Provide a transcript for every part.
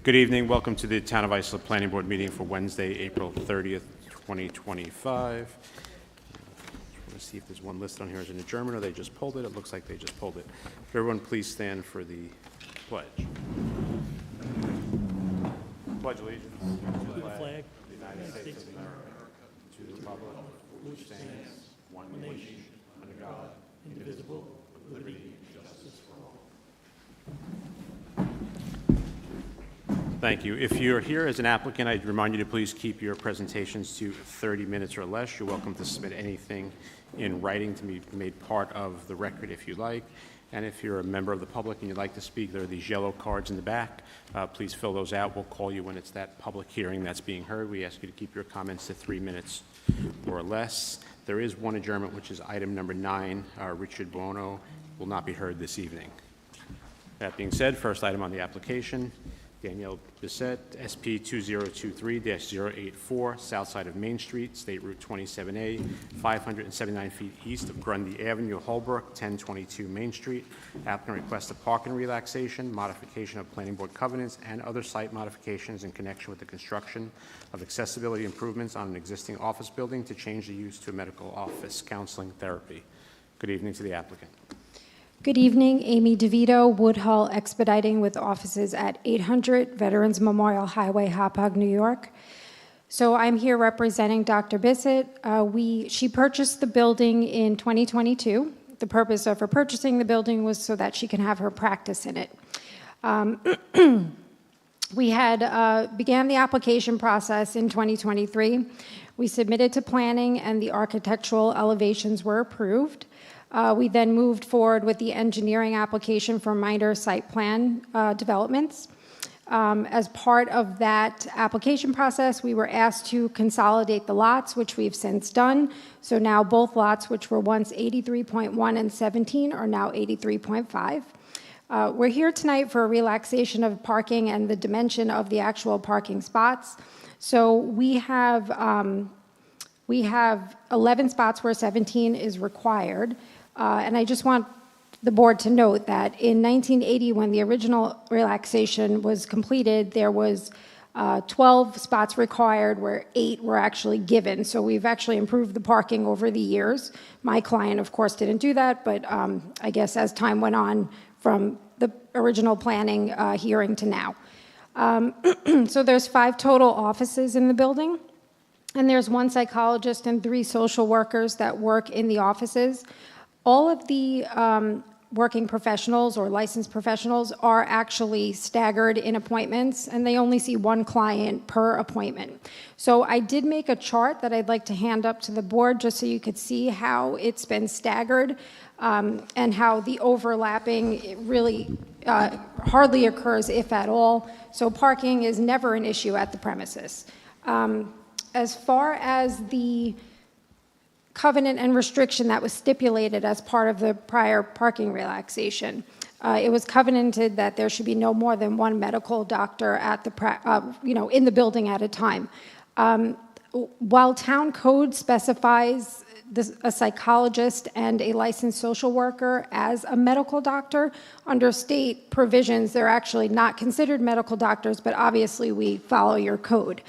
Good evening. Welcome to the Town of Islip Planning Board meeting for Wednesday, April 30th, 2025. Want to see if there's one listed on here as an adjournment or they just pulled it. It looks like they just pulled it. Could everyone please stand for the pledge? Pledge allegiance to the flag of the United States of America, to the republic which stands one nation under God, indivisible, with liberty and justice for all. Thank you. If you're here as an applicant, I'd remind you to please keep your presentations to 30 minutes or less. You're welcome to submit anything in writing to be made part of the record if you like. And if you're a member of the public and you'd like to speak, there are these yellow cards in the back. Please fill those out. We'll call you when it's that public hearing that's being heard. We ask you to keep your comments to 3 minutes or less. There is one adjournment, which is item number 9. Richard Buono will not be heard this evening. That being said, first item on the application, Danielle Bissett, SP 2023-084, south side of Main Street, State Route 27A, 579 feet east of Grundy Avenue, Holbrook, 1022 Main Street. Applicant requests a parking relaxation, modification of planning board covenants, and other site modifications in connection with the construction of accessibility improvements on an existing office building to change the use to a medical office, counseling, therapy. Good evening to the applicant. Good evening, Amy DeVito, Woodhull Expediting with offices at 800 Veterans Memorial Highway, Hauppauge, New York. So I'm here representing Dr. Bissett. She purchased the building in 2022. The purpose of her purchasing the building was so that she can have her practice in it. We had began the application process in 2023. We submitted to planning and the architectural elevations were approved. We then moved forward with the engineering application for minor site plan developments. As part of that application process, we were asked to consolidate the lots, which we've since done. So now both lots, which were once 83.1 and 17, are now 83.5. We're here tonight for a relaxation of parking and the dimension of the actual parking spots. So we have 11 spots where 17 is required. And I just want the board to note that in 1980, when the original relaxation was completed, there was 12 spots required where 8 were actually given. So we've actually improved the parking over the years. My client, of course, didn't do that, but I guess as time went on from the original planning hearing to now. So there's 5 total offices in the building, and there's 1 psychologist and 3 social workers that work in the offices. All of the working professionals or licensed professionals are actually staggered in appointments, and they only see 1 client per appointment. So I did make a chart that I'd like to hand up to the board just so you could see how it's been staggered and how the overlapping really hardly occurs, if at all. So parking is never an issue at the premises. As far as the covenant and restriction that was stipulated as part of the prior parking relaxation. It was covenanted that there should be no more than 1 medical doctor at the in the building at a time. While town code specifies a psychologist and a licensed social worker as a medical doctor, under state provisions, they're actually not considered medical doctors, but obviously we follow your code.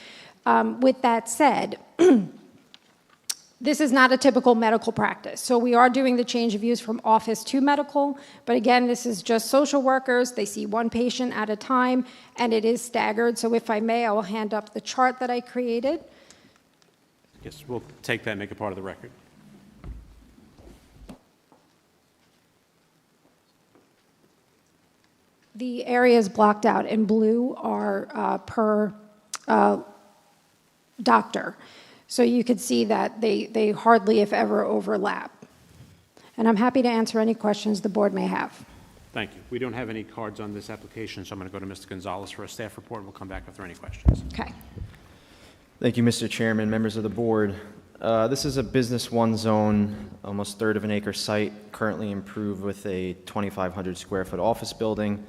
With that said, this is not a typical medical practice. So we are doing the change of use from office to medical, but again, this is just social workers. They see 1 patient at a time, and it is staggered. So if I may, I will hand up the chart that I created. Yes, we'll take that and make it part of the record. The areas blocked out in blue are per doctor. So you could see that they hardly, if ever, overlap. And I'm happy to answer any questions the board may have. Thank you. We don't have any cards on this application, so I'm going to go to Mr. Gonzalez for a staff report, and we'll come back if there are any questions. Okay. Thank you, Mr. Chairman, members of the board. This is a Business 1 zone, almost 1/3 of an acre site, currently improved with a 2,500 square foot office building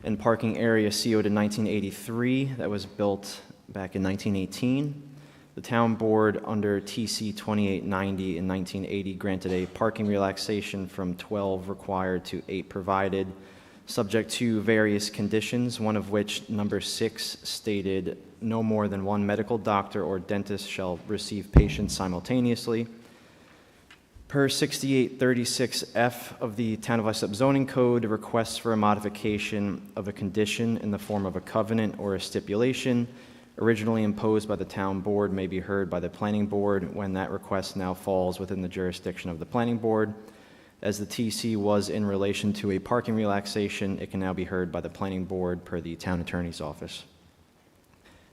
and parking area CO'd in 1983 that was built back in 1918. The town board under TC 2890 in 1980 granted a parking relaxation from 12 required to 8 provided. subject to various conditions, one of which, number 6, stated, "No more than one medical doctor or dentist shall receive patients simultaneously." Per 6836F of the Town of Islip Zoning Code, requests for a modification of a condition in the form of a covenant or a stipulation originally imposed by the town board may be heard by the planning board when that request now falls within the jurisdiction of the planning board. As the TC was in relation to a parking relaxation, it can now be heard by the planning board per the town attorney's office.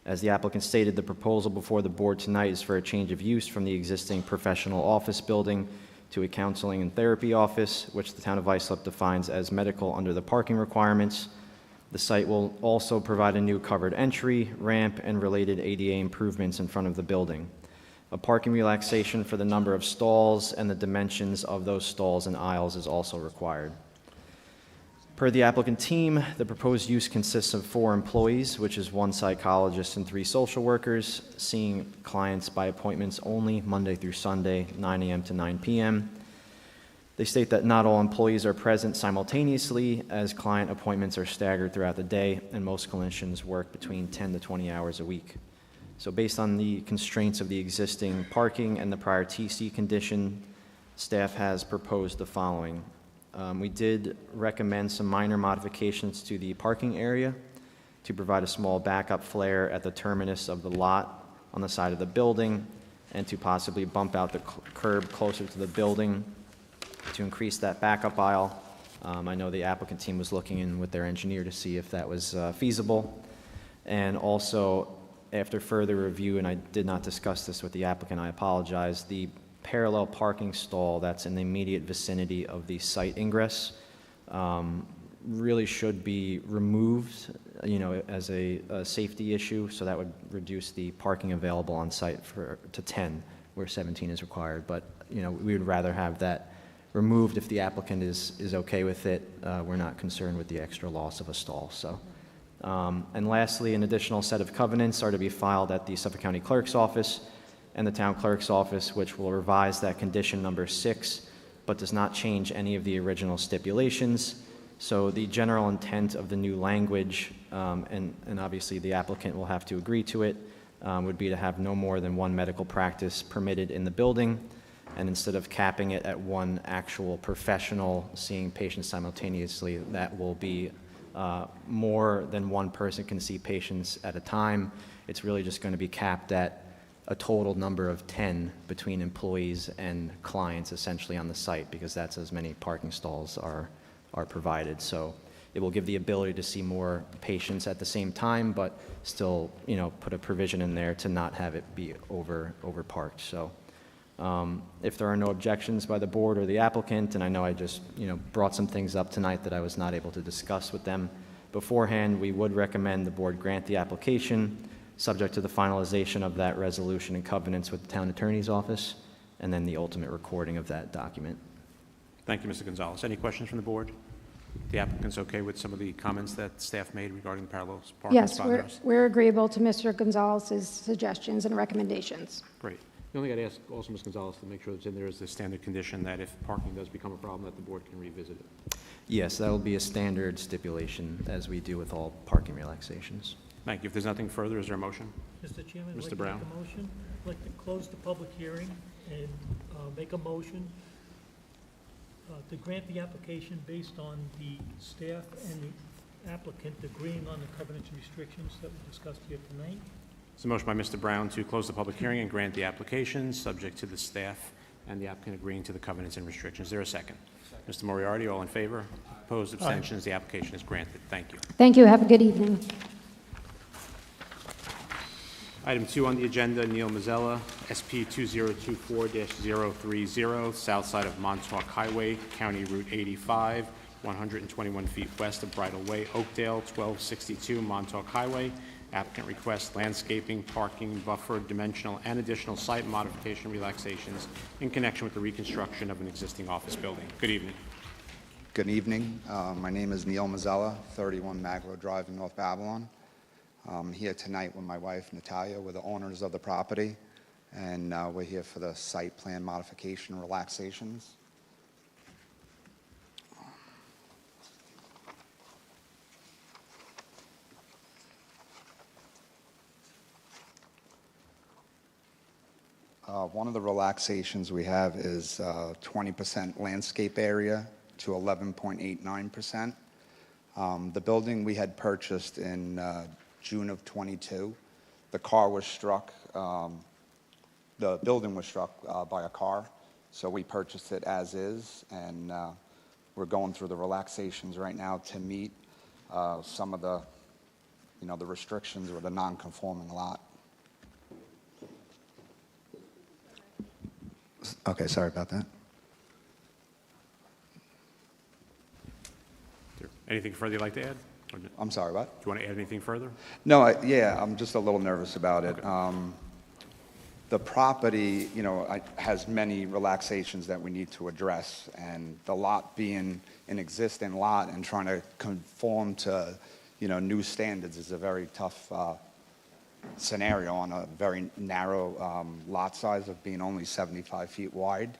As the applicant stated, the proposal before the board tonight is for a change of use from the existing professional office building to a counseling and therapy office, which the town of Islip defines as medical under the parking requirements. The site will also provide a new covered entry, ramp, and related ADA improvements in front of the building. A parking relaxation for the number of stalls and the dimensions of those stalls and aisles is also required. Per the applicant team, the proposed use consists of 4 employees, which is 1 psychologist and 3 social workers, seeing clients by appointments only Monday through Sunday, 9 a.m. to 9 p.m. They state that not all employees are present simultaneously, as client appointments are staggered throughout the day, and most clinicians work between 10 to 20 hours a week. So based on the constraints of the existing parking and the prior TC condition, staff has proposed the following. We did recommend some minor modifications to the parking area to provide a small backup flare at the terminus of the lot on the side of the building, and to possibly bump out the curb closer to the building to increase that backup aisle. I know the applicant team was looking in with their engineer to see if that was feasible. And also, after further review, and I did not discuss this with the applicant, I apologize, the parallel parking stall that's in the immediate vicinity of the site ingress really should be removed, as a safety issue, so that would reduce the parking available on site to 10, where 17 is required. But, we would rather have that removed if the applicant is okay with it. We're not concerned with the extra loss of a stall, so. And lastly, an additional set of covenants are to be filed at the Suffolk County Clerk's Office and the Town Clerk's Office, which will revise that condition number 6, but does not change any of the original stipulations. So the general intent of the new language, and obviously the applicant will have to agree to it, would be to have no more than 1 medical practice permitted in the building, and instead of capping it at 1 actual professional seeing patients simultaneously, that will be more than 1 person can see patients at a time. It's really just going to be capped at a total number of 10 between employees and clients essentially on the site, because that's as many parking stalls are provided. So it will give the ability to see more patients at the same time, but still, put a provision in there to not have it be over parked. So if there are no objections by the board or the applicant, and I know I just, brought some things up tonight that I was not able to discuss with them beforehand, we would recommend the board grant the application, subject to the finalization of that resolution and covenants with the town attorney's office, and then the ultimate recording of that document. Thank you, Mr. Gonzalez. Any questions from the board? The applicant's okay with some of the comments that staff made regarding the parallel parking Yes, spot we're areas? we're agreeable to Mr. Gonzalez's suggestions and recommendations. Great. The only thing I'd ask also, Ms. Gonzalez, to make sure it's in there is the standard condition that if parking does become a problem, that the board can revisit it. Yes, that will be a standard stipulation, as we do with all parking relaxations. Thank you. If there's nothing further, is there a motion? Mr. Chairman, I'd Mr. like to Brown. make a motion. I'd like to close the public hearing and make a motion to grant the application based on the staff and the applicant agreeing on the covenants and restrictions that we discussed here tonight. It's a motion by Mr. Brown to close the public hearing and grant the application, subject to the staff and the applicant agreeing to the covenants and restrictions. Is there a second? Mr. Moriarty, all in favor? Opposed, abstentions, the application is granted. Thank you. Thank you. Have a good evening. Item 2 on the agenda, Neil Mazzella, SP 2024-030, south side of Montauk Highway, County Route 85, 121 feet west of Bridle Way, Oakdale, 1262 Montauk Highway. Applicant requests landscaping, parking, buffer, dimensional, and additional site modification relaxations in connection with the reconstruction of an existing office building. Good evening. Good evening. My name is Neil Mazzella, 31 Maglo Drive in North Babylon. I'm here tonight with my wife, Natalia. We're the owners of the property, and we're here for the site plan modification relaxations. One of the relaxations we have is 20% landscape area to 11.89%. The building we had purchased in June of '22. The car was struck, the building was struck by a car, so we purchased it as is, and we're going through the relaxations right now to meet some of the, the restrictions or the non-conforming lot. Okay, sorry about that. Anything further you'd like to add? Or do I'm sorry, what? you want to add anything further? No, yeah, I'm just a little nervous about it. The property, has many relaxations that we need to address, and the lot being an existing lot and trying to conform to, new standards is a very tough scenario on a very narrow lot size of being only 75 feet wide.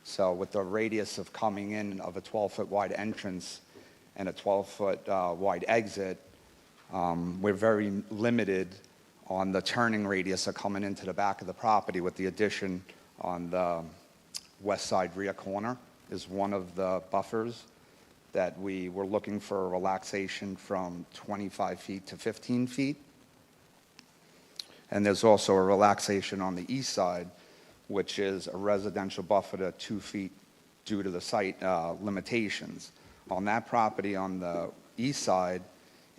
So with the radius of coming in of a 12-foot wide entrance and a 12-foot wide exit, we're very limited on the turning radius of coming into the back of the property, with the addition on the west side rear corner is one of the buffers that we were looking for a relaxation from 25 feet to 15 feet. And there's also a relaxation on the east side, which is a residential buffer to 2 feet due to the site limitations. On that property on the east side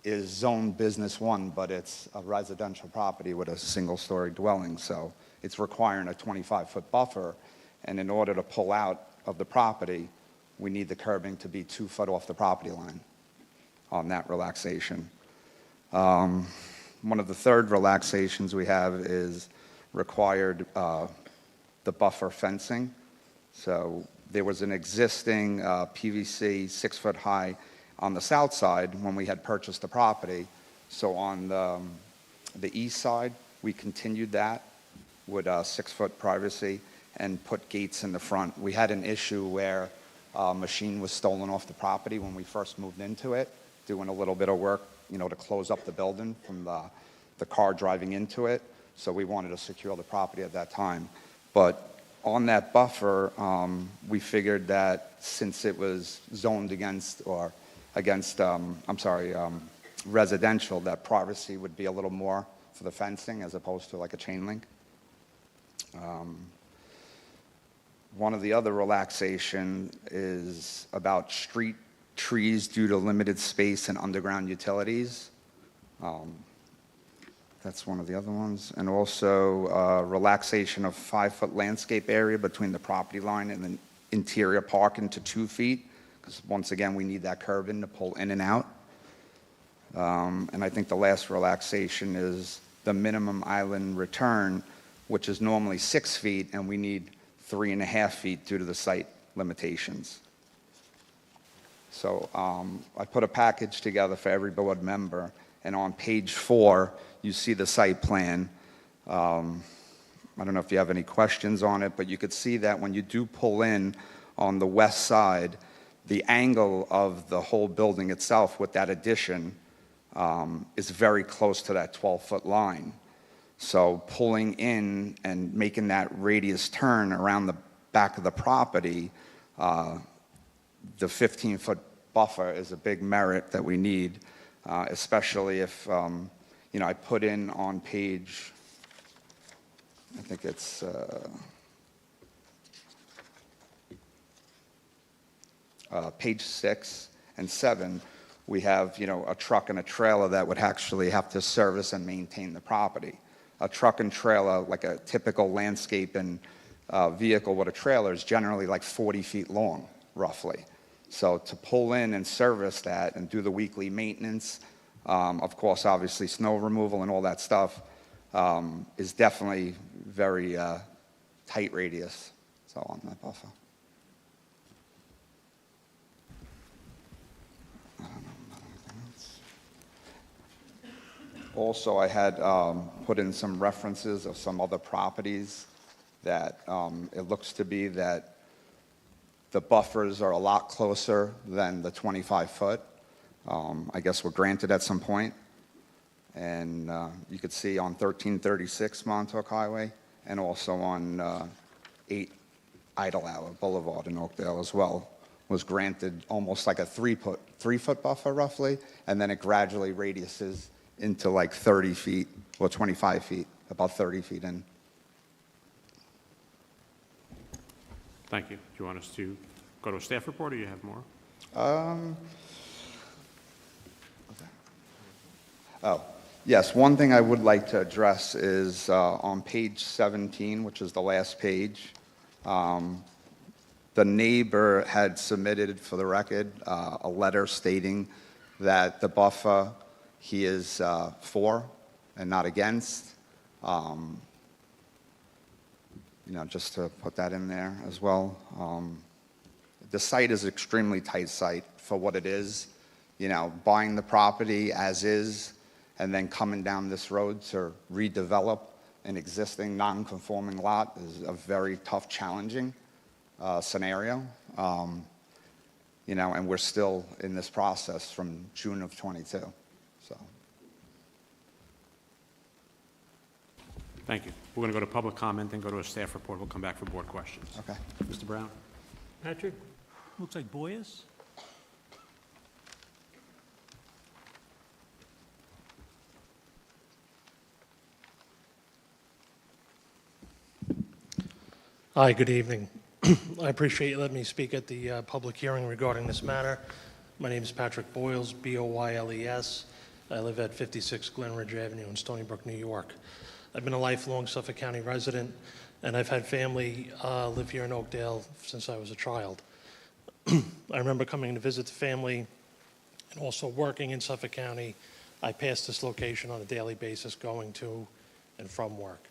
is zone business 1, but it's a residential property with a single-story dwelling, so it's requiring a 25-foot buffer, and in order to pull out of the property, we need the curbing to be 2 foot off the property line on that relaxation. One of the third relaxations we have is required the buffer fencing. So there was an existing PVC 6-foot high on the south side when we had purchased the property. So on the east side, we continued that with 6-foot privacy and put gates in the front. We had an issue where a machine was stolen off the property when we first moved into it, doing a little bit of work, to close up the building from the car driving into it. So we wanted to secure the property at that time. But on that buffer, we figured that since it was zoned residential, that privacy would be a little more for the fencing as opposed to like a chain link. One of the other relaxation is about street trees due to limited space and underground utilities. That's one of the other ones. And also relaxation of 5-foot landscape area between the property line and the interior parking to 2 feet, because once again, we need that curve in to pull in and out. And I think the last relaxation is the minimum island return, which is normally 6 feet, and we need 3.5 feet due to the site limitations. So I put a package together for every board member, and on page 4, you see the site plan. I don't know if you have any questions on it, but you could see that when you do pull in on the west side, the angle of the whole building itself with that addition is very close to that 12-foot line. So pulling in and making that radius turn around the back of the property, the 15-foot buffer is a big merit that we need, especially if, I put in on page, I think it's page 6 and 7, we have, a truck and a trailer that would actually have to service and maintain the property. A truck and trailer, like a typical landscape and vehicle with a trailer, is generally like 40 feet long, roughly. So to pull in and service that and do the weekly maintenance, of course, obviously snow removal and all that stuff, is definitely very tight radius. So on that buffer. I don't know about anything else. Also, I had put in some references of some other properties that it looks to be that the buffers are a lot closer than the 25-foot. I guess were granted at some point. And you could see on 1336 Montauk Highway and also on 8 Idle Hour Boulevard in Oakdale as well, was granted almost like a 3-foot buffer roughly, and then it gradually radiuses into like 30 feet or 25 feet, about 30 feet in. Thank you. Do you want us to go to a staff report, or you have more? Oh, yes, one thing I would like to address is on page 17, which is the last page. The neighbor had submitted for the record a letter stating that the buffer he is for and not against. Just to put that in there as well. The site is extremely tight site for what it is. Buying the property as is and then coming down this road to redevelop an existing non-conforming lot is a very tough, challenging scenario. And we're still in this process from June of '22. So, Thank you. We're going to go to public comment, then go to a staff report. We'll come back for board questions. okay. Mr. Brown? Patrick, looks like Boyes? Hi, good evening. I appreciate you letting me speak at the public hearing regarding this matter. My name is Patrick Boyles, B-O-Y-L-E-S. I live at 56 Glen Ridge Avenue in Stony Brook, New York. I've been a lifelong Suffolk County resident, and I've had family live here in Oakdale since I was a child. I remember coming to visit the family and also working in Suffolk County. I passed this location on a daily basis going to and from work.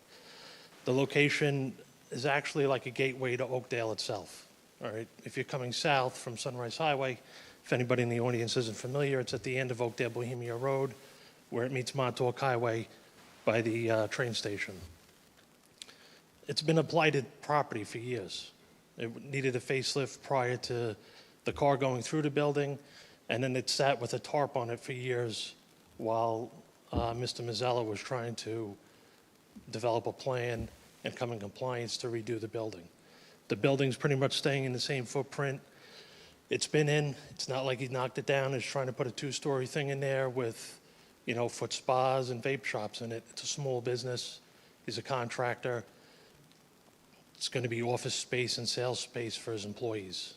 The location is actually like a gateway to Oakdale itself. All right, if you're coming south from Sunrise Highway, if anybody in the audience isn't familiar, it's at the end of Oakdale Bohemia Road, where it meets Montauk Highway by the train station. It's been a blighted property for years. It needed a facelift prior to the car going through the building, and then it sat with a tarp on it for years while Mr. Mazzella was trying to develop a plan and come in compliance to redo the building. The building's pretty much staying in the same footprint. It's been in. It's not like he knocked it down. He's trying to put a 2-story thing in there with, foot spas and vape shops in it. It's a small business. He's a contractor. It's going to be office space and sales space for his employees.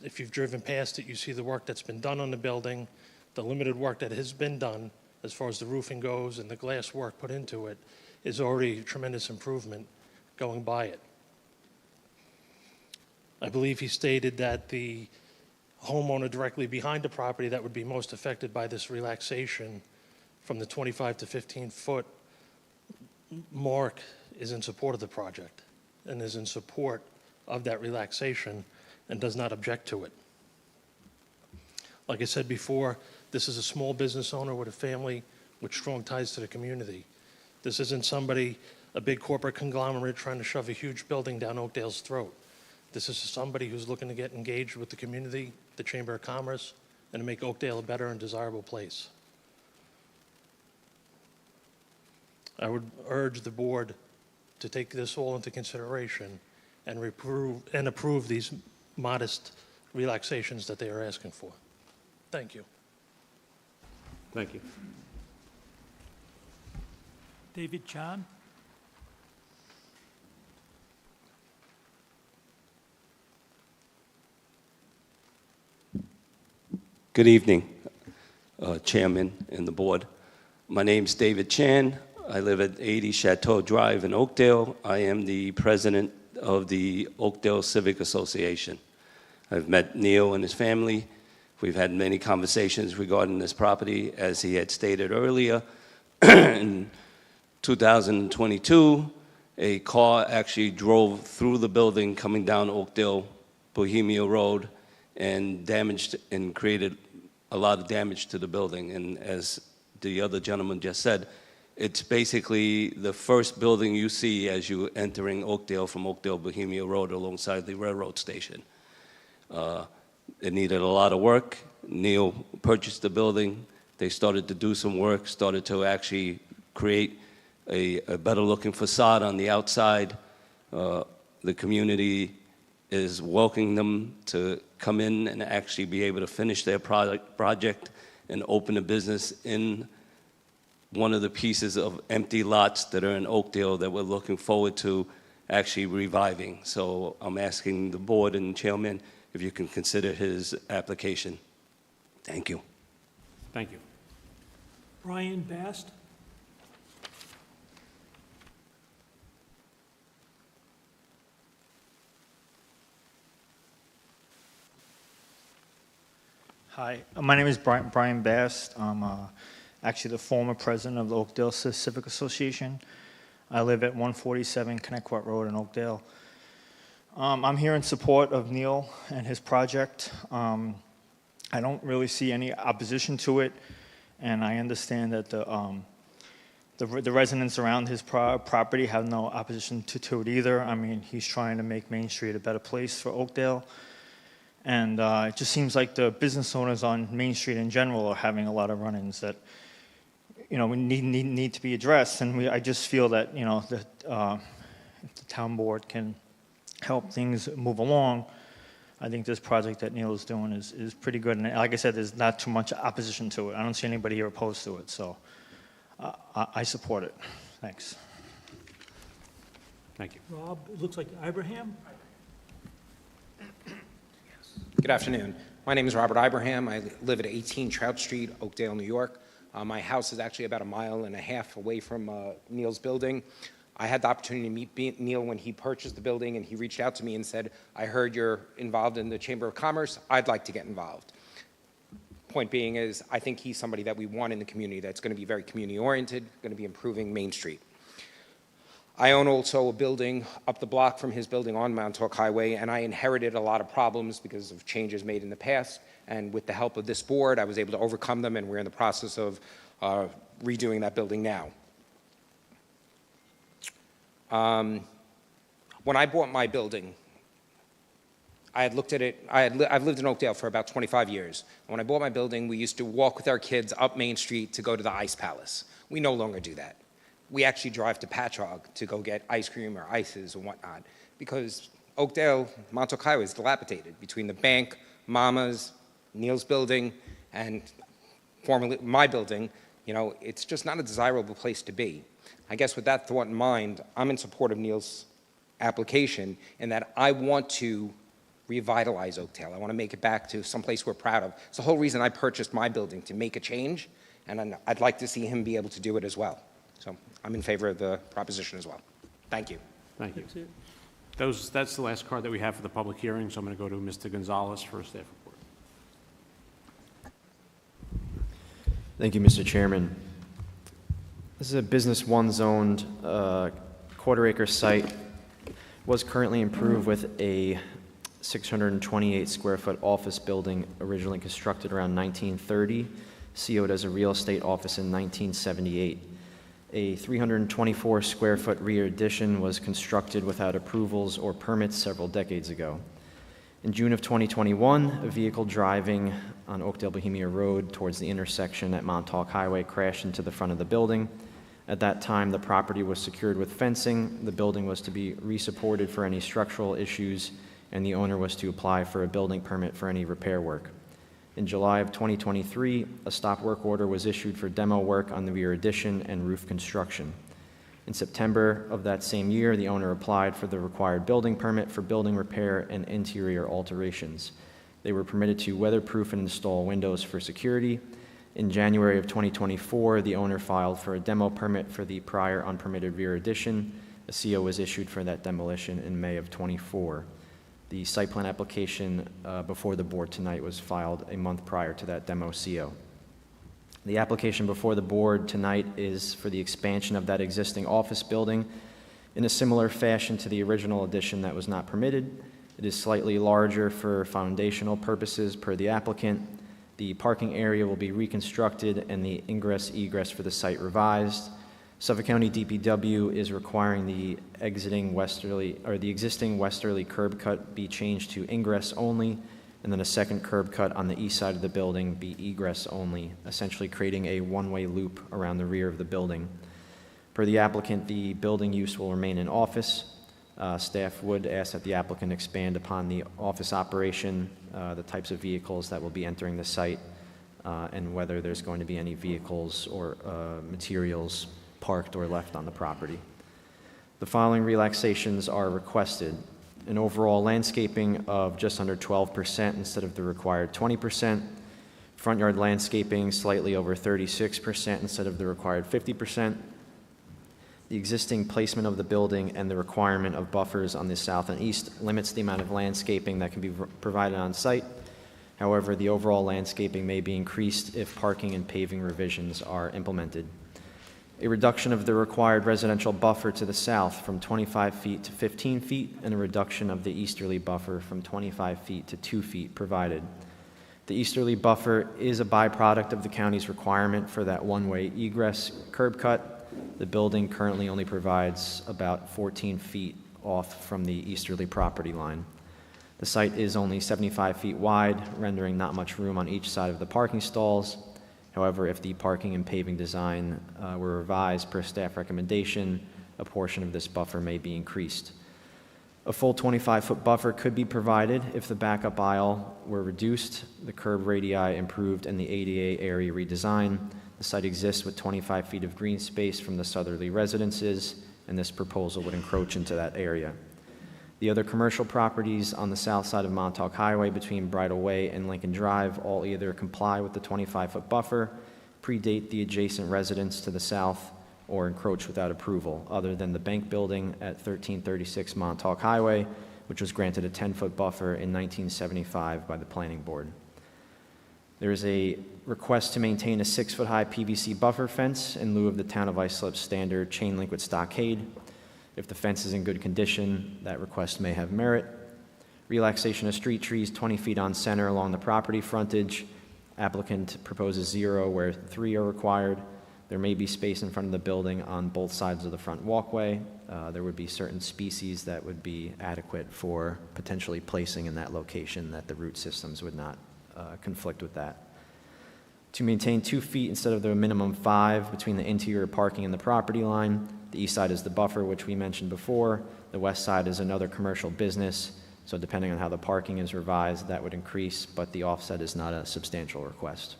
If you've driven past it, you see the work that's been done on the building, the limited work that has been done as far as the roofing goes and the glass work put into it is already a tremendous improvement going by it. I believe he stated that the homeowner directly behind the property that would be most affected by this relaxation from the 25 to 15 foot mark is in support of the project and is in support of that relaxation and does not object to it. Like I said before, this is a small business owner with a family with strong ties to the community. This isn't somebody, a big corporate conglomerate trying to shove a huge building down Oakdale's throat. This is somebody who's looking to get engaged with the community, the Chamber of Commerce, and to make Oakdale a better and desirable place. I would urge the board to take this all into consideration and approve these modest relaxations that they are asking for. Thank you. Thank you. David Chan? Good evening, Chairman and the board. My name's David Chan. I live at 80 Chateau Drive in Oakdale. I am the president of the Oakdale Civic Association. I've met Neil and his family. We've had many conversations regarding this property. As he had stated earlier, in 2022, a car actually drove through the building coming down Oakdale Bohemia Road and damaged and created a lot of damage to the building. And as the other gentleman just said, it's basically the first building you see as you entering Oakdale from Oakdale Bohemia Road alongside the railroad station. It needed a lot of work. Neil purchased the building. They started to do some work, started to actually create a better-looking facade on the outside. The community is welcoming them to come in and actually be able to finish their project and open a business in one of the pieces of empty lots that are in Oakdale that we're looking forward to actually reviving. So I'm asking the board and chairman if you can consider his application. Thank you. Thank you. Brian Bast? Hi, my name is Brian Bast. I'm actually the former president of the Oakdale Civic Association. I live at 147 Connecticut Road in Oakdale. I'm here in support of Neil and his project. I don't really see any opposition to it, and I understand that the residents around his property have no opposition to it either. I mean, he's trying to make Main Street a better place for Oakdale. And it just seems like the business owners on Main Street in general are having a lot of run-ins that, we need to be addressed. And I just feel that, that if the town board can help things move along, I think this project that Neil is doing is pretty good. And like I said, there's not too much opposition to it. I don't see anybody here opposed to it. So I support it. Thanks. Thank you. Rob, it looks like Abraham? Good afternoon. My name is Robert Ibrahim. I live at 18 Trout Street, Oakdale, New York. My house is actually about 1.5 miles away from Neil's building. I had the opportunity to meet Neil when he purchased the building, and he reached out to me and said, I heard you're involved in the Chamber of Commerce. I'd like to get involved. Point being is, I think he's somebody that we want in the community that's going to be very community-oriented, going to be improving Main Street. I own also a building up the block from his building on Montauk Highway, and I inherited a lot of problems because of changes made in the past. And with the help of this board, I was able to overcome them, and we're in the process of redoing that building now. When I bought my building, I had looked at it, I've lived in Oakdale for about 25 years. And when I bought my building, we used to walk with our kids up Main Street to go to the Ice Palace. We no longer do that. We actually drive to Patchogue to go get ice cream or ices and whatnot, because Oakdale, Montauk Highway is dilapidated between the bank, Mama's, Neil's building, and formerly my building. It's just not a desirable place to be. I guess with that thought in mind, I'm in support of Neil's application in that I want to revitalize Oakdale. I want to make it back to someplace we're proud of. It's the whole reason I purchased my building, to make a change, and I'd like to see him be able to do it as well. So I'm in favor of the proposition as well. Thank you. Thank you. That's it. That's the last card that we have for the public hearing, so I'm going to go to Mr. Gonzalez for a staff report. Thank you, Mr. Chairman. This is a business one-zoned quarter-acre site. Was currently improved with a 628-square-foot office building originally constructed around 1930, CO'd as a real estate office in 1978. A 324-square-foot rear addition was constructed without approvals or permits several decades ago. In June of 2021, a vehicle driving on Oakdale Bohemia Road towards the intersection at Montauk Highway crashed into the front of the building. At that time, the property was secured with fencing, the building was to be resupported for any structural issues, and the owner was to apply for a building permit for any repair work. In July of 2023, a stop work order was issued for demo work on the rear addition and roof construction. In September of that same year, the owner applied for the required building permit for building repair and interior alterations. They were permitted to weatherproof and install windows for security. In January of 2024, the owner filed for a demo permit for the prior unpermitted rear addition. A CO was issued for that demolition in May of 24. The site plan application before the board tonight was filed a month prior to that demo CO. The application before the board tonight is for the expansion of that existing office building in a similar fashion to the original addition that was not permitted. It is slightly larger for foundational purposes per the applicant. The parking area will be reconstructed and the ingress-egress for the site revised. Suffolk County DPW is requiring the existing westerly curb cut be changed to ingress only, and then a second curb cut on the east side of the building be egress only, essentially creating a one-way loop around the rear of the building. Per the applicant, the building use will remain in office. Staff would ask that the applicant expand upon the office operation, the types of vehicles that will be entering the site, and whether there's going to be any vehicles or materials parked or left on the property. The following relaxations are requested: an overall landscaping of just under 12% instead of the required 20%, front yard landscaping slightly over 36% instead of the required 50%, the existing placement of the building and the requirement of buffers on the south and east limits the amount of landscaping that can be provided on site. However, the overall landscaping may be increased if parking and paving revisions are implemented. A reduction of the required residential buffer to the south from 25 feet to 15 feet, and a reduction of the easterly buffer from 25 feet to 2 feet provided. The easterly buffer is a byproduct of the county's requirement for that one-way egress curb cut. The building currently only provides about 14 feet off from the easterly property line. The site is only 75 feet wide, rendering not much room on each side of the parking stalls. However, if the parking and paving design were revised per staff recommendation, a portion of this buffer may be increased. A full 25-foot buffer could be provided if the backup aisle were reduced, the curb radii improved, and the ADA area redesigned. The site exists with 25 feet of green space from the southerly residences, and this proposal would encroach into that area. The other commercial properties on the south side of Montauk Highway between Bridle Way and Lincoln Drive all either comply with the 25-foot buffer, predate the adjacent residence to the south, or encroach without approval, other than the bank building at 1336 Montauk Highway, which was granted a 10-foot buffer in 1975 by the Planning Board. There is a request to maintain a 6-foot-high PVC buffer fence in lieu of the Town of Islip standard chain link with stockade. If the fence is in good condition, that request may have merit. Relaxation of street trees 20 feet on center along the property frontage. Applicant proposes 0 where 3 are required. There may be space in front of the building on both sides of the front walkway. There would be certain species that would be adequate for potentially placing in that location that the root systems would not conflict with that. To maintain 2 feet instead of the minimum 5 between the interior parking and the property line. The east side is the buffer, which we mentioned before. The west side is another commercial business. So depending on how the parking is revised, that would increase, but the offset is not a substantial request.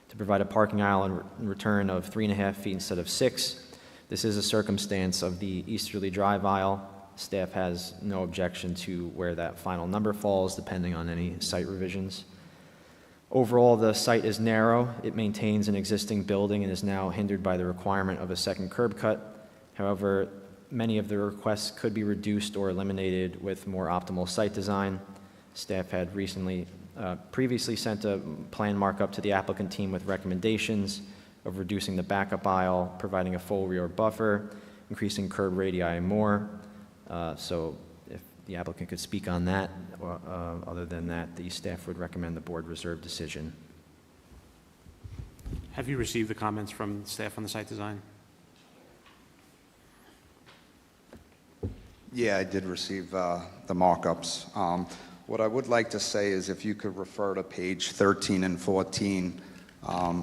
To provide a parking aisle in return of 3.5 feet instead of 6. This is a circumstance of the easterly drive aisle. Staff has no objection to where that final number falls, depending on any site revisions. Overall, the site is narrow. It maintains an existing building and is now hindered by the requirement of a second curb cut. However, many of the requests could be reduced or eliminated with more optimal site design. Staff had previously sent a plan markup to the applicant team with recommendations of reducing the backup aisle, providing a full rear buffer, increasing curb radii more. So if the applicant could speak on that, other than that, the staff would recommend the board reserve decision. Have you received the comments from staff on the site design? Yeah, I did receive the markups. What I would like to say is if you could refer to page 13 and 14,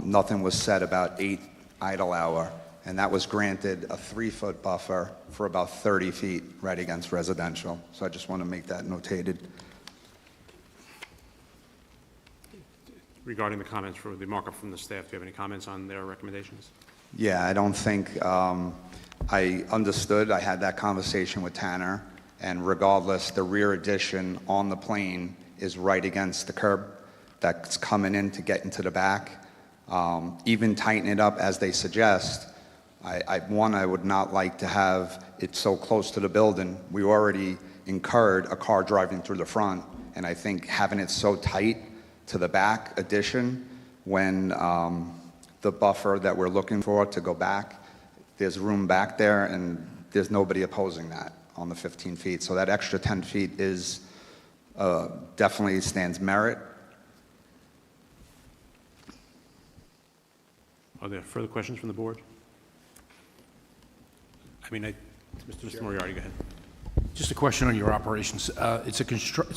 nothing was said about 8 idle hour, and that was granted a 3-foot buffer for about 30 feet right against residential. So I just want to make that notated. Regarding the comments for the markup from the staff, do you have any comments on their recommendations? Yeah, I don't think, I understood, I had that conversation with Tanner, and regardless, the rear addition on the plane is right against the curb that's coming in to get into the back. Even tighten it up as they suggest, I would not like to have it so close to the building. We already incurred a car driving through the front, and I think having it so tight to the back addition when the buffer that we're looking for to go back, there's room back there and there's nobody opposing that on the 15 feet. So that extra 10 feet is definitely stands merit. Are there further questions from the board? Mr. Moriarty, go ahead. Just a question on your operations. It's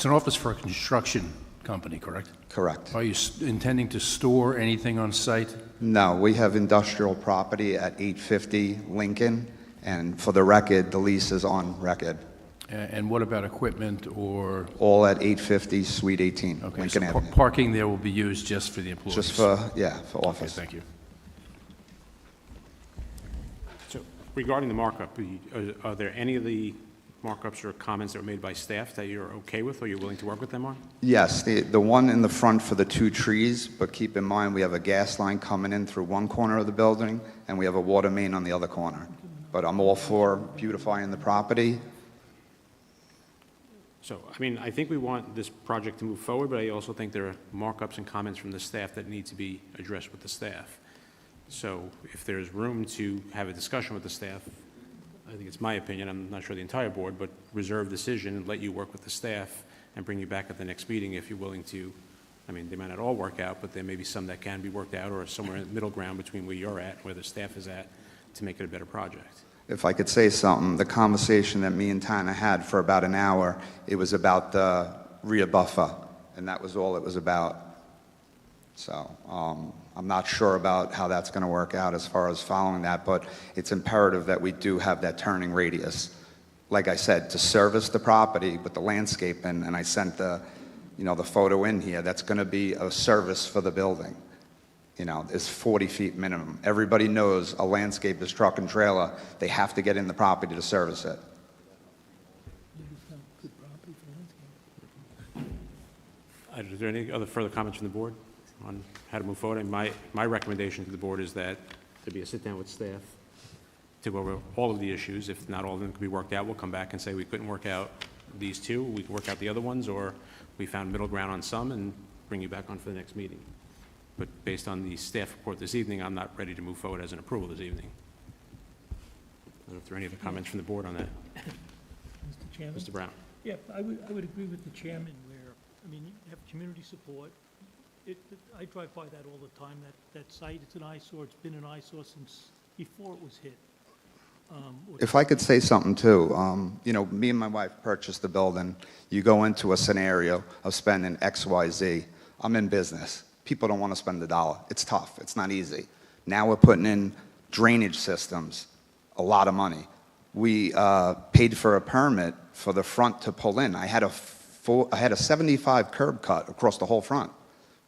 an office for a construction company, correct? Correct. Are you intending to store anything on site? No, we have industrial property at 850 Lincoln, and for the record, the lease is on record. And what about equipment or? All at 850 Suite 18, Okay, Lincoln so Avenue. parking there will be used just for the employees? Just for, yeah, for Okay, office. thank you. So regarding the markup, are there any of the markups or comments that were made by staff that you're okay with or you're willing to work with them on? Yes, the one in the front for the 2 trees, but keep in mind, we have a gas line coming in through one corner of the building, and we have a water main on the other corner. But I'm all for beautifying the property. So, I mean, I think we want this project to move forward, but I also think there are markups and comments from the staff that need to be addressed with the staff. So if there's room to have a discussion with the staff, I think it's my opinion, I'm not sure the entire board, but reserve decision and let you work with the staff and bring you back at the next meeting if you're willing to. I mean, they might not all work out, but there may be some that can be worked out or somewhere in the middle ground between where you're at, where the staff is at, to make it a better project. If I could say something, the conversation that me and Tana had for about an hour, it was about the rear buffer, and that was all it was about. So I'm not sure about how that's going to work out as far as following that, but it's imperative that we do have that turning radius. Like I said, to service the property with the landscape, and I sent the photo in here, that's going to be a service for the building. It's 40 feet minimum. Everybody knows a landscape is truck and trailer. They have to get in the property to service it. Is there any other further comments from the board on how to move forward? And my recommendation to the board is that there be a sit-down with staff to go over all of the issues. If not all of them can be worked out, we'll come back and say we couldn't work out these two, we can work out the other ones, or we found middle ground on some and bring you back on for the next meeting. But based on the staff report this evening, I'm not ready to move forward as an approval this evening. I don't know if there are any other comments from the board on that. Mr. Chairman? Mr. Brown? Yeah, I would agree with the chairman where, I mean, you have community support. I drive by that all the time, that site, it's an eyesore, it's been an eyesore since before it was hit. If I could say something too, me and my wife purchased the building. You go into a scenario of spending X, Y, Z. I'm in business. People don't want to spend $1. It's tough. It's not easy. Now we're putting in drainage systems, a lot of money. We paid for a permit for the front to pull in. I had a 75 curb cut across the whole front,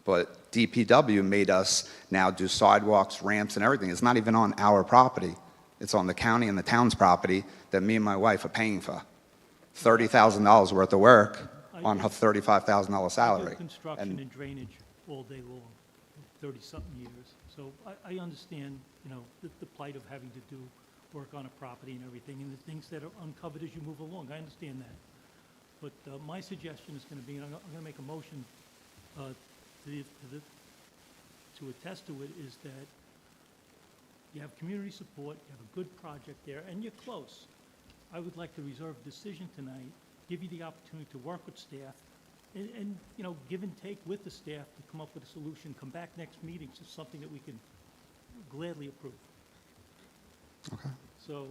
but DPW made us now do sidewalks, ramps, and everything. It's not even on our property. It's on the county and the town's property that me and my wife are paying for. $30,000 worth of work on her $35,000 salary. I do construction and drainage all day long, 30-something years. So I understand, the plight of having to do work on a property and everything, and the things that are uncovered as you move along. I understand that. But my suggestion is going to be, and I'm going to make a motion to attest to it, is that you have community support, you have a good project there, and you're close. I would like to reserve a decision tonight, give you the opportunity to work with staff, and give and take with the staff to come up with a solution, come back next meeting to something that we can gladly approve. Okay. So,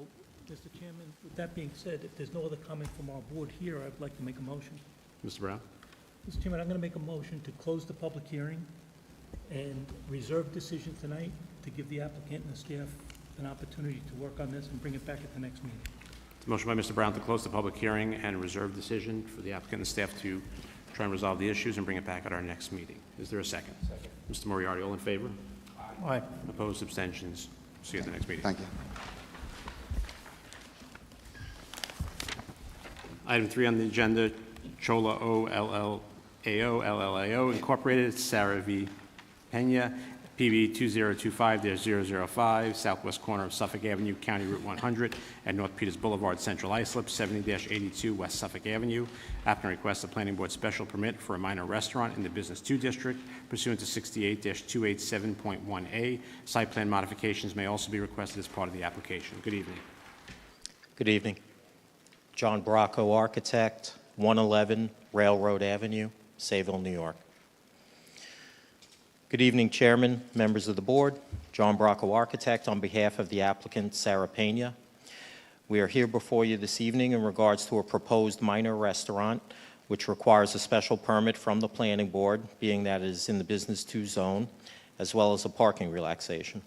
Mr. Chairman, with that being said, if there's no other comment from our board here, I'd like to make a motion. Mr. Brown? Mr. Chairman, I'm going to make a motion to close the public hearing and reserve decision tonight to give the applicant and the staff an opportunity to work on this and bring it back at the next meeting. Motion by Mr. Brown to close the public hearing and reserve decision for the applicant and the staff to try and resolve the issues and bring it back at our next meeting. Is there a second? Second. Mr. Moriarty, all in favor? Aye. Opposed, abstentions? See you at the next meeting. Thank you. Item 3 on the agenda, Chola OLLAO LLAO Incorporated, Sarah V. Pena, PB 2025-005, southwest corner of Suffolk Avenue, County Route 100, and North Peters Boulevard, Central Islip, 70-82 West Suffolk Avenue. Applicant requests a planning board special permit for a minor restaurant in the Business 2 District pursuant to 68-287.1A. Site plan modifications may also be requested as part of the application. Good evening. Good evening. John Bracco, architect, 111 Railroad Avenue, Sayville, New York. Good evening, Chairman, members of the board. John Bracco, architect, on behalf of the applicant, Sarah Pena. We are here before you this evening in regards to a proposed minor restaurant which requires a special permit from the planning board, being that it is in the Business 2 zone, as well as a parking relaxation.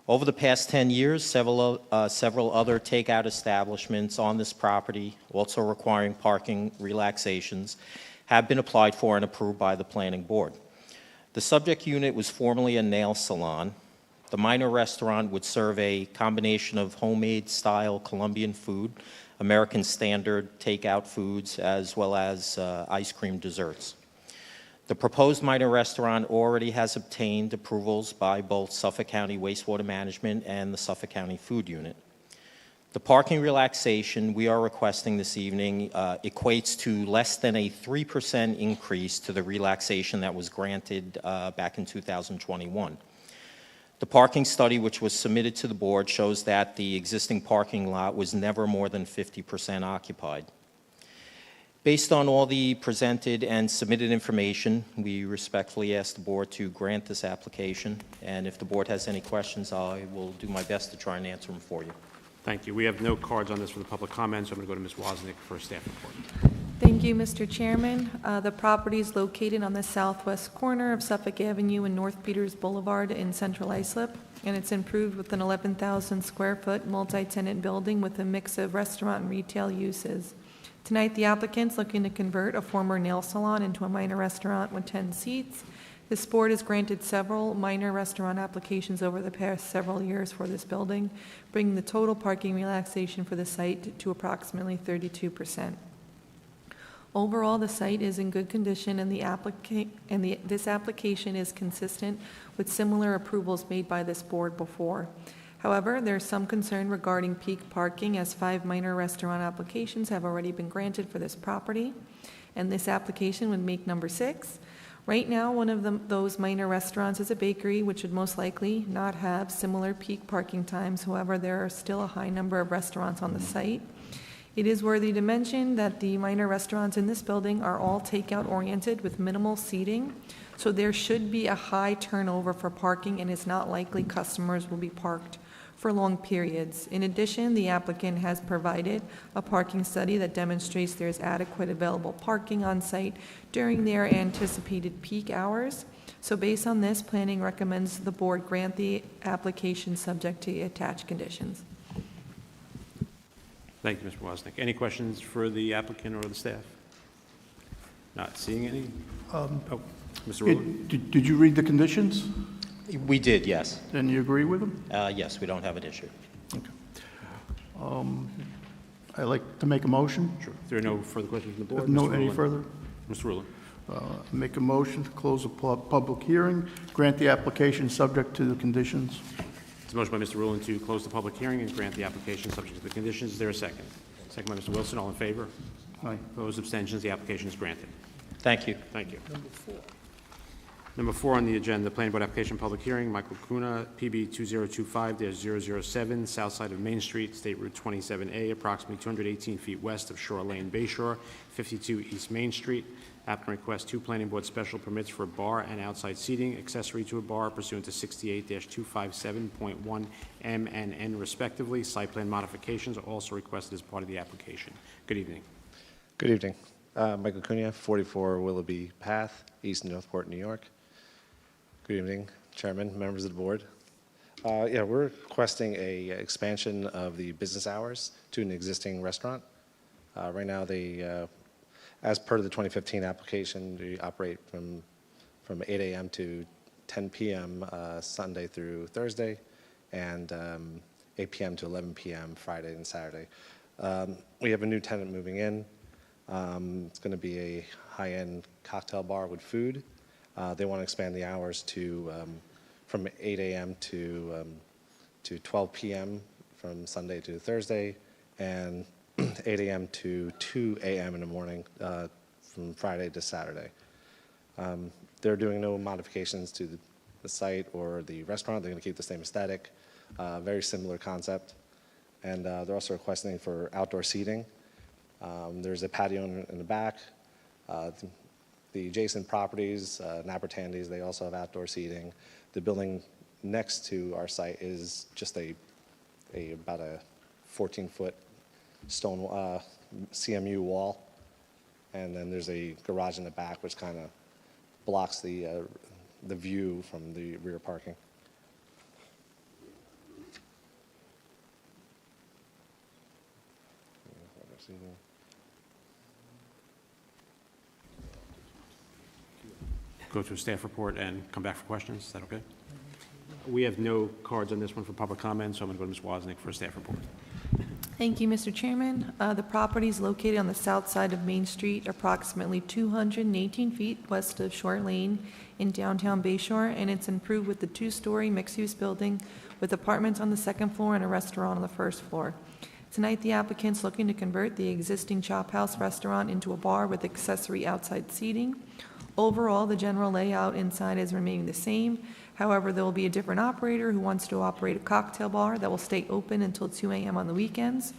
Over the past 10 years, several other takeout establishments on this property, also requiring parking relaxations, have been applied for and approved by the planning board. The subject unit was formerly a nail salon. The minor restaurant would serve a combination of homemade style Colombian food, American standard takeout foods, as well as ice cream desserts. The proposed minor restaurant already has obtained approvals by both Suffolk County Wastewater Management and the Suffolk County Food Unit. The parking relaxation we are requesting this evening equates to less than a 3% increase to the relaxation that was granted back in 2021. The parking study, which was submitted to the board, shows that the existing parking lot was never more than 50% occupied. Based on all the presented and submitted information, we respectfully ask the board to grant this application. And if the board has any questions, I will do my best to try and answer them for you. Thank you. We have no cards on this for the public comment, so I'm going to go to Ms. Wozniak for a staff report. Thank you, Mr. Chairman. The property is located on the southwest corner of Suffolk Avenue and North Peters Boulevard in Central Islip, and it's improved with an 11,000 square foot multi-tenant building with a mix of restaurant and retail uses. Tonight, the applicant's looking to convert a former nail salon into a minor restaurant with 10 seats. This board has granted several minor restaurant applications over the past several years for this building, bringing the total parking relaxation for the site to approximately 32%. Overall, the site is in good condition, and this application is consistent with similar approvals made by this board before. However, there is some concern regarding peak parking, as 5 minor restaurant applications have already been granted for this property, and this application would make number 6. Right now, one of those minor restaurants is a bakery, which would most likely not have similar peak parking times. However, there are still a high number of restaurants on the site. It is worthy to mention that the minor restaurants in this building are all takeout oriented with minimal seating, so there should be a high turnover for parking, and it's not likely customers will be parked for long periods. In addition, the applicant has provided a parking study that demonstrates there is adequate available parking on site during their anticipated peak hours. So based on this, planning recommends the board grant the application subject to attached conditions. Thank you, Mr. Wozniak. Any questions for the applicant or the staff? Not seeing any? Mr. Rulon? Did you read the conditions? We did, yes. And you agree with them? Yes, we don't have an issue. I'd like to make a motion. Sure. If there are no further questions from the board, No, Mr. any Rulon? further? Mr. Rulon? Make a motion to close the public hearing, grant the application subject to the conditions. It's a motion by Mr. Rulon to close the public hearing and grant the application subject to the conditions. Is there a second? Second by Mr. Wilson. All in favor? Aye. Opposed? Abstentions? The application is granted. Thank you. Thank you. Number 4 on the agenda, planning board application public hearing, Michael Kuna, PB 2025-007, south side of Main Street, State Route 27A, approximately 218 feet west of Shore Lane, Bayshore, 52 East Main Street. Applicant requests 2 planning board special permits for bar and outside seating, accessory to a bar pursuant to 68-257.1 M and N respectively. Site plan modifications are also requested as part of the application. Good evening. Good evening. Michael Cunha, 44 Willoughby Path, East Northport, New York. Good evening, Chairman, members of the board. Yeah, we're requesting a expansion of the business hours to an existing restaurant. Right now, they, as per the 2015 application, they operate from 8 a.m. to 10 p.m. Sunday through Thursday, and 8 p.m. to 11 p.m. Friday and Saturday. We have a new tenant moving in. It's going to be a high-end cocktail bar with food. They want to expand the hours to from 8 a.m. to 12 p.m. from Sunday to Thursday, and 8 a.m. to 2 a.m. in the morning from Friday to Saturday. They're doing no modifications to the site or the restaurant. They're going to keep the same aesthetic, very similar concept, and they're also requesting for outdoor seating. There's a patio in the back. The adjacent properties, Nappertandy's, they also have outdoor seating. The building next to our site is just about a 14-foot stone CMU wall, and then there's a garage in the back which kind of blocks the view from the rear parking. Go to a staff report and come back for questions. Is that okay? We have no cards on this one for public comment, so I'm going to go to Ms. Wozniak for a staff report. Thank you, Mr. Chairman. The property is located on the south side of Main Street, approximately 218 feet west of Shore Lane in downtown Bayshore, and it's improved with the two-story mixed-use building with apartments on the second floor and a restaurant on the first floor. Tonight, the applicant's looking to convert the existing Chop House restaurant into a bar with accessory outside seating. Overall, the general layout inside is remaining the same. However, there will be a different operator who wants to operate a cocktail bar that will stay open until 2 a.m. on the weekends.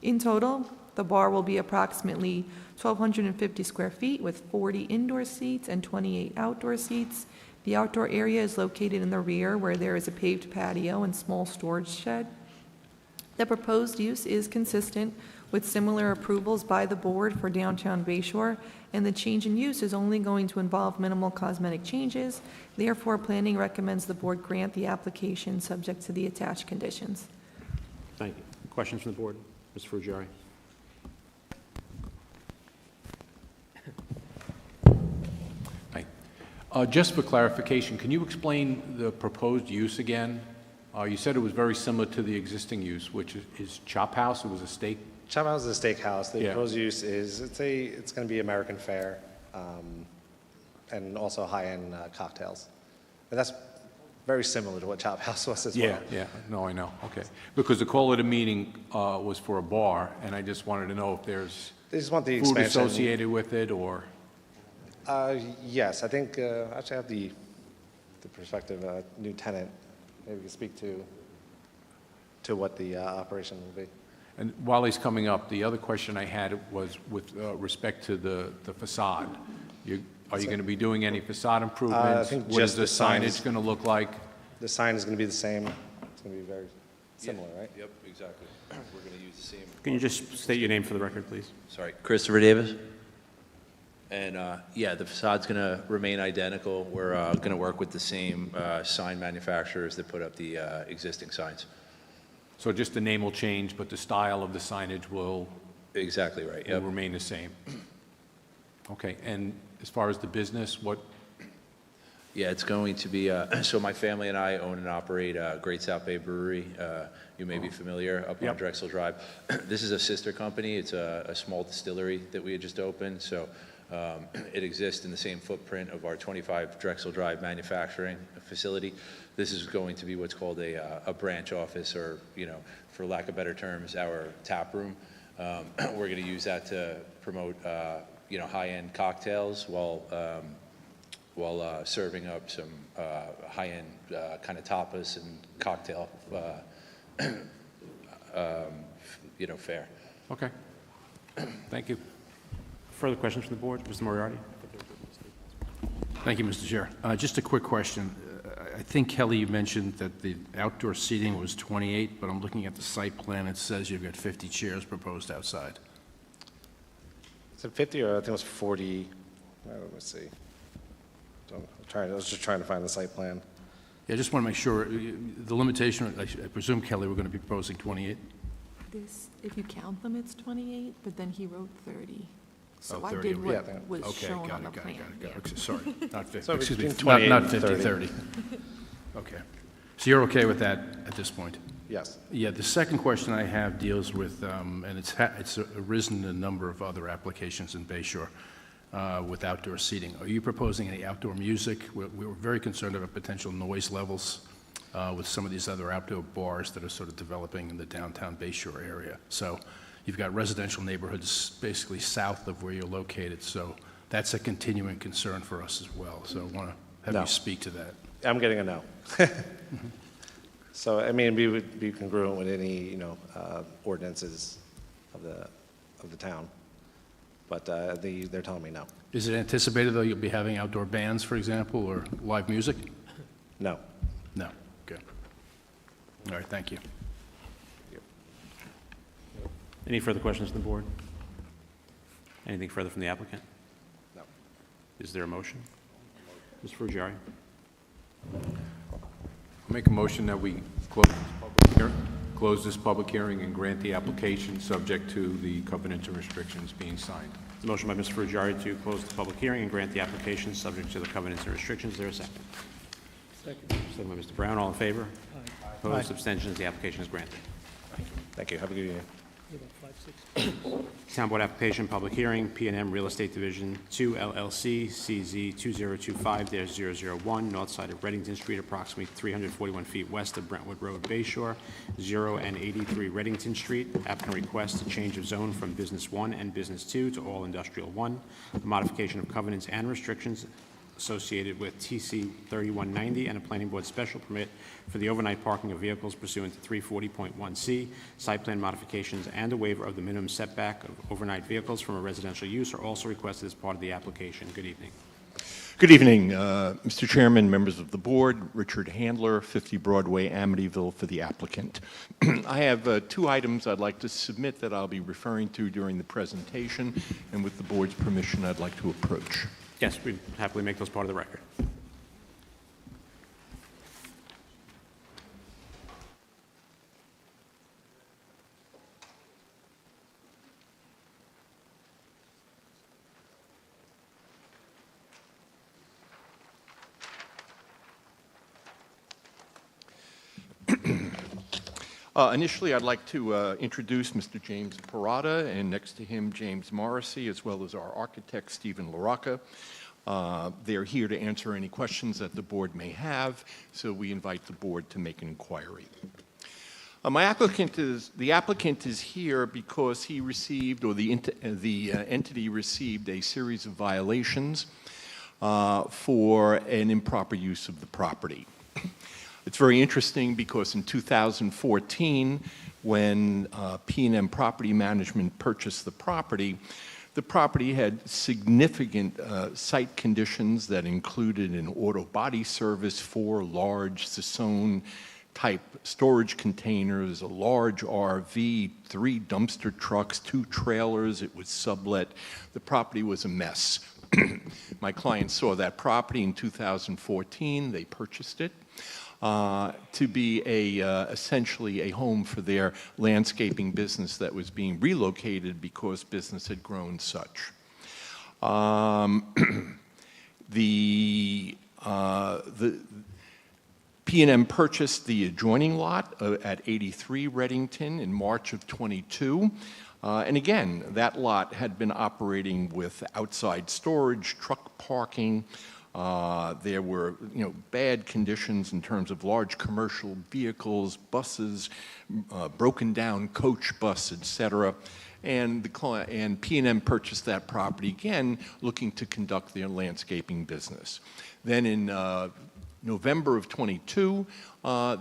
In total, the bar will be approximately 1,250 square feet with 40 indoor seats and 28 outdoor seats. The outdoor area is located in the rear where there is a paved patio and small storage shed. The proposed use is consistent with similar approvals by the board for downtown Bayshore, and the change in use is only going to involve minimal cosmetic changes. Therefore, planning recommends the board grant the application subject to the attached conditions. Thank you. Questions from the board? Mr. Frugieri? Hi. Just for clarification, can you explain the proposed use again? You said it was very similar to the existing use, which is Chop House. It was a steak. Chop House is a steakhouse. The Yeah. proposed use is, it's going to be American fare, and also high-end cocktails. And that's very similar to what Chop House was as well. Yeah. No, I know. Okay. Because the call of the meeting was for a bar, and I just wanted to know if there's They just want the food expansion. associated with it, or... Yes, I think, actually I have the prospective new tenant. Maybe we can speak to what the operation will be. And while he's coming up, the other question I had was with respect to the facade. Are you going to be doing any facade improvements? think What is just the the sign is- signage going to look like? The sign is going to be the same. It's going to be very similar, right? Yep, exactly. We're going to use the same. Can you just state your name for the record, please? Sorry, Christopher Davis. And yeah, the facade's going to remain identical. We're going to work with the same sign manufacturers that put up the existing signs. So just the name will change, but the style of the signage will Exactly right, will yep. remain the same? Okay, and as far as the business, what, Yeah, it's going to be, so my family and I own and operate Great South Bay Brewery. You may be familiar, up on Yep. Drexel Drive. This is a sister company. It's a small distillery that we had just opened, so it exists in the same footprint of our 25 Drexel Drive manufacturing facility. This is going to be what's called a branch office, or, for lack of better terms, our tap room. We're going to use that to promote, high-end cocktails while serving up some high-end kind of tapas and cocktail, fare. Okay. Thank you. Further questions from the board? Mr. Moriarty? thank you, Mr. Chair. Just a quick question. I think, Kelly, you mentioned that the outdoor seating was 28, but I'm looking at the site plan. It says you've got 50 chairs proposed outside. Is it 50 or I think it was 40? Let me see. I was just trying to find the site plan. Yeah, I just want to make sure, the limitation, I presume, Kelly, we're going to be proposing 28? This, if you count them, it's 28, but then he wrote 30. So Oh, I 30, did what yeah. was Okay, shown got on the it, got plan. it, got it, yeah. Okay, sorry, not 50, So excuse me, between 28 not and 50, 30. Okay. So you're okay with that at this point? Yes. Yeah, the second question I have deals with, and it's arisen in a number of other applications in Bayshore with outdoor seating. Are you proposing any outdoor music? We were very concerned about potential noise levels with some of these other outdoor bars that are sort of developing in the downtown Bayshore area. So you've got residential neighborhoods basically south of where you're located, so that's a continuing concern for us as well. So I want to have No. you speak to that. I'm getting a no. So, I mean, we would be congruent with any, ordinances of the town. But they're telling me no. Is it anticipated, though, you'll be having outdoor bands, for example, or live music? No. No. Good. All right, thank you. Any further questions from the board? Anything further from the applicant? No. Is there a motion? Mr. Frugieri? I'll make a motion that we close this public hearing and grant the application subject to the covenants and restrictions being signed. The motion by Mr. Frugieri to close the public hearing and grant the application subject to the covenants and restrictions. Is there a second? Second. Second by Mr. Brown. All in favor? Aye. Opposed? Abstentions? The application is granted. Thank you. Have a good evening. About 5, 6. Town Board application, public hearing, P&M Real Estate Division 2 LLC, CZ 2025-001, north side of Reddington Street, approximately 341 feet west of Brentwood Road, Bayshore, 0 and 83 Reddington Street. Applicant requests a change of zone from Business 1 and Business 2 to All Industrial 1, a modification of covenants and restrictions associated with TC 3190 and a planning board special permit for the overnight parking of vehicles pursuant to 340.1C. Site plan modifications and a waiver of the minimum setback of overnight vehicles from a residential use are also requested as part of the application. Good evening. Good evening, Mr. Chairman, members of the board. Richard Handler, 50 Broadway, Amityville, for the applicant. I have 2 items I'd like to submit that I'll be referring to during the presentation, and with the board's permission, I'd like to approach. Yes, we'd happily make those part of the record. Initially, I'd like to introduce Mr. James Parada, and next to him, James Morrissey, as well as our architect, Stephen LaRocca. They're here to answer any questions that the board may have, so we invite the board to make an inquiry. The applicant is here because he received, or the entity received, a series of violations for an improper use of the property. It's very interesting because in 2014, when P&M Property Management purchased the property had significant site conditions that included an auto body service, 4 large Sassoon-type storage containers, a large RV, 3 dumpster trucks, 2 trailers. It was sublet. The property was a mess. My client saw that property in 2014. They purchased it to be essentially a home for their landscaping business that was being relocated because business had grown such. The P&M purchased the adjoining lot at 83 Reddington in March of 22. And again, that lot had been operating with outside storage, truck parking. There were, bad conditions in terms of large commercial vehicles, buses, broken down coach bus, etc. And P&M purchased that property again, looking to conduct their landscaping business. Then in November of 22,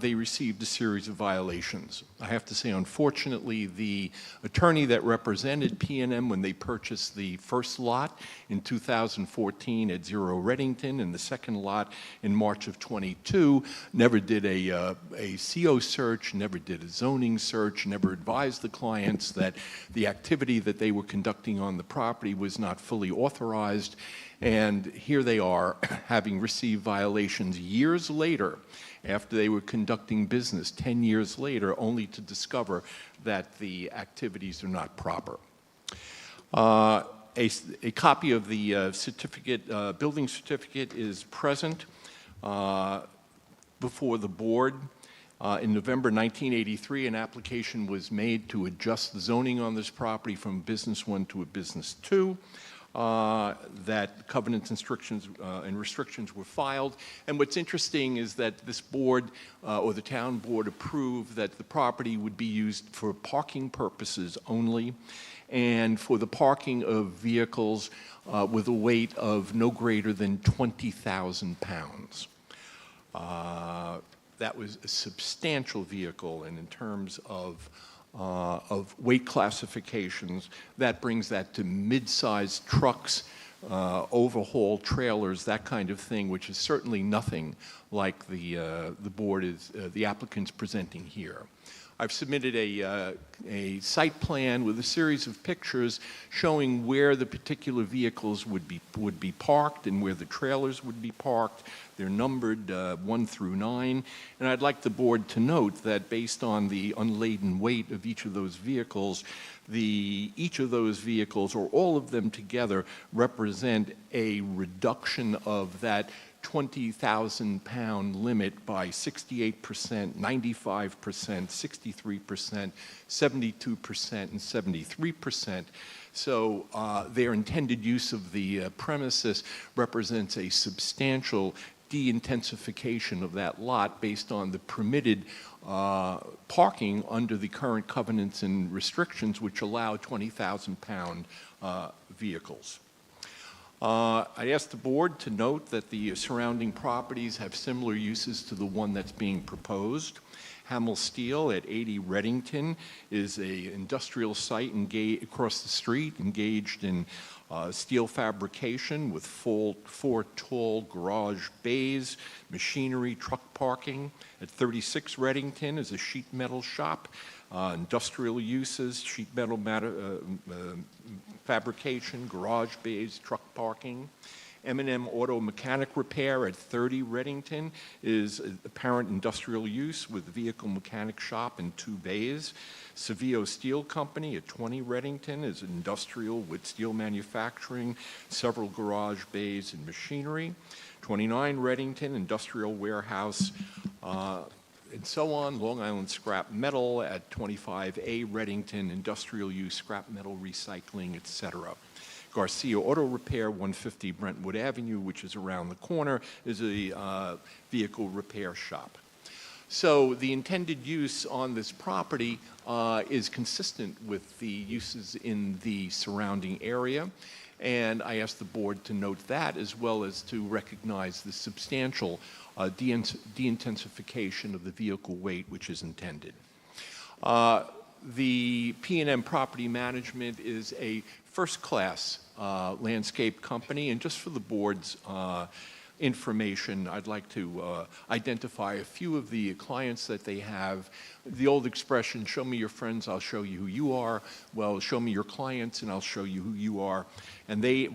they received a series of violations. I have to say, unfortunately, the attorney that represented P&M when they purchased the first lot in 2014 at 0 Reddington and the second lot in March of 22 never did a CO search, never did a zoning search, never advised the clients that the activity that they were conducting on the property was not fully authorized. And here they are, having received violations years later, after they were conducting business 10 years later, only to discover that the activities are not proper. A copy of the building certificate is present before the board. In November 1983, an application was made to adjust the zoning on this property from Business 1 to a Business 2. That covenants and restrictions were filed. And what's interesting is that this board, or the town board, approved that the property would be used for parking purposes only, and for the parking of vehicles with a weight of no greater than 20,000 pounds. That was a substantial vehicle, and in terms of weight classifications, that brings that to mid-sized trucks, overhaul trailers, that kind of thing, which is certainly nothing like the applicant's presenting here. I've submitted a site plan with a series of pictures showing where the particular vehicles would be parked and where the trailers would be parked. They're numbered 1 through 9, and I'd like the board to note that based on the unladen weight of each of those vehicles, each of those vehicles, or all of them together, represent a reduction of that 20,000-pound limit by 68%, 95%, 63%, 72%, and 73%. So their intended use of the premises represents a substantial de-intensification of that lot based on the permitted parking under the current covenants and restrictions, which allow 20,000-pound vehicles. I asked the board to note that the surrounding properties have similar uses to the one that's being proposed. Hamel Steel at 80 Reddington is an industrial site across the street engaged in steel fabrication with 4 tall garage bays, machinery, truck parking. At 36 Reddington is a sheet metal shop, industrial uses, sheet metal fabrication, garage bays, truck parking. M&M Auto Mechanic Repair at 30 Reddington is apparent industrial use with vehicle mechanic shop and 2 bays. Savio Steel Company at 20 Reddington is industrial with steel manufacturing, several garage bays and machinery. 29 Reddington, industrial warehouse, and so on. Long Island Scrap Metal at 25A Reddington, industrial use, scrap metal recycling, etc. Garcia Auto Repair, 150 Brentwood Avenue, which is around the corner, is a vehicle repair shop. So the intended use on this property is consistent with the uses in the surrounding area, and I asked the board to note that as well as to recognize the substantial de-intensification of the vehicle weight which is intended. The P&M Property Management is a first-class landscape company, and just for the board's information, I'd like to identify a few of the clients that they have. The old expression, show me your friends, I'll show you who you are. Well, show me your clients and I'll show you who you are. And they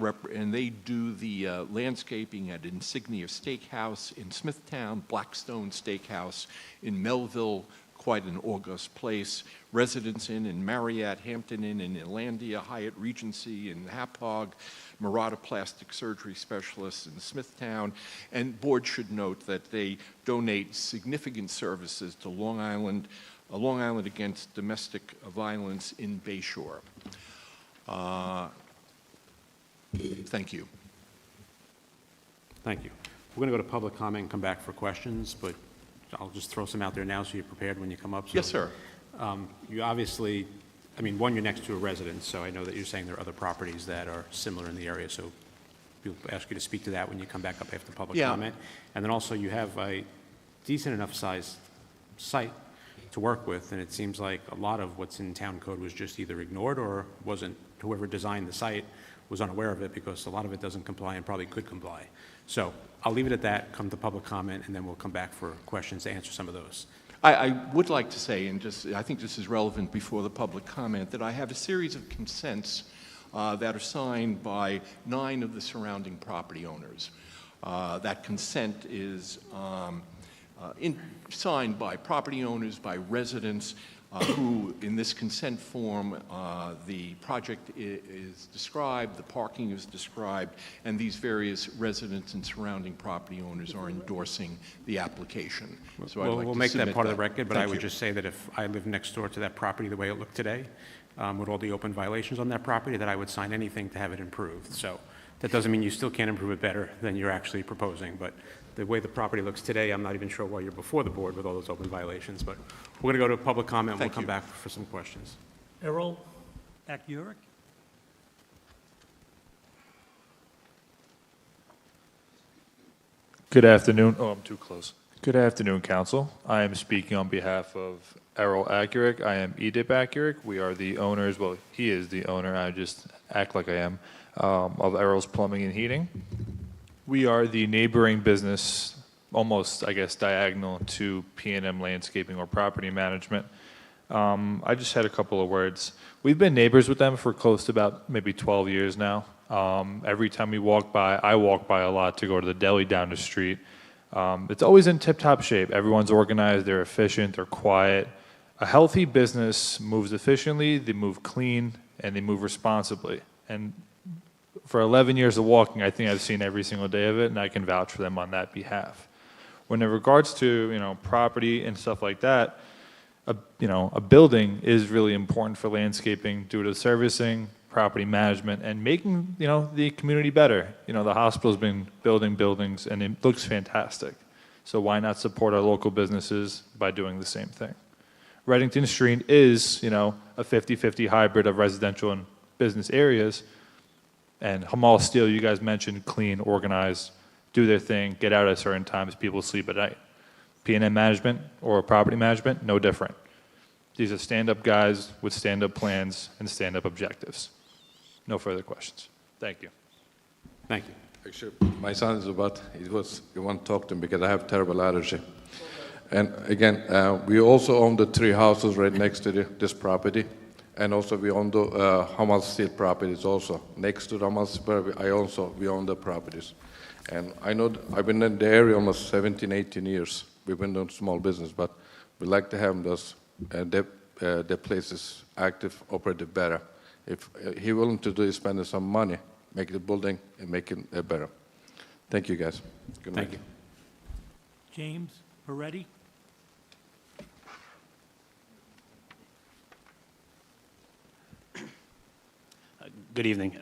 do the landscaping at Insignia Steakhouse in Smithtown, Blackstone Steakhouse in Melville, quite an august place, Residence Inn in Marriott, Hampton Inn in Islandia, Hyatt Regency in Hapog, Murata Plastic Surgery Specialists in Smithtown, and board should note that they donate significant services to Long Island Against Domestic Violence in Bayshore. Thank you. Thank you. We're going to go to public comment and come back for questions, but I'll just throw some out there now so you're prepared when you come up. So, yes, sir. You obviously, I mean, one, you're next to a residence, so I know that you're saying there are other properties that are similar in the area, so we'll ask you to speak to that when you come back up after public comment. And then also you have a decent enough sized site to work with, and it seems like a lot of what's in town code was just either ignored or wasn't, whoever designed the site was unaware of it, because a lot of it doesn't comply and probably could comply. So I'll leave it at that, come to public comment, and then we'll come back for questions to answer some of those. I would like to say, and I think this is relevant before the public comment, that I have a series of consents that are signed by 9 of the surrounding property owners. That consent is signed by property owners, by residents, who, in this consent form, the project is described, the parking is described, and these various residents and surrounding property owners are endorsing the application. So we'll make that part of the record, but I would just say that if I lived next door to that property the way it looked today, with all the open violations on that property, that I would sign anything to have it improved. So that doesn't mean you still can't improve it better than you're actually proposing, but the way the property looks today, I'm not even sure why you're before the board with all those open violations. But we're going to go to public comment, and we'll come back for some questions. Errol Akyurek. Good afternoon. Oh, I'm too close. Good afternoon, Council. I am speaking on behalf of Errol Akyurek. I am Edip Akyurek. We are the owners, well, he is the owner, I just act like I am, of Errol's Plumbing and Heating. We are the neighboring business, almost, I guess, diagonal to P&M Landscaping or Property Management. I just had a couple of words. We've been neighbors with them for close to about maybe 12 years now. Every time we walk by, I walk by a lot to go to the deli down the street. It's always in tip-top shape. Everyone's organized, they're efficient, they're quiet. A healthy business moves efficiently, they move clean, and they move responsibly. And for 11 years of walking, I think I've seen every single day of it, and I can vouch for them on that behalf. When in regards to, property and stuff like that, a building is really important for landscaping due to servicing, property management, and making, the community better. The hospital's been building buildings, and it looks fantastic. So why not support our local businesses by doing the same thing? Reddington Street is, a 50-50 hybrid of residential and business areas. And Hamal Steel, you guys mentioned clean, organized, do their thing, get out at certain times, people sleep at night. P&M management or property management, no different. These are stand-up guys with stand-up plans and stand-up objectives. No further questions. Thank you. Thank you. Actually, my son is you want to talk to him because I have terrible allergy. And again, we also own the 3 houses right next to this property. And also we own the Hamal Steel properties also. Next to the Hamal Steel, we own the properties. And I know I've been in the area almost 17, 18 years. We've been doing small business, but we like to have those, their places active, operated better. If he willing to do is spend some money, make the building and make it better. Thank you, guys. Good night. Thank you. James Peretti? Good evening.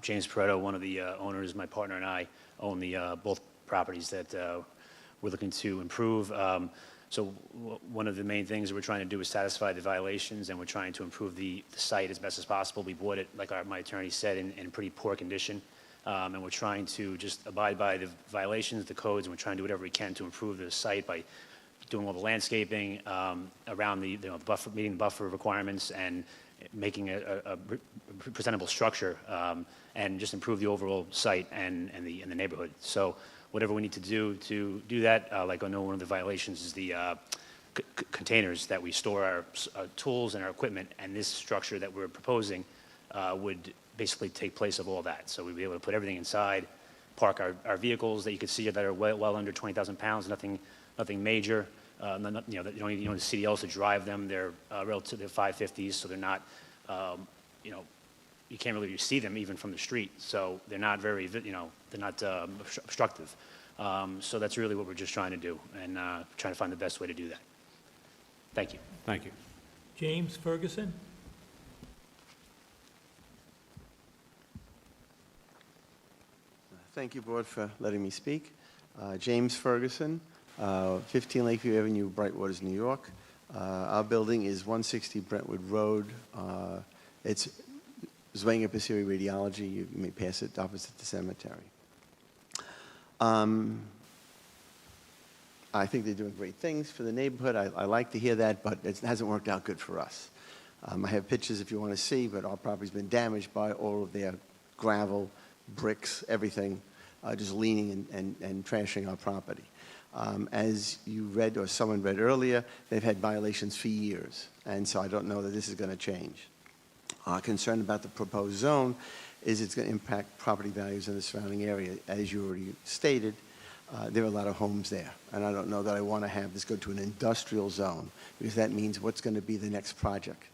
James Pareto, one of the owners. My partner and I own the both properties that we're looking to improve. So one of the main things that we're trying to do is satisfy the violations, and we're trying to improve the site as best as possible. We bought it, like my attorney said, in pretty poor condition, and we're trying to just abide by the violations, the codes, and we're trying to do whatever we can to improve the site by doing all the landscaping around the buffer, meeting the buffer requirements, and making a presentable structure, and just improve the overall site and the neighborhood. So whatever we need to do that, like I know one of the violations is the containers that we store our tools and our equipment, and this structure that we're proposing would basically take place of all that. So we'd be able to put everything inside, park our vehicles that you can see that are well under 20,000 pounds, nothing major. You don't need the CDLs to drive them. They're relative to 550s, so they're not, you can't really see them even from the street. So they're not very, they're not obstructive. So that's really what we're just trying to do, and trying to find the best way to do that. Thank you. Thank you. James Ferguson? Thank you, Board, for letting me speak. James Ferguson, 15 Lakeview Avenue, Brightwaters, New York. Our building is 160 Brentwood Road. It's Zwenger Passeri Radiology. You may pass it opposite the cemetery. I think they're doing great things for the neighborhood. I like to hear that, but it hasn't worked out good for us. I have pictures if you want to see, but our property's been damaged by all of their gravel, bricks, everything, just leaning and trashing our property. As you read, or someone read earlier, they've had violations for years, and so I don't know that this is going to change. Our concern about the proposed zone is it's going to impact property values in the surrounding area. As you already stated, there are a lot of homes there, and I don't know that I want to have this go to an industrial zone, because that means what's going to be the next project.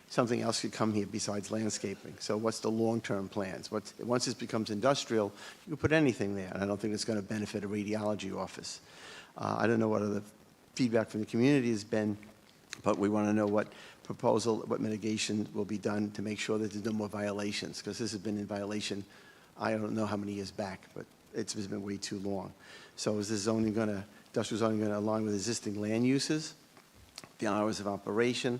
Something else could come here besides landscaping. So what's the long-term plans? Once this becomes industrial, you can put anything there, and I don't think it's going to benefit a radiology office. I don't know what other feedback from the community has been, but we want to know what mitigation will be done to make sure that there's no more violations, because this has been in violation, I don't know how many years back, but it's been way too long. So is this industrial zoning going to align with existing land uses, the hours of operation?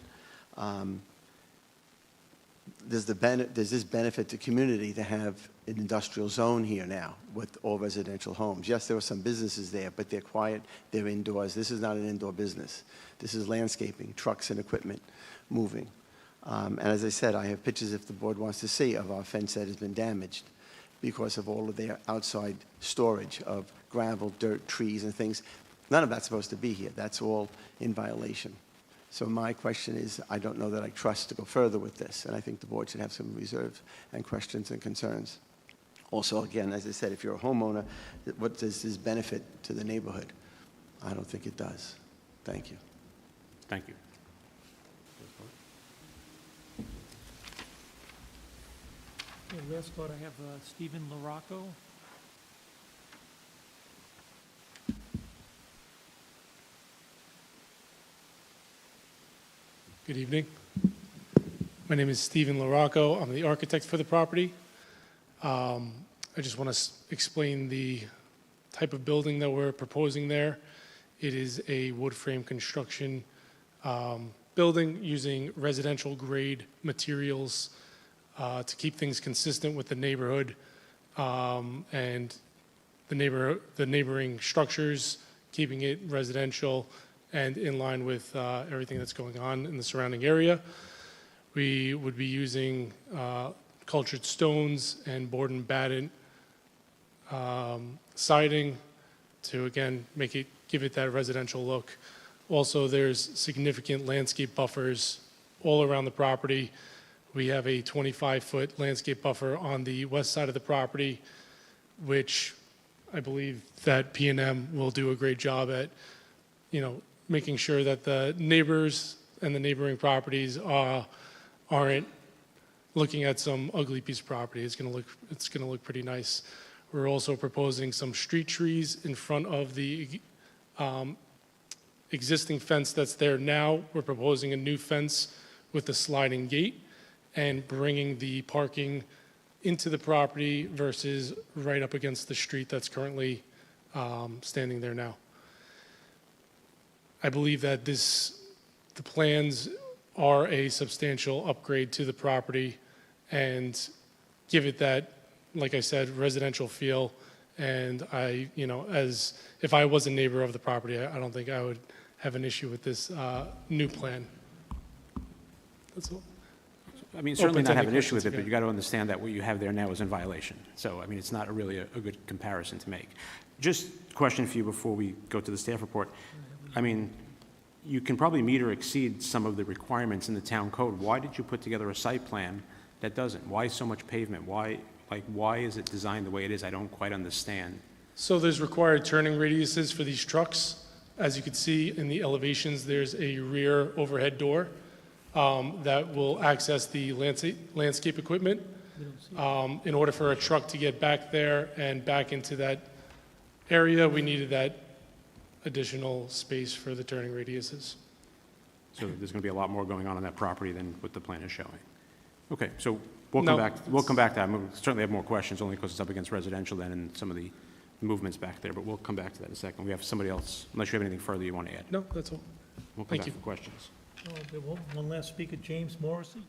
Does this benefit the community to have an industrial zone here now with all residential homes? Yes, there are some businesses there, but they're quiet, they're indoors. This is not an indoor business. This is landscaping, trucks and equipment moving. And as I said, I have pictures, if the board wants to see, of our fence that has been damaged because of all of their outside storage of gravel, dirt, trees, and things. None of that's supposed to be here. That's all in violation. So my question is, I don't know that I trust to go further with this, and I think the board should have some reserve and questions and concerns. Also, again, as I said, if you're a homeowner, what does this benefit to the neighborhood? I don't think it does. Thank you. Thank you. Okay, last thought, I have Stephen LaRocco. Good evening. My name is Stephen LaRocco. I'm the architect for the property. I just want to explain the type of building that we're proposing there. It is a wood frame construction building using residential grade materials to keep things consistent with the neighborhood and the neighboring structures, keeping it residential and in line with everything that's going on in the surrounding area. We would be using cultured stones and board and batten siding to, again, give it that residential look. Also, there's significant landscape buffers all around the property. We have a 25-foot landscape buffer on the west side of the property, which I believe that P&M will do a great job at, making sure that the neighbors and the neighboring properties aren't looking at some ugly piece of property. It's going to look pretty nice. We're also proposing some street trees in front of the existing fence that's there now. We're proposing a new fence with a sliding gate and bringing the parking into the property versus right up against the street that's currently standing there now. I believe that the plans are a substantial upgrade to the property and give it that, like I said, residential feel. And as if I was a neighbor of the property, I don't think I would have an issue with this new plan. That's all. I mean, certainly Open to not have any an issue with it, questions but you got to understand that what you have there now is in violation. So, I mean, it's not really a good comparison to make. Just a question for you before we go to the staff report. I mean, you can probably meet or exceed some of the requirements in the town code. Why did you put together a site plan that doesn't? Why so much pavement? Why is it designed the way it is? I don't quite understand. So there's required turning radiuses for these trucks. As you can see in the elevations, there's a rear overhead door that will access the landscape equipment. In order for a truck to get back there and back into that area, we needed that additional space for the turning radiuses. So there's going to be a lot more going on that property than what the plan is showing. Okay, so we'll come back to that. We'll certainly have more questions only because it's up against residential then and some of the movements back there, but we'll come back to that in a second. We have somebody else, unless you have anything further you want to add. No, that's all. We'll come Thank back you. for questions. One last speaker, James Morrissey.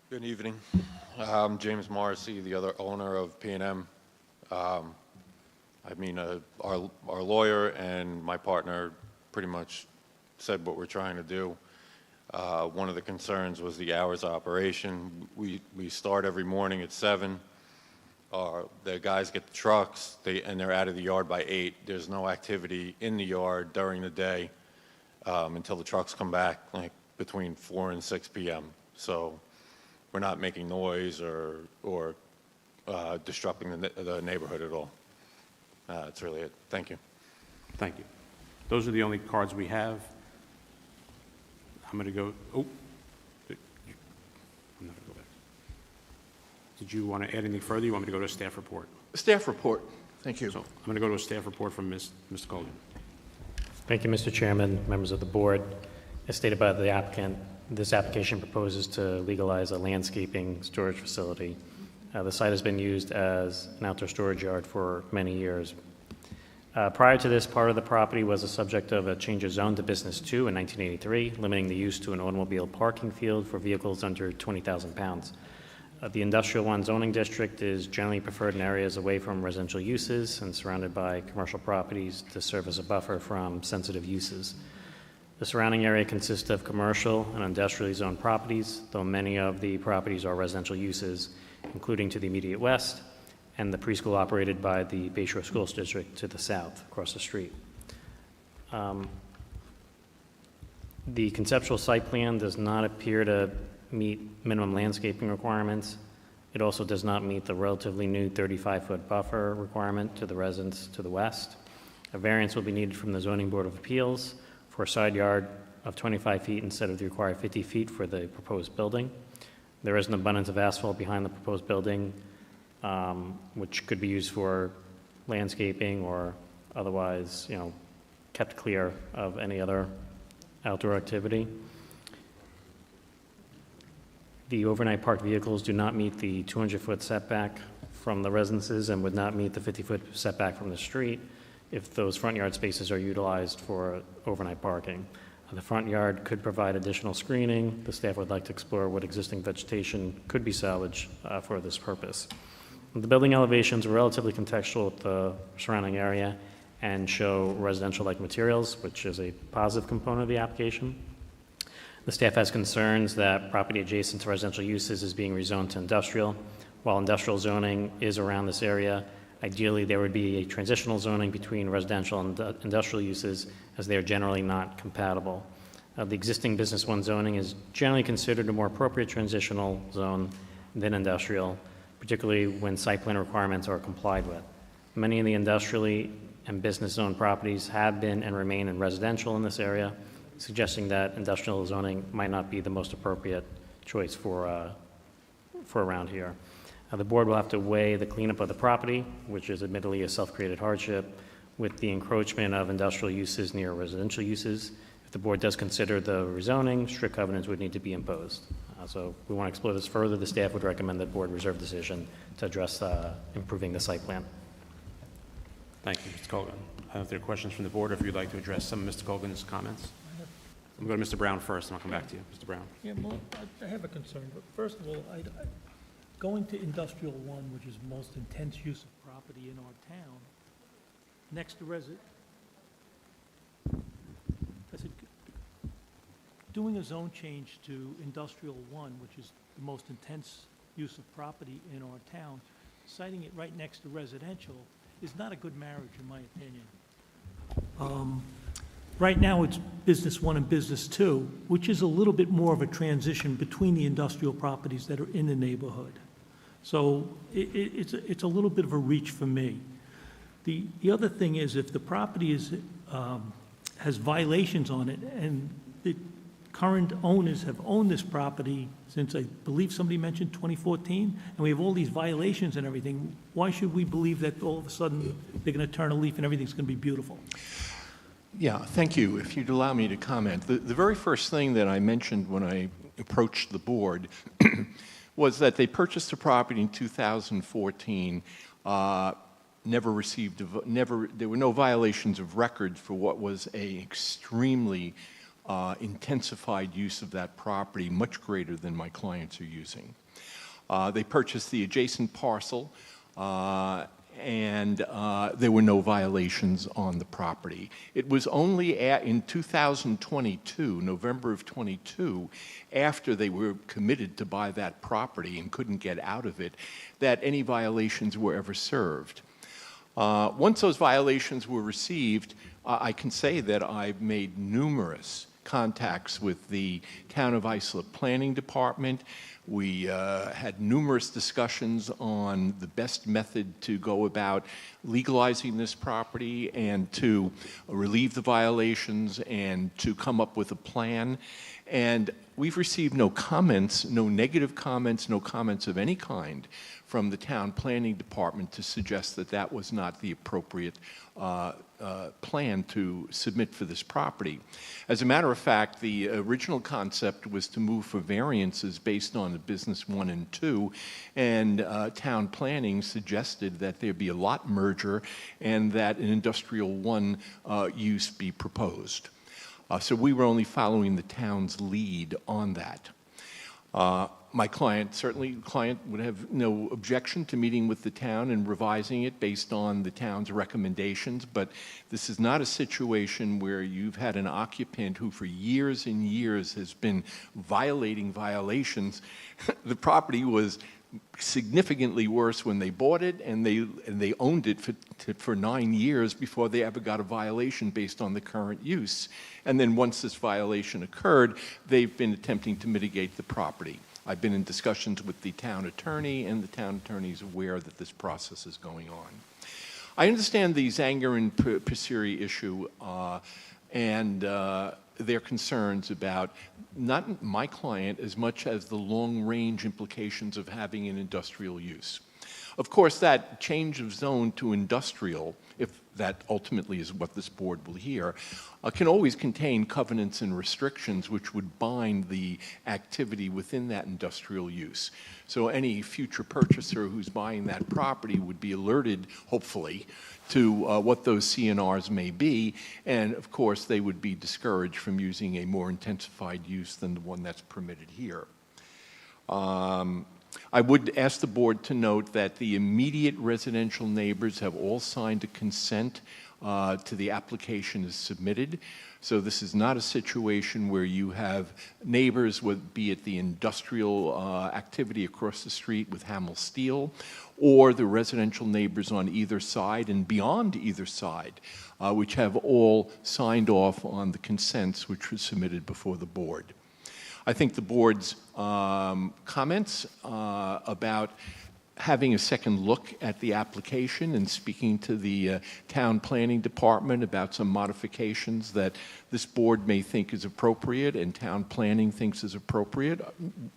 Good evening. I'm James Morrissey, the other owner of P&M. Our lawyer and my partner pretty much said what we're trying to do. One of the concerns was the hours of operation. We start every morning at 7. The guys get the trucks, and they're out of the yard by 8. There's no activity in the yard during the day until the trucks come back, like between 4 and 6 p.m. So we're not making noise or disrupting the neighborhood at all. That's really it. Thank you. Thank you. Those are the only cards we have. I'm going to go, I'm not going to go back. Did you want to add anything further? You want me to go to a staff report? Staff report. Thank you. So I'm going to go to a staff report from Mr. Colgan. Thank you, Mr. Chairman, members of the board. As stated by the applicant, this application proposes to legalize a landscaping storage facility. The site has been used as an outdoor storage yard for many years. Prior to this, part of the property was a subject of a change of zone to Business 2 in 1983, limiting the use to an automobile parking field for vehicles under 20,000 pounds. The Industrial 1 zoning district is generally preferred in areas away from residential uses and surrounded by commercial properties to serve as a buffer from sensitive uses. The surrounding area consists of commercial and industrially zoned properties, though many of the properties are residential uses, including to the immediate west, and the preschool operated by the Bay Shore Schools District to the south, across the street. The conceptual site plan does not appear to meet minimum landscaping requirements. It also does not meet the relatively new 35-foot buffer requirement to the residents to the west. A variance will be needed from the Zoning Board of Appeals for a side yard of 25 feet instead of the required 50 feet for the proposed building. There is an abundance of asphalt behind the proposed building, which could be used for landscaping or otherwise, kept clear of any other outdoor activity. The overnight parked vehicles do not meet the 200-foot setback from the residences and would not meet the 50-foot setback from the street if those front yard spaces are utilized for overnight parking. The front yard could provide additional screening. The staff would like to explore what existing vegetation could be salvaged for this purpose. The building elevations are relatively contextual with the surrounding area and show residential-like materials, which is a positive component of the application. The staff has concerns that property adjacent to residential uses is being rezoned to industrial. While industrial zoning is around this area, ideally there would be a transitional zoning between residential and industrial uses, as they are generally not compatible. The existing Business 1 zoning is generally considered a more appropriate transitional zone than industrial, particularly when site plan requirements are complied with. Many of the industrially and business zone properties have been and remain in residential in this area, suggesting that industrial zoning might not be the most appropriate choice for around here. The board will have to weigh the cleanup of the property, which is admittedly a self-created hardship, with the encroachment of industrial uses near residential uses. If the board does consider the rezoning, strict covenants would need to be imposed. So we want to explore this further. The staff would recommend that board reserve decision to address improving the site plan. Thank you, Mr. Colgan. If there are questions from the board, or if you'd like to address some of Mr. Colgan's comments. I'm going to Mr. Brown first, and I'll come back to you. Mr. Brown. Yeah, well, I have a concern, but first of all, going to Industrial 1, which is the most intense use of property in our town, next to I said, doing a zone change to Industrial 1, which is the most intense use of property in our town, citing it right next to residential is not a good marriage, in my opinion. Right now, it's Business 1 and Business 2, which is a little bit more of a transition between the industrial properties that are in the neighborhood. So it's a little bit of a reach for me. The other thing is, if the property has violations on it, and the current owners have owned this property since, I believe somebody mentioned 2014, and we have all these violations and everything, why should we believe that all of a sudden they're going to turn a leaf and everything's going to be beautiful? Yeah, thank you. If you'd allow me to comment. The very first thing that I mentioned when I approached the board was that they purchased the property in 2014, there were no violations of record for what was a extremely intensified use of that property, much greater than my clients are using. They purchased the adjacent parcel, and there were no violations on the property. It was only in 2022, November of 22, after they were committed to buy that property and couldn't get out of it, that any violations were ever served. Once those violations were received, I can say that I've made numerous contacts with the Town of Islip Planning Department. We had numerous discussions on the best method to go about legalizing this property and to relieve the violations and to come up with a plan. And we've received no comments, no negative comments, no comments of any kind from the Town Planning Department to suggest that that was not the appropriate plan to submit for this property. As a matter of fact, the original concept was to move for variances based on the Business 1 and 2, and Town Planning suggested that there be a lot merger and that an Industrial 1 use be proposed. So we were only following the town's lead on that. My client would have no objection to meeting with the town and revising it based on the town's recommendations, but this is not a situation where you've had an occupant who for years and years has been violating violations. The property was significantly worse when they bought it, and they owned it for 9 years before they ever got a violation based on the current use. And then once this violation occurred, they've been attempting to mitigate the property. I've been in discussions with the town attorney, and the town attorney is aware that this process is going on. I understand the Zanger and Passeri issue and their concerns about not my client as much as the long-range implications of having an industrial use. Of course, that change of zone to industrial, if that ultimately is what this board will hear, can always contain covenants and restrictions which would bind the activity within that industrial use. So any future purchaser who's buying that property would be alerted, hopefully, to what those CNRs may be, and of course they would be discouraged from using a more intensified use than the one that's permitted here. I would ask the board to note that the immediate residential neighbors have all signed a consent to the application as submitted. So this is not a situation where you have neighbors, be it the industrial activity across the street with Hamel Steel, or the residential neighbors on either side and beyond either side, which have all signed off on the consents which were submitted before the board. I think the board's comments about having a second look at the application and speaking to the town planning department about some modifications that this board may think is appropriate and town planning thinks is appropriate,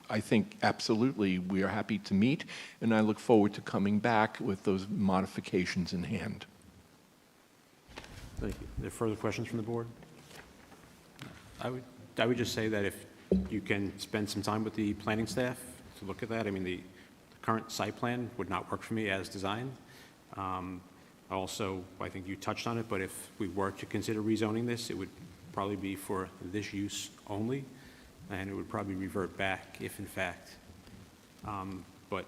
I think absolutely we are happy to meet, and I look forward to coming back with those modifications in hand. Thank you. Are there further questions from the board? I would just say that if you can spend some time with the planning staff to look at that. I mean, the current site plan would not work for me as designed. Also, I think you touched on it, but if we were to consider rezoning this, it would probably be for this use only, and it would probably revert back if in fact. But,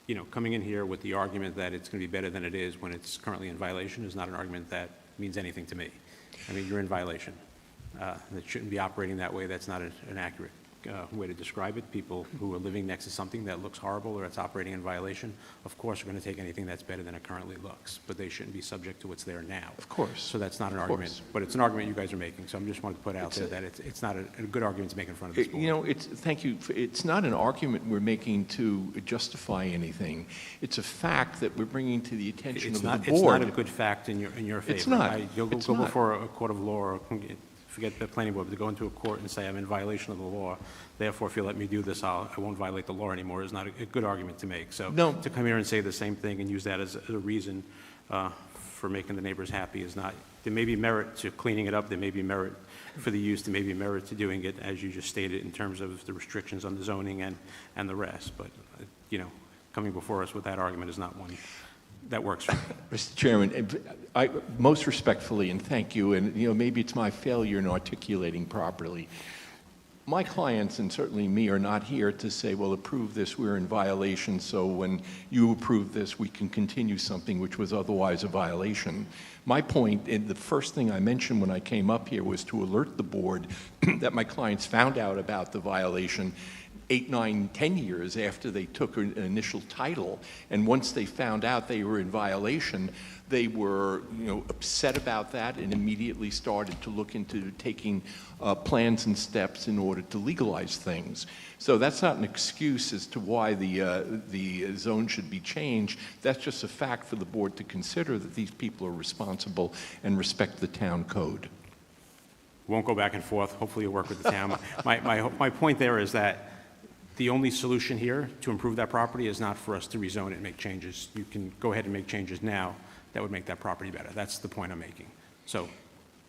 you know, coming in here with the argument that it's going to be better than it is when it's currently in violation is not an argument that means anything to me. I mean, you're in violation. That shouldn't be operating that way. That's not an accurate way to describe it. People who are living next to something that looks horrible or that's operating in violation, of course, are going to take anything that's better than it currently looks, but they shouldn't be subject to what's there now. Of course. So that's not an argument, but it's an argument you guys are making. So I'm just wanting to put out there that it's not a good argument to make in front of this board. You know, thank you. It's not an argument we're making to justify anything. It's a fact that we're bringing to the attention of the board. It's not a good fact in your favor. It's not. You'll go before a court of law, or forget the planning board, but to go into a court and say I'm in violation of the law, therefore if you let me do this, I won't violate the law anymore, is not a good argument to make. So no. To come here and say the same thing and use that as a reason for making the neighbors happy is not, there may be merit to cleaning it up, there may be merit for the use, there may be merit to doing it as you just stated in terms of the restrictions on the zoning and the rest, but you know, coming before us with that argument is not one that works for me. Mr. Chairman, I most respectfully, and thank you, and you know, maybe it's my failure in articulating properly. My clients, and certainly me, are not here to say, well, approve this, we're in violation, so when you approve this, we can continue something which was otherwise a violation. My point, and the first thing I mentioned when I came up here, was to alert the board that my clients found out about the violation 8, 9, 10 years after they took an initial title, and once they found out they were in violation, they were, you know, upset about that and immediately started to look into taking plans and steps in order to legalize things. So that's not an excuse as to why the zone should be changed. That's just a fact for the board to consider, that these people are responsible and respect the town code. Won't go back and forth. Hopefully you'll work with the town. My point there is that the only solution here to improve that property is not for us to rezone it and make changes. You can go ahead and make changes now that would make that property better. That's the point I'm making. So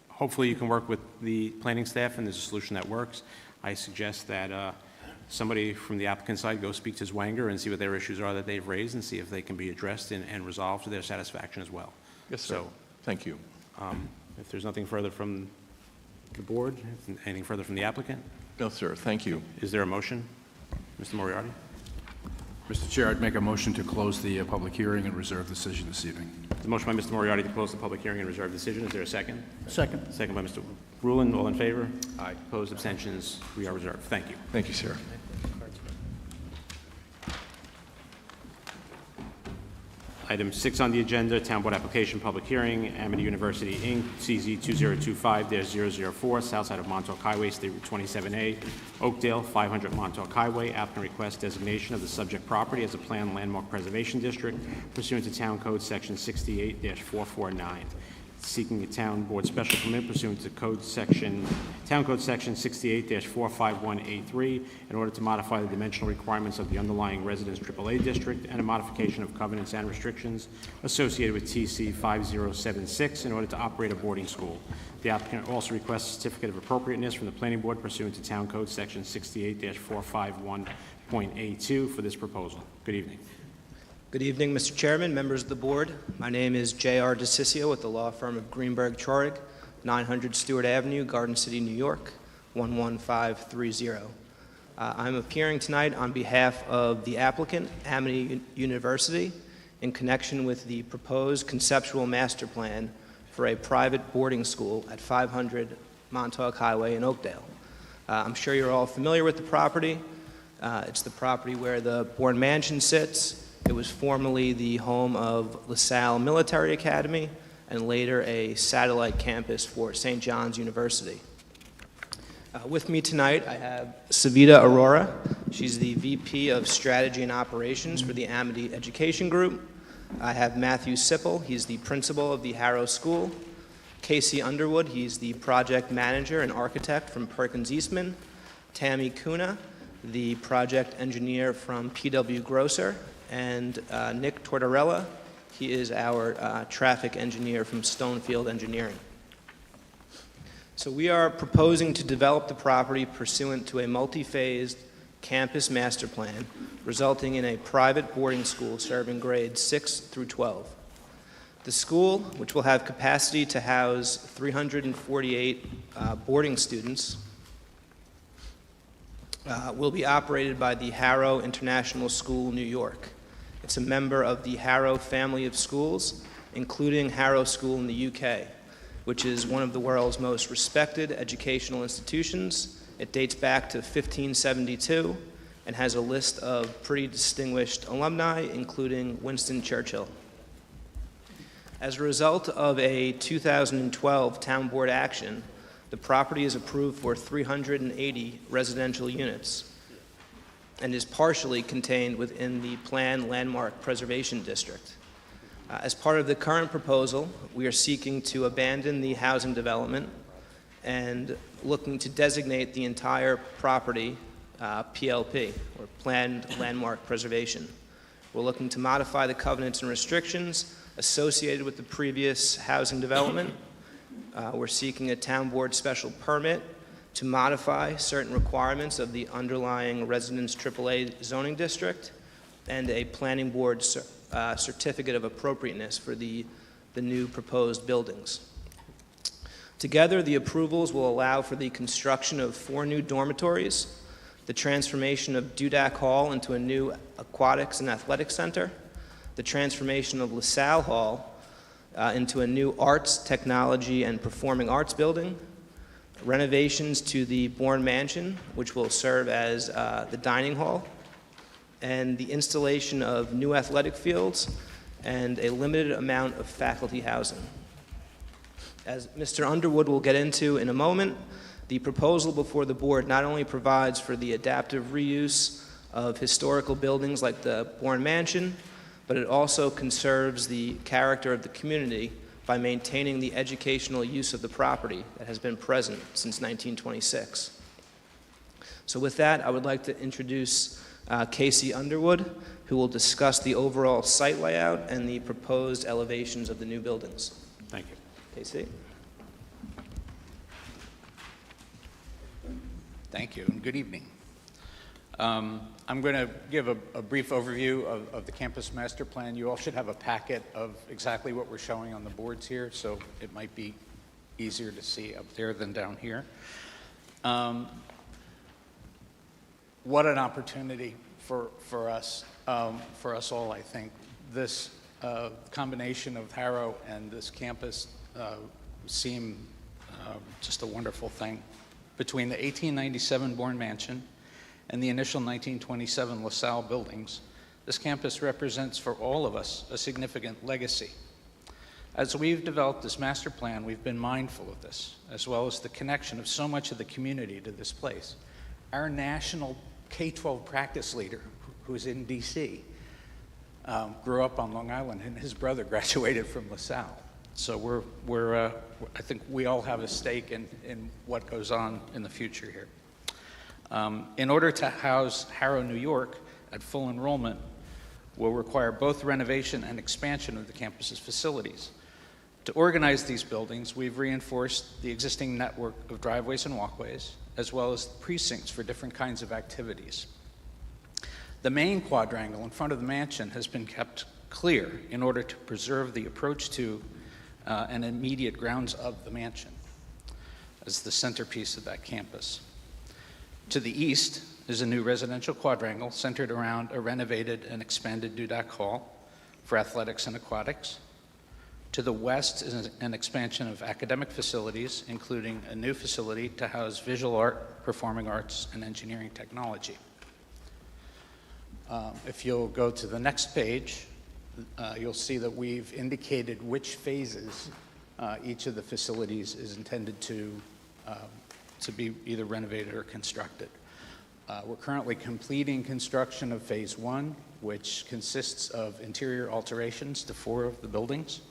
hopefully you can work with the planning staff and there's a solution that works. I suggest that somebody from the applicant side go speak to Zwanger and see what their issues are that they've raised and see if they can be addressed and resolved to their satisfaction as well. Yes, sir. So, thank you. If there's nothing further from the board, anything further from the applicant? No, sir. Thank you. Is there a motion? Mr. Moriarty? Mr. Chair, I'd make a motion to close the public hearing and reserve decision this evening. The motion by Mr. Moriarty to close the public hearing and reserve decision. Is there a second? Second. Second by Mr. Rulon. All in favor? Aye. Opposed? Abstentions? We are reserved. Thank you. Thank you, sir. Item 6 on the agenda, Town Board Application Public Hearing, Amity University, Inc., CZ 2025-004, south side of Montauk Highway, State Route 27A, Oakdale, 500 Montauk Highway. Applicant requests designation of the subject property as a planned landmark preservation district pursuant to Town Code Section 68-449. Seeking a town board special permit pursuant to Town Code Section 68-451A3 in order to modify the dimensional requirements of the underlying residence AAA district and a modification of covenants and restrictions associated with TC 5076 in order to operate a boarding school. The applicant also requests a certificate of appropriateness from the planning board pursuant to Town Code Section 68-451.A2 for this proposal. Good evening. Good evening, Mr. Chairman, members of the board. My name is J.R. DeCiccio with the law firm of Greenberg Chorig, 900 Stewart Avenue, Garden City, New York, 11530. I'm appearing tonight on behalf of the applicant, Amity University, in connection with the proposed conceptual master plan for a private boarding school at 500 Montauk Highway in Oakdale. I'm sure you're all familiar with the property. It's the property where the Bourne Mansion sits. It was formerly the home of LaSalle Military Academy and later a satellite campus for St. John's University. With me tonight, I have Savita Arora. She's the VP of Strategy and Operations for the Amity Education Group. I have Matthew Sipple. He's the principal of the Harrow School. Casey Underwood. He's the project manager and architect from Perkins Eastman. Tammy Kuna, the project engineer from P.W. Grosser. And Nick Tortorella, he is our traffic engineer from Stonefield Engineering. So we are proposing to develop the property pursuant to a multi-phased campus master plan, resulting in a private boarding school serving grades 6 through 12. The school, which will have capacity to house 348 boarding students, will be operated by the Harrow International School, New York. It's a member of the Harrow family of schools, including Harrow School in the UK, which is one of the world's most respected educational institutions. It dates back to 1572 and has a list of pretty distinguished alumni, including Winston Churchill. As a result of a 2012 town board action, the property is approved for 380 residential units and is partially contained within the planned landmark preservation district. As part of the current proposal, we are seeking to abandon the housing development and looking to designate the entire property PLP, or Planned Landmark Preservation. We're looking to modify the covenants and restrictions associated with the previous housing development. We're seeking a town board special permit to modify certain requirements of the underlying residence AAA zoning district and a planning board certificate of appropriateness for the new proposed buildings. Together, the approvals will allow for the construction of 4 new dormitories, the transformation of Dudak Hall into a new aquatics and athletic center, the transformation of LaSalle Hall into a new arts, technology, and performing arts building, renovations to the Bourne Mansion, which will serve as the dining hall, and the installation of new athletic fields and a limited amount of faculty housing. As Mr. Underwood will get into in a moment, the proposal before the board not only provides for the adaptive reuse of historical buildings like the Bourne Mansion, but it also conserves the character of the community by maintaining the educational use of the property that has been present since 1926. So with that, I would like to introduce Casey Underwood, who will discuss the overall site layout and the proposed elevations of the new buildings. Thank you. Casey? Thank you, and good evening. I'm going to give a brief overview of the campus master plan. You all should have a packet of exactly what we're showing on the boards here, so it might be easier to see up there than down here. What an opportunity for us all, I think. This combination of Harrow and this campus seem just a wonderful thing. Between the 1897 Bourne Mansion and the initial 1927 LaSalle buildings, this campus represents for all of us a significant legacy. As we've developed this master plan, we've been mindful of this, as well as the connection of so much of the community to this place. Our national K-12 practice leader, who's in DC, grew up on Long Island, and his brother graduated from LaSalle. So I think we all have a stake in what goes on in the future here. In order to house Harrow, New York at full enrollment will require both renovation and expansion of the campus's facilities. To organize these buildings, we've reinforced the existing network of driveways and walkways, as well as precincts for different kinds of activities. The main quadrangle in front of the mansion has been kept clear in order to preserve the approach to and immediate grounds of the mansion as the centerpiece of that campus. To the east is a new residential quadrangle centered around a renovated and expanded Dudek Hall for athletics and aquatics. To the west is an expansion of academic facilities, including a new facility to house visual art, performing arts, and engineering technology. If you'll go to the next page, you'll see that we've indicated which phases each of the facilities is intended to be either renovated or constructed. We're currently completing construction of phase 1, which consists of interior alterations to 4 of the buildings.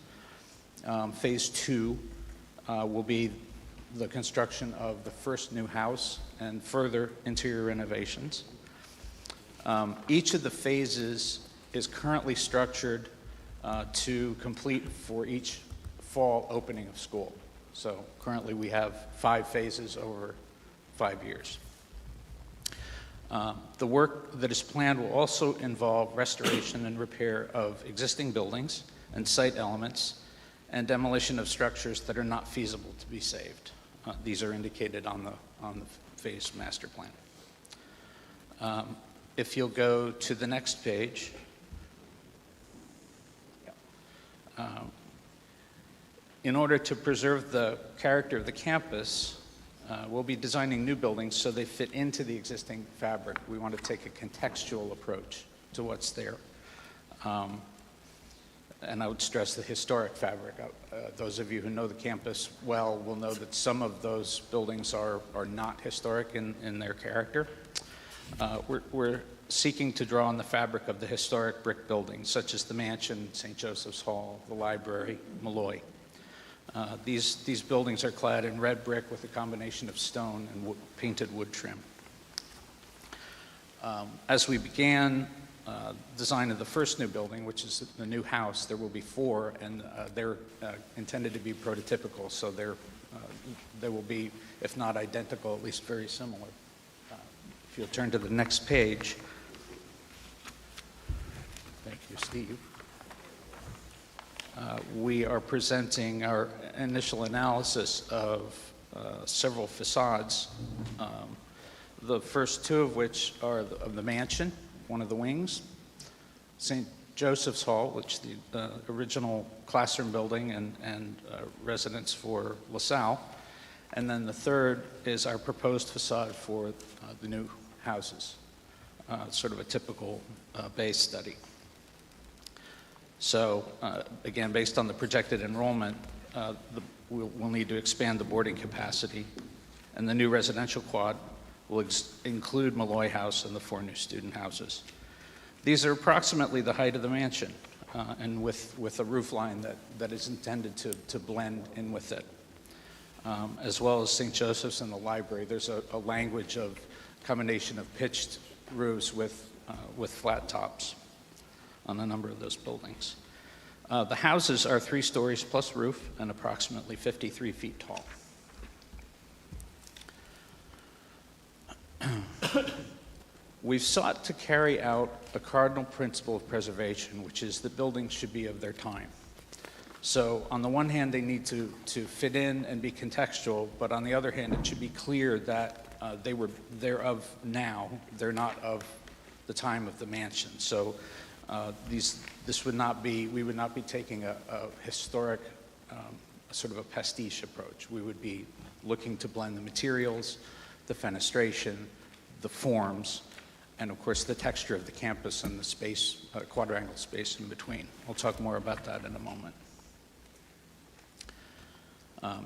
Phase 2 will be the construction of the first new house and further interior renovations. Each of the phases is currently structured to complete for each fall opening of school. So currently we have 5 phases over 5 years. The work that is planned will also involve restoration and repair of existing buildings and site elements and demolition of structures that are not feasible to be saved. These are indicated on the phase master plan. If you'll go to the next page. In order to preserve the character of the campus, we'll be designing new buildings so they fit into the existing fabric. We want to take a contextual approach to what's there. And I would stress the historic fabric. Those of you who know the campus well will know that some of those buildings are not historic in their character. We're seeking to draw on the fabric of the historic brick buildings, such as the mansion, St. Joseph's Hall, the library, Malloy. These buildings are clad in red brick with a combination of stone and painted wood trim. As we began design of the first new building, which is the new house, there will be 4, and they're intended to be prototypical, so they will be, if not identical, at least very similar. If you'll turn to the next page. Thank you, Steve. We are presenting our initial analysis of several facades, the first 2 of which are of the mansion, one of the wings, St. Joseph's Hall, which the original classroom building and residence for LaSalle, and then the third is our proposed facade for the new houses, sort of a typical base study. So again, based on the projected enrollment, we'll need to expand the boarding capacity, and the new residential quad will include Malloy House and the 4 new student houses. These are approximately the height of the mansion, and with a roof line that is intended to blend in with it. As well as St. Joseph's and the library, there's a language of combination of pitched roofs with flat tops on a number of those buildings. The houses are 3 stories plus roof and approximately 53 feet tall. We've sought to carry out a cardinal principle of preservation, which is that buildings should be of their time. So on the one hand, they need to fit in and be contextual, but on the other hand, it should be clear that they're of now, they're not of the time of the mansion. So we would not be taking a historic, sort of a pastiche approach. We would be looking to blend the materials, the fenestration, the forms, and of course, the texture of the campus and the space, quadrangle space in between. I'll talk more about that in a moment.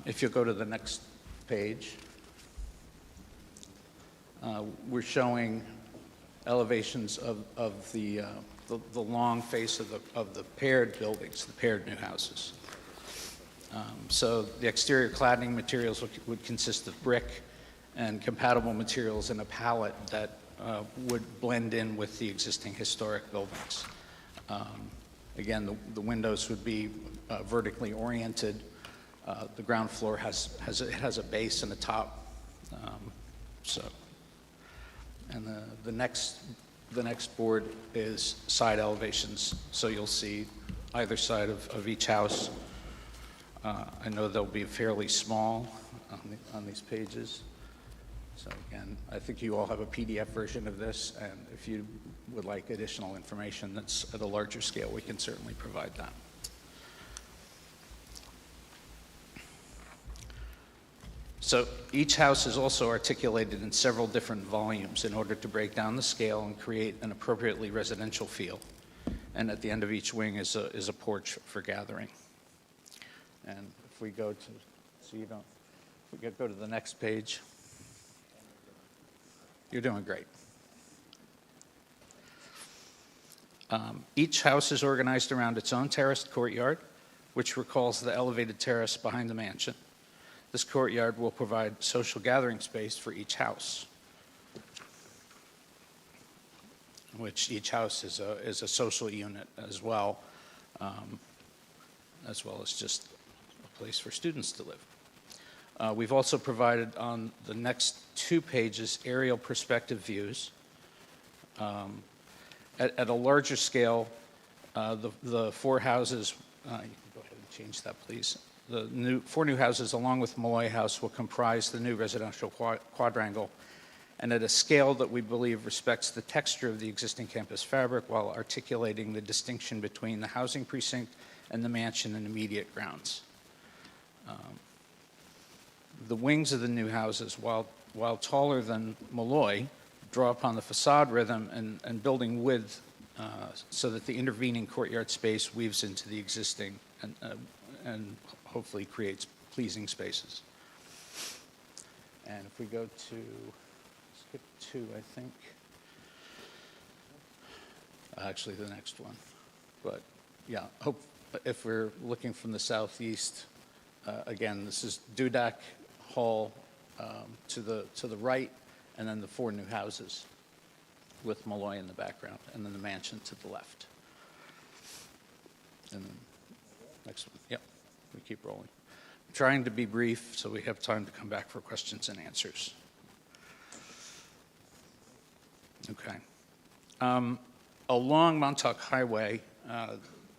If you'll go to the next page, we're showing elevations of the long face of the paired buildings, the paired new houses. So the exterior cladding materials would consist of brick and compatible materials in a palette that would blend in with the existing historic buildings. Again, the windows would be vertically oriented. The ground floor has a base and a top. And the next board is side elevations. So you'll see either side of each house. I know they'll be fairly small on these pages. So again, I think you all have a PDF version of this, and if you would like additional information that's at a larger scale, we can certainly provide that. So each house is also articulated in several different volumes in order to break down the scale and create an appropriately residential feel. And at the end of each wing is a porch for gathering. And if we go to, so you don't, if we go to the next page, you're doing great. Each house is organized around its own terraced courtyard, which recalls the elevated terrace behind the mansion. This courtyard will provide social gathering space for each house, which each house is a social unit as well as just a place for students to live. We've also provided on the next 2 pages aerial perspective views. At a larger scale, the 4 houses, you can go ahead and change that, please. The 4 new houses, along with Malloy House, will comprise the new residential quadrangle, and at a scale that we believe respects the texture of the existing campus fabric while articulating the distinction between the housing precinct and the mansion and immediate grounds. The wings of the new houses, while taller than Malloy, draw upon the facade rhythm and building width so that the intervening courtyard space weaves into the existing and hopefully creates pleasing spaces. And if we go to, skip 2, I think. Actually, the next one. But yeah, if we're looking from the southeast, again, this is Dudak Hall to the right, and then the 4 new houses with Malloy in the background, and then the mansion to the left. And then next one, yep, we keep rolling. I'm trying to be brief so we have time to come back for questions and answers. Okay. Along Montauk Highway,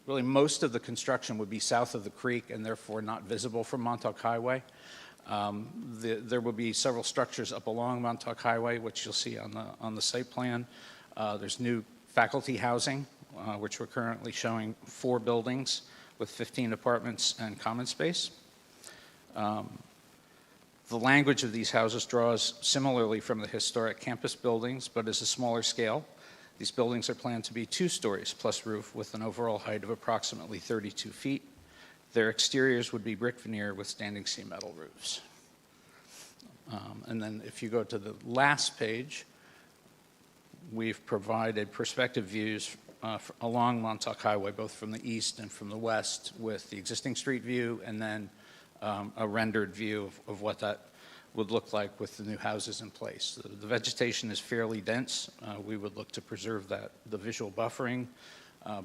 really most of the construction would be south of the creek and therefore not visible from Montauk Highway. There will be several structures up along Montauk Highway, which you'll see on the site plan. There's new faculty housing, which we're currently showing 4 buildings with 15 apartments and common space. The language of these houses draws similarly from the historic campus buildings, but is a smaller scale. These buildings are planned to be 2 stories plus roof with an overall height of approximately 32 feet. Their exteriors would be brick veneer with standing seam metal roofs. And then if you go to the last page, we've provided perspective views along Montauk Highway, both from the east and from the west, with the existing street view and then a rendered view of what that would look like with the new houses in place. The vegetation is fairly dense. We would look to preserve the visual buffering,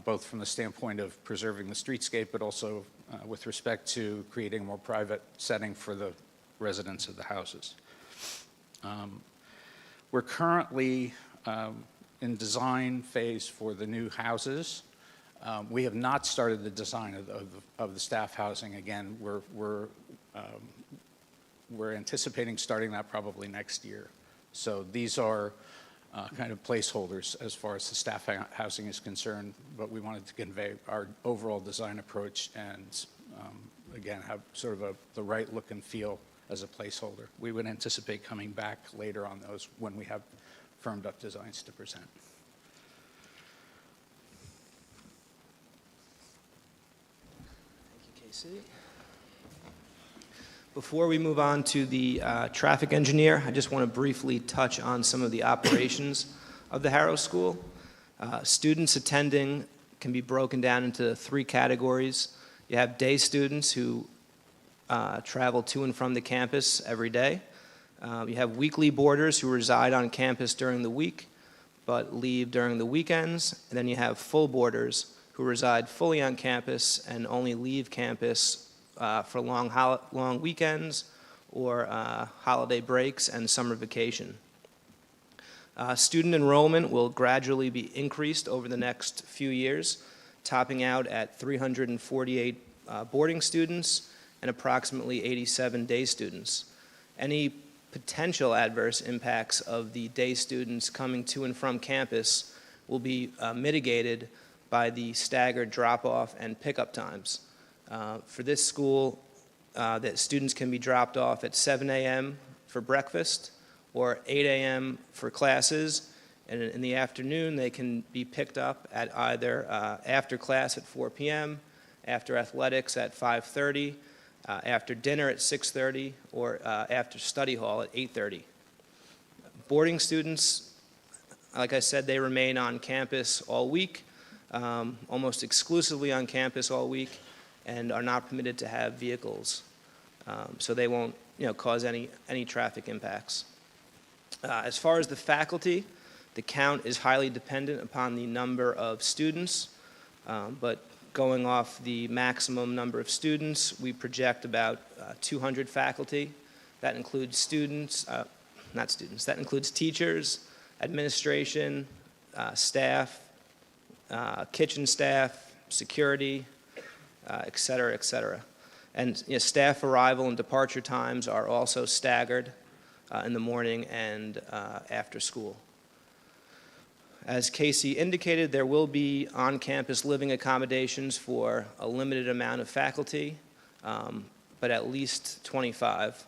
both from the standpoint of preserving the streetscape, but also with respect to creating a more private setting for the residents of the houses. We're currently in design phase for the new houses. We have not started the design of the staff housing. Again, we're anticipating starting that probably next year. So these are kind of placeholders as far as the staff housing is concerned, but we wanted to convey our overall design approach and again, have sort of the right look and feel as a placeholder. We would anticipate coming back later on those when we have Firmed Up Designs to present. Thank you, Casey. Before we move on to the traffic engineer, I just want to briefly touch on some of the operations of the Harrow School. Students attending can be broken down into 3 categories. You have day students who travel to and from the campus every day. You have weekly boarders who reside on campus during the week but leave during the weekends. And then you have full boarders who reside fully on campus and only leave campus for long weekends or holiday breaks and summer vacation. Student enrollment will gradually be increased over the next few years, topping out at 348 boarding students and approximately 87 day students. Any potential adverse impacts of the day students coming to and from campus will be mitigated by the staggered drop-off and pickup times. For this school, that students can be dropped off at 7 a.m. for breakfast or 8 a.m. for classes, and in the afternoon they can be picked up at either after class at 4 p.m., after athletics at 5:30, after dinner at 6:30, or after study hall at 8:30. Boarding students, like I said, they remain on campus all week, almost exclusively on campus all week, and are not permitted to have vehicles. So they won't, cause any traffic impacts. As far as the faculty, the count is highly dependent upon the number of students, but going off the maximum number of students, we project about 200 faculty. That includes that includes teachers, administration, staff, kitchen staff, security, et cetera, et cetera. And staff arrival and departure times are also staggered in the morning and after school. As Casey indicated, there will be on-campus living accommodations for a limited amount of faculty, but at least 25.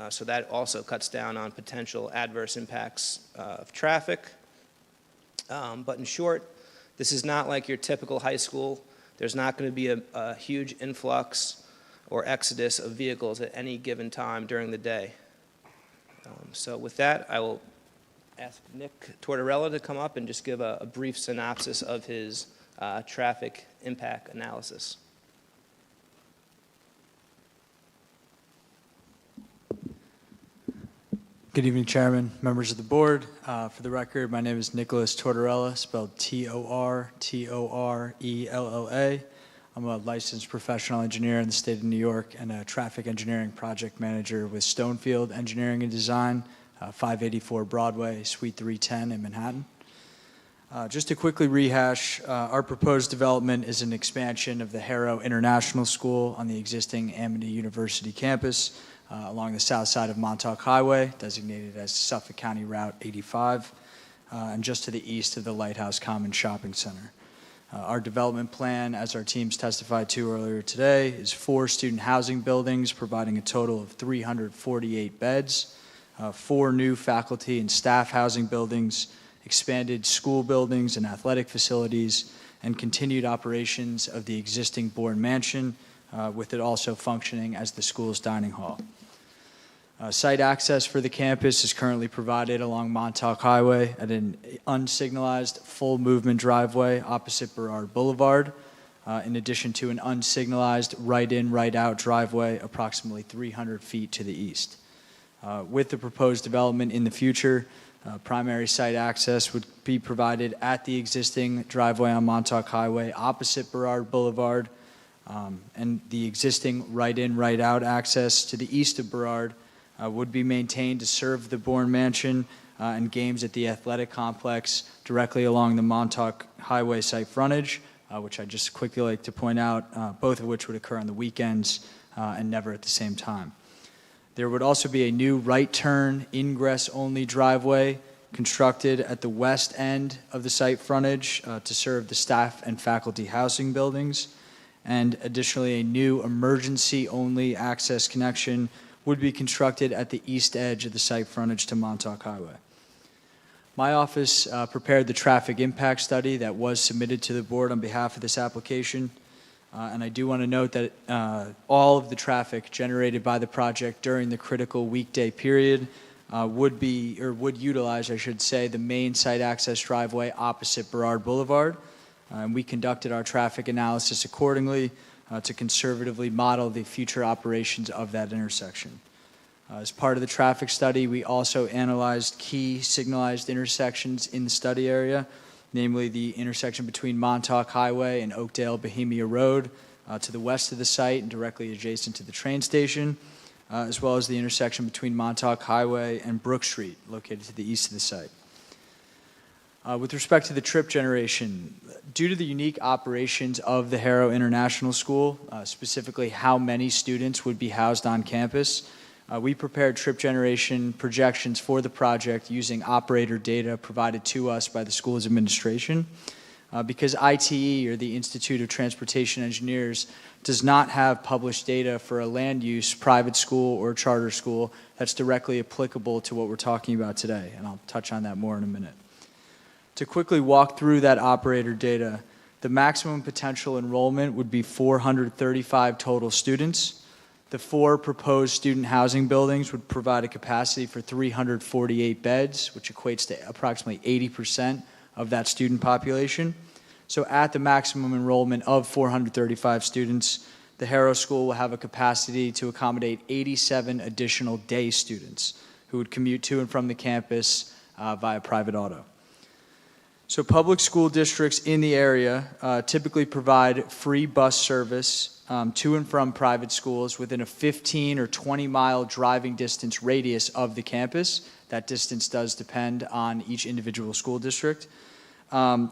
So that also cuts down on potential adverse impacts of traffic. But in short, this is not like your typical high school. There's not going to be a huge influx or exodus of vehicles at any given time during the day. So with that, I will ask Nick Tortorella to come up and just give a brief synopsis of his traffic impact analysis. Good evening, Chairman, members of the board. For the record, my name is Nicholas Tortorella, spelled Tortorella. I'm a licensed professional engineer in the state of New York and a traffic engineering project manager with Stonefield Engineering and Design, 584 Broadway, Suite 310 in Manhattan. Just to quickly rehash, our proposed development is an expansion of the Harrow International School on the existing Amity University campus along the south side of Montauk Highway, designated as Suffolk County Route 85, and just to the east of the Lighthouse Commons Shopping Center. Our development plan, as our teams testified to earlier today, is 4 student housing buildings providing a total of 348 beds, 4 new faculty and staff housing buildings, expanded school buildings and athletic facilities, and continued operations of the existing Bourne Mansion, with it also functioning as the school's dining hall. Site access for the campus is currently provided along Montauk Highway at an unsignalized full movement driveway opposite Burrard Boulevard, in addition to an unsignalized right-in, right-out driveway approximately 300 feet to the east. With the proposed development in the future, primary site access would be provided at the existing driveway on Montauk Highway opposite Burrard Boulevard, and the existing right-in, right-out access to the east of Burrard would be maintained to serve the Bourne Mansion and games at the athletic complex directly along the Montauk Highway site frontage, which I'd just quickly like to point out, both of which would occur on the weekends and never at the same time. There would also be a new right turn ingress-only driveway constructed at the west end of the site frontage to serve the staff and faculty housing buildings, and additionally a new emergency-only access connection would be constructed at the east edge of the site frontage to Montauk Highway. My office prepared the traffic impact study that was submitted to the board on behalf of this application. And I do want to note that all of the traffic generated by the project during the critical weekday period would utilize, I should say, the main site access driveway opposite Burrard Boulevard. And we conducted our traffic analysis accordingly to conservatively model the future operations of that intersection. As part of the traffic study, we also analyzed key signalized intersections in the study area, namely the intersection between Montauk Highway and Oakdale Bohemia Road to the west of the site and directly adjacent to the train station, as well as the intersection between Montauk Highway and Brook Street, located to the east of the site. With respect to the trip generation, due to the unique operations of the Harrow International School, specifically how many students would be housed on campus, we prepared trip generation projections for the project using operator data provided to us by the school's administration. Because ITE, or the Institute of Transportation Engineers, does not have published data for a land use private school or charter school that's directly applicable to what we're talking about today, and I'll touch on that more in a minute. To quickly walk through that operator data, the maximum potential enrollment would be 435 total students. The 4 proposed student housing buildings would provide a capacity for 348 beds, which equates to approximately 80% of that student population. So at the maximum enrollment of 435 students, the Harrow School will have a capacity to accommodate 87 additional day students who would commute to and from the campus via private auto. So public school districts in the area typically provide free bus service to and from private schools within a 15 or 20 mile driving distance radius of the campus. That distance does depend on each individual school district,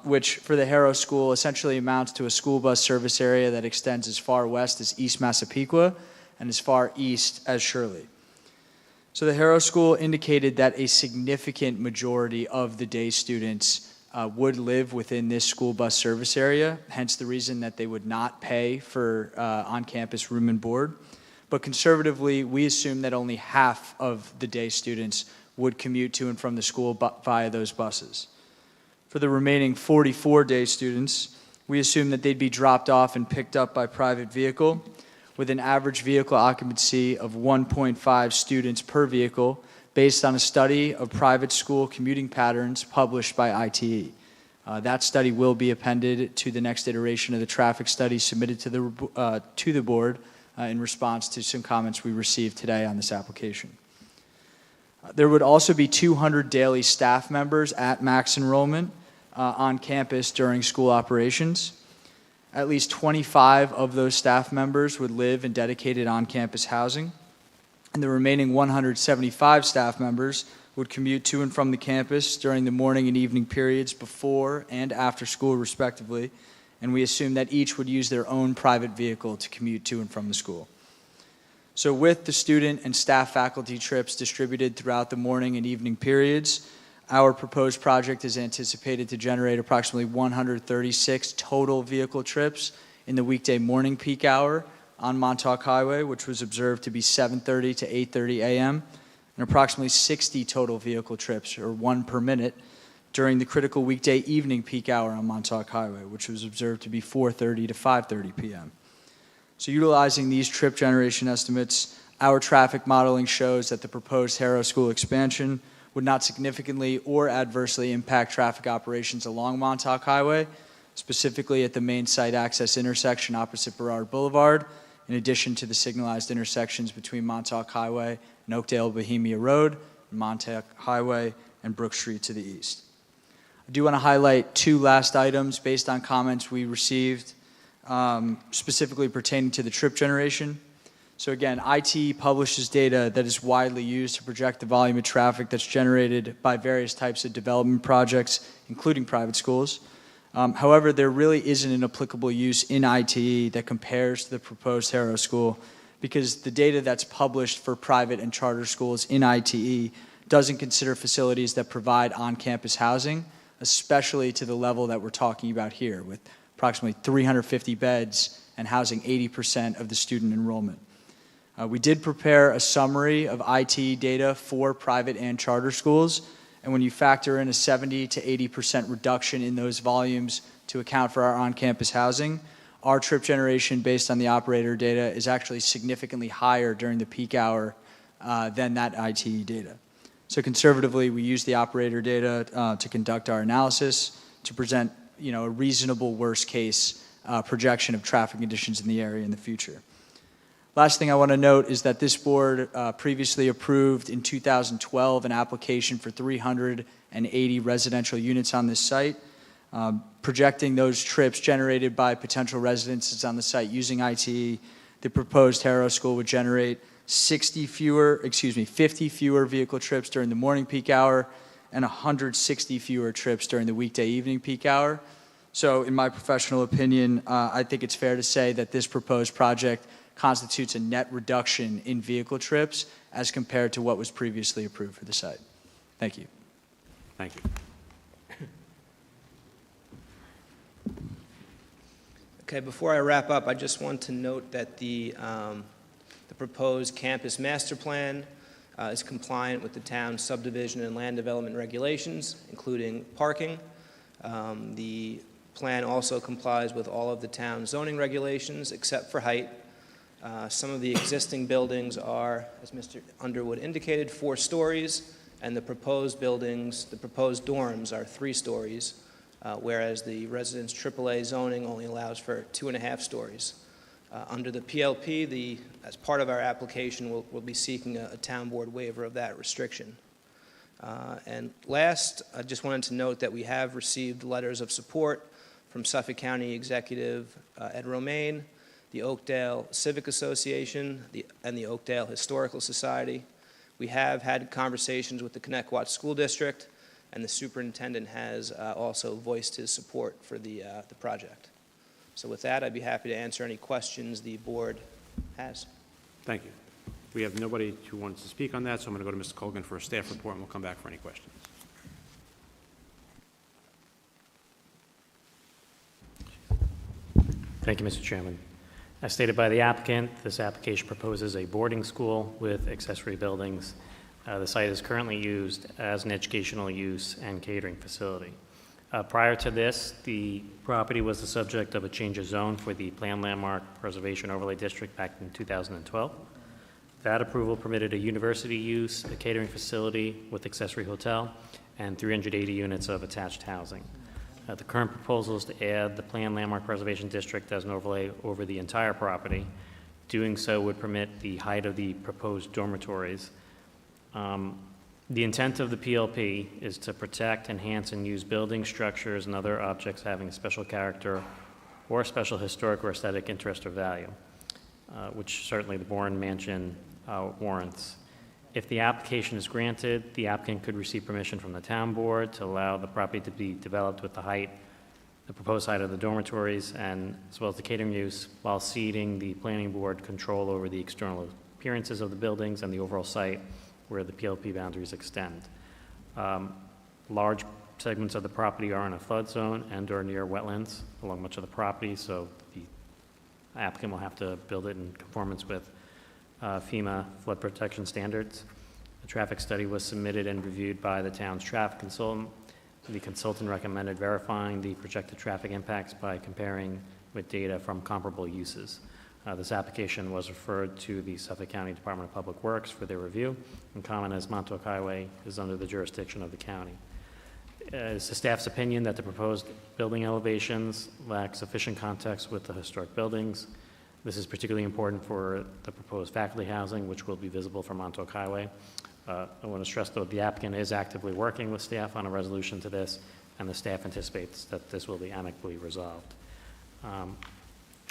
which for the Harrow School essentially amounts to a school bus service area that extends as far west as East Massapequa and as far east as Shirley. So the Harrow School indicated that a significant majority of the day students would live within this school bus service area, hence the reason that they would not pay for on-campus room and board. But conservatively, we assume that only half of the day students would commute to and from the school via those buses. For the remaining 44 day students, we assume that they'd be dropped off and picked up by private vehicle, with an average vehicle occupancy of 1.5 students per vehicle, based on a study of private school commuting patterns published by ITE. That study will be appended to the next iteration of the traffic study submitted to the board in response to some comments we received today on this application. There would also be 200 daily staff members at max enrollment on campus during school operations. At least 25 of those staff members would live in dedicated on-campus housing. And the remaining 175 staff members would commute to and from the campus during the morning and evening periods before and after school, respectively, and we assume that each would use their own private vehicle to commute to and from the school. So with the student and staff faculty trips distributed throughout the morning and evening periods, our proposed project is anticipated to generate approximately 136 total vehicle trips in the weekday morning peak hour on Montauk Highway, which was observed to be 7:30 to 8:30 a.m., and approximately 60 total vehicle trips, or 1 per minute, during the critical weekday evening peak hour on Montauk Highway, which was observed to be 4:30 to 5:30 p.m. So utilizing these trip generation estimates, our traffic modeling shows that the proposed Harrow School expansion would not significantly or adversely impact traffic operations along Montauk Highway, specifically at the main site access intersection opposite Burrard Boulevard, in addition to the signalized intersections between Montauk Highway and Oakdale Bohemia Road, Montauk Highway, and Brook Street to the east. I do want to highlight 2 last items based on comments we received, specifically pertaining to the trip generation. So again, ITE publishes data that is widely used to project the volume of traffic that's generated by various types of development projects, including private schools. However, there really isn't an applicable use in ITE that compares to the proposed Harrow School, because the data that's published for private and charter schools in ITE doesn't consider facilities that provide on-campus housing, especially to the level that we're talking about here, with approximately 350 beds and housing 80% of the student enrollment. We did prepare a summary of ITE data for private and charter schools, And when you factor in a 70 to 80% reduction in those volumes to account for our on-campus housing, our trip generation based on the operator data is actually significantly higher during the peak hour than that ITE data. So conservatively, we use the operator data to conduct our analysis to present, a reasonable worst case projection of traffic conditions in the area in the future. Last thing I want to note is that this board previously approved in 2012 an application for 380 residential units on this site. Projecting those trips generated by potential residences on the site using ITE, the proposed Harrow School would generate 50 fewer vehicle trips during the morning peak hour and 160 fewer trips during the weekday evening peak hour. So in my professional opinion, I think it's fair to say that this proposed project constitutes a net reduction in vehicle trips as compared to what was previously approved for the site. Thank you. Thank you. Okay, before I wrap up, I just want to note that the proposed campus master plan is compliant with the town's subdivision and land development regulations, including parking. The plan also complies with all of the town's zoning regulations except for height. Some of the existing buildings are, as Mr. Underwood indicated, 4 stories, and the proposed buildings, the proposed dorms are 3 stories. Whereas the residence AAA zoning only allows for 2.5 stories. Under the PLP, as part of our application, we'll be seeking a town board waiver of that restriction. And last, I just wanted to note that we have received letters of support from Suffolk County Executive Ed Romaine, the Oakdale Civic Association, and the Oakdale Historical Society. We have had conversations with the Connecticut School District, and the superintendent has also voiced his support for the project. So with that, I'd be happy to answer any questions the board has. Thank you. We have nobody who wants to speak on that, so I'm going to go to Mr. Colgan for a staff report, and we'll come back for any questions. Thank you, Mr. Chairman. As stated by the applicant, this application proposes a boarding school with accessory buildings. The site is currently used as an educational use and catering facility. Prior to this, the property was the subject of a change of zone for the Planned Landmark Preservation Overlay District back in 2012. That approval permitted a university use, a catering facility with accessory hotel, and 380 units of attached housing. The current proposal is to add the Planned Landmark Preservation District as an overlay over the entire property. Doing so would permit the height of the proposed dormitories. The intent of the PLP is to protect, enhance, and use buildings, structures, and other objects having special character or special historic or aesthetic interest or value, which certainly the Bourne Mansion warrants. If the application is granted, the applicant could receive permission from the town board to allow the property to be developed with the proposed height of the dormitories, and as well as the catering use, while ceding the planning board control over the external appearances of the buildings and the overall site where the PLP boundaries extend. Large segments of the property are in a flood zone and or near wetlands along much of the property, so the applicant will have to build it in conformance with FEMA flood protection standards. A traffic study was submitted and reviewed by the town's traffic consultant. The consultant recommended verifying the projected traffic impacts by comparing with data from comparable uses. This application was referred to the Suffolk County Department of Public Works for their review, and common as Montauk Highway is under the jurisdiction of the county. It's the staff's opinion that the proposed building elevations lack sufficient context with the historic buildings. This is particularly important for the proposed faculty housing, which will be visible from Montauk Highway. I want to stress, though, the applicant is actively working with staff on a resolution to this, and the staff anticipates that this will be amicably resolved.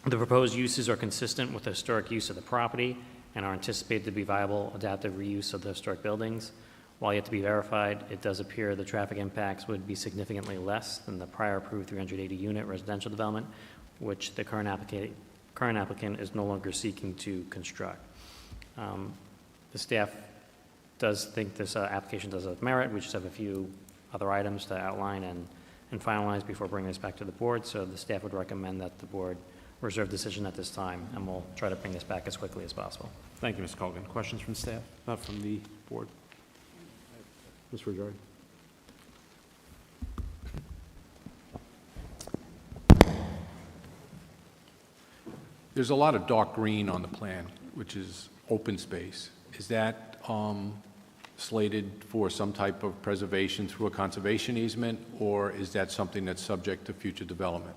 The proposed uses are consistent with the historic use of the property and are anticipated to be viable adaptive reuse of the historic buildings. While yet to be verified, it does appear the traffic impacts would be significantly less than the prior approved 380-unit residential development, which the current applicant is no longer seeking to construct. The staff does think this application does have merit. We just have a few other items to outline and finalize before bringing this back to the board, so the staff would recommend that the board reserve decision at this time, and we'll try to bring this back as quickly as possible. Thank you, Mr. Colgan. Questions from staff, from the board? Ms. Ruggieri? there's a lot of dark green on the plan, which is open space. Is that slated for some type of preservation through a conservation easement, or is that something that's subject to future development?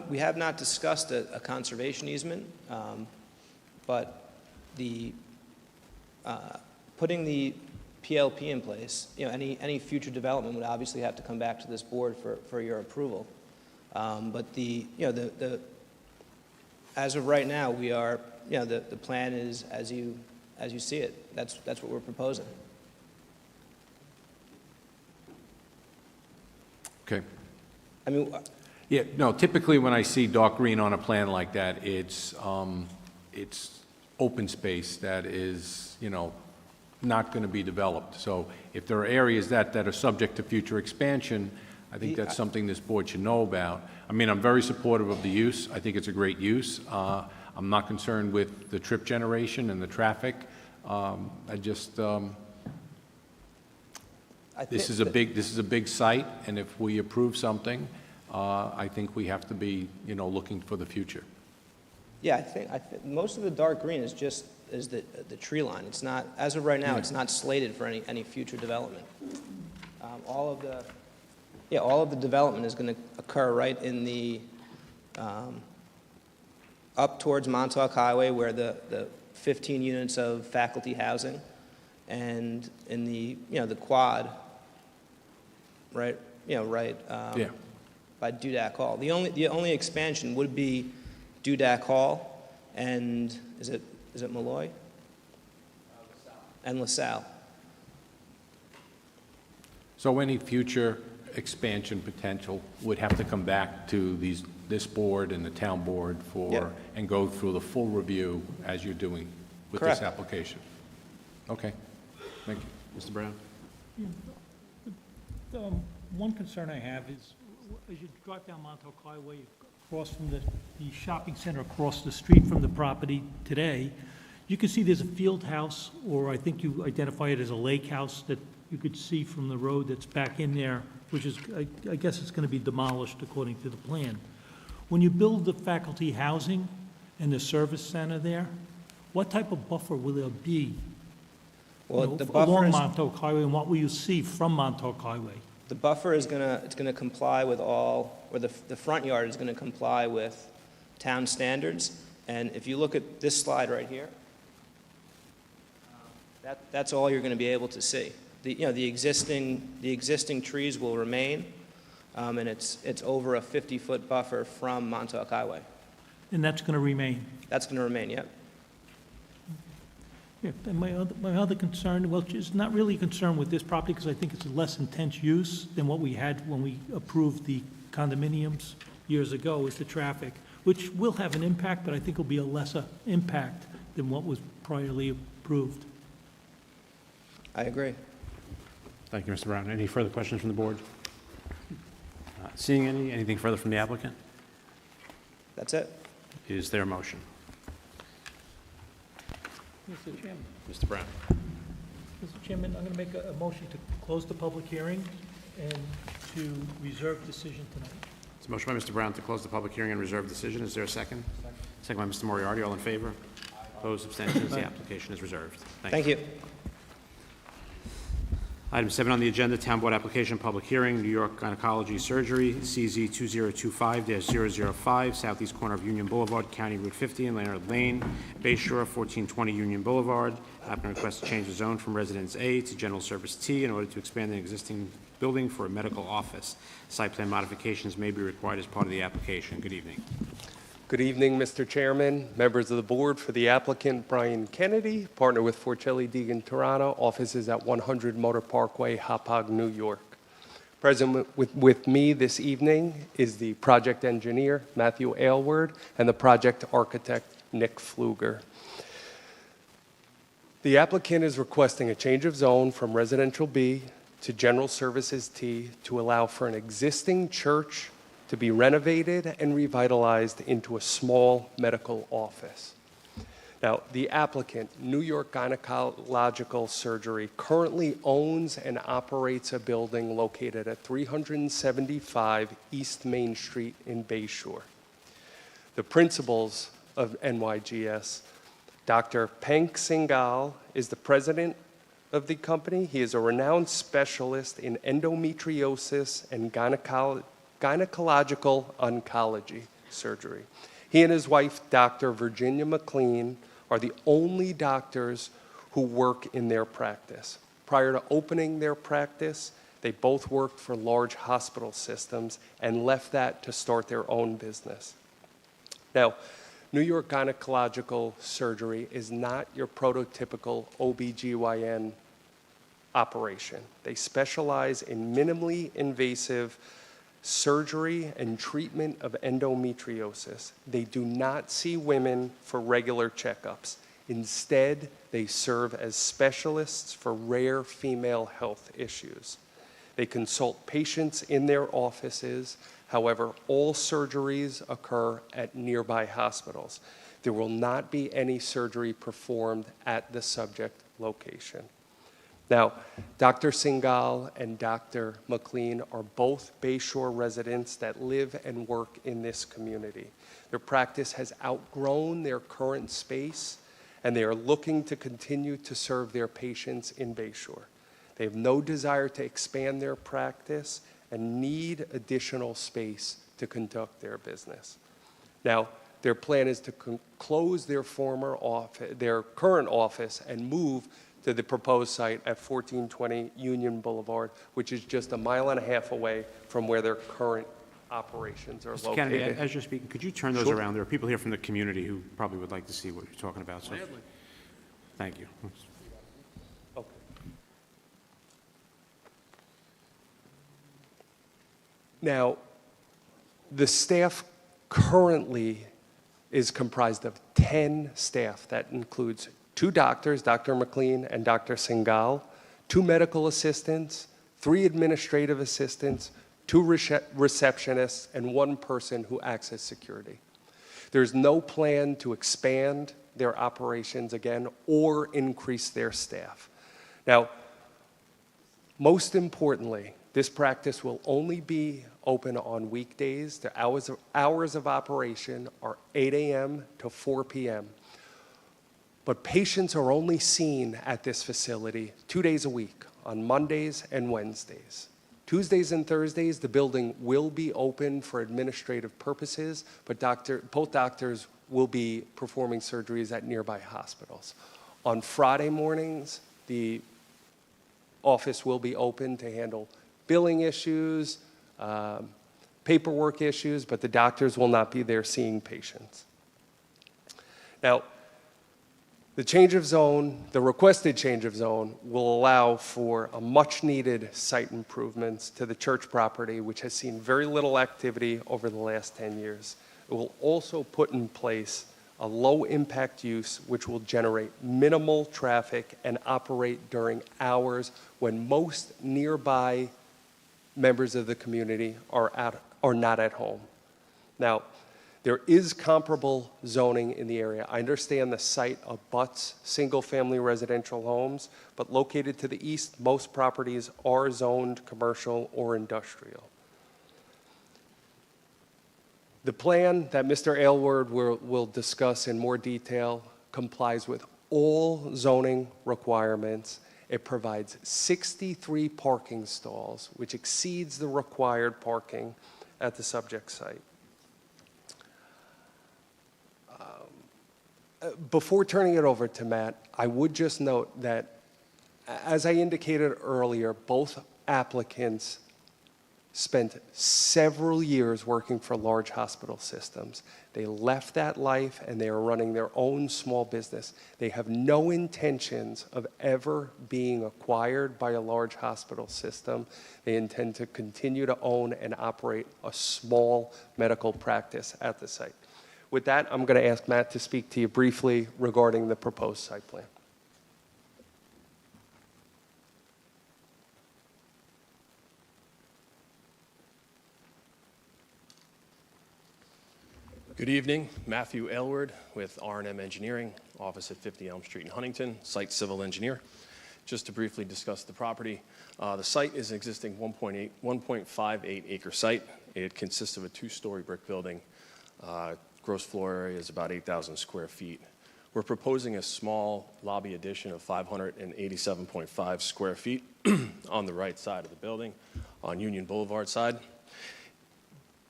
We have not discussed a conservation easement, but putting the PLP in place, any future development would obviously have to come back to this board for your approval. But as of right now, we are, the plan is as you see it. That's what we're proposing. Okay. I mean, Yeah, no, typically when I see dark green on a plan like that, it's open space that is, not going to be developed. So if there are areas that are subject to future expansion, I think that's something this board should know about. I mean, I'm very supportive of the use. I think it's a great use. I'm not concerned with the trip generation and the traffic. This is a big site, and if we approve something, I think we have to be, looking for the future. yeah, I think most of the dark green is the tree line. It's not, as of right now, it's not slated for any future development. All of the development is going to occur right in the up towards Montauk Highway, where the 15 units of faculty housing, and in the quad, right by Dudak Hall. The only expansion would be Dudak Hall, and is it Malloy? And LaSalle. So any future expansion potential would have to come back to this board and the town board and go through the full review as you're doing with Correct. this application. Okay, thank you. Mr. Brown? One concern I have is, as you drive down Montauk Highway, across from the shopping center, across the street from the property today, you can see there's a field house, or I think you identify it as a lake house that you could see from the road that's back in there, which is, I guess it's going to be demolished according to the plan. When you build the faculty housing and the service center there, what type of buffer will there be? Well, the buffer along is, Montauk Highway, and what will you see from Montauk Highway? the buffer is gonna comply with all, or the front yard is gonna comply with town standards. And if you look at this slide right here, that's all you're gonna be able to see. The existing trees will remain, and it's over a 50-foot buffer from Montauk Highway. And that's going to remain? That's gonna remain, yep. Yeah, and my other concern, well, it's not really a concern with this property, because I think it's a less intense use than what we had when we approved the condominiums years ago, is the traffic, which will have an impact, but I think will be a lesser impact than what was priorly approved. I agree. Thank you, Mr. Brown. Any further questions from the board? Seeing anything further from the applicant? That's it. Is there a motion? Mr. Chairman. Mr. Brown? Mr. Chairman, I'm going to make a motion to close the public hearing and to reserve decision tonight. It's a motion by Mr. Brown to close the public hearing and reserve decision. Is there a second? Second by Mr. Moriarty. All in favor? Opposed, abstentions? The application is reserved. Thank you. Item 7 on the agenda, Town Board Application, Public Hearing, New York Gynecology Surgery, CZ 2025-005, southeast corner of Union Boulevard, County Route 50 and Leonard Lane, Bay Shore, 1420 Union Boulevard. Applicant requests to change the zone from Residence A to General Service T in order to expand an existing building for a medical office. Site plan modifications may be required as part of the application. Good evening. Good evening, Mr. Chairman, members of the board. For the applicant, Brian Kennedy, partner with Forcelli Deegan Toronto, offices at 100 Motor Parkway, Hauppauge, New York. Present with me this evening is the project engineer, Matthew Aylward, and the project architect, Nick Pfluger. The applicant is requesting a change of zone from residential B to general services T to allow for an existing church to be renovated and revitalized into a small medical office. Now, the applicant, New York Gynecological Surgery, currently owns and operates a building located at 375 East Main Street in Bay Shore. the principals of NYGS. Dr. Pank Singhal is the president of the company. He is a renowned specialist in endometriosis and gynecological oncology surgery. He and his wife, Dr. Virginia McLean, are the only doctors who work in their practice. Prior to opening their practice, they both worked for large hospital systems and left that to start their own business. Now, New York Gynecological Surgery is not your prototypical OBGYN operation. They specialize in minimally invasive surgery and treatment of endometriosis. They do not see women for regular checkups. Instead, they serve as specialists for rare female health issues. They consult patients in their offices. However, all surgeries occur at nearby hospitals. There will not be any surgery performed at the subject location. Now, Dr. Singhal and Dr. McLean are both Bayshore residents that live and work in this community. Their practice has outgrown their current space, and they are looking to continue to serve their patients in Bayshore. They have no desire to expand their practice and need additional space to conduct their business. Now, their plan is to close their current office and move to the proposed site at 1420 Union Boulevard, which is just a mile and a half away from where their current operations are Mr. located. Kennedy, as you're speaking, could you turn those Sure. around? There are people here from the community who probably would like to see what you're talking about. So, thank you. Okay. Now, the staff currently is comprised of 10 staff. That includes 2 doctors, Dr. McLean and Dr. Singhal, 2 medical assistants, 3 administrative assistants, 2 receptionists, and 1 person who acts as security. There's no plan to expand their operations again or increase their staff. Now, most importantly, this practice will only be open on weekdays. The hours of operation are 8 a.m. to 4 p.m. But patients are only seen at this facility 2 days a week, on Mondays and Wednesdays. Tuesdays and Thursdays, the building will be open for administrative purposes, but both doctors will be performing surgeries at nearby hospitals. On Friday mornings, the office will be open to handle billing issues, paperwork issues, but the doctors will not be there seeing patients. Now, the change of zone, the requested change of zone, will allow for a much-needed site improvements to the church property, which has seen very little activity over the last 10 years. It will also put in place a low-impact use, which will generate minimal traffic and operate during hours when most nearby members of the community are not at home. Now, there is comparable zoning in the area. I understand the site abuts single-family residential homes, but located to the east, most properties are zoned commercial or industrial. The plan that Mr. Aylward will discuss in more detail complies with all zoning requirements. It provides 63 parking stalls, which exceeds the required parking at the subject site. Before turning it over to Matt, I would just note that, as I indicated earlier, both applicants spent several years working for large hospital systems. They left that life and they are running their own small business. They have no intentions of ever being acquired by a large hospital system. They intend to continue to own and operate a small medical practice at the site. With that, I'm going to ask Matt to speak to you briefly regarding the proposed site plan. Good evening, Matthew Aylward with R&M Engineering, office at 50 Elm Street in Huntington, site civil engineer. Just to briefly discuss the property, the site is an existing 1.58 acre site. It consists of a 2-story brick building, Gross floor area is about 8,000 square feet. We're proposing a small lobby addition of 587.5 square feet on the right side of the building, on Union Boulevard side.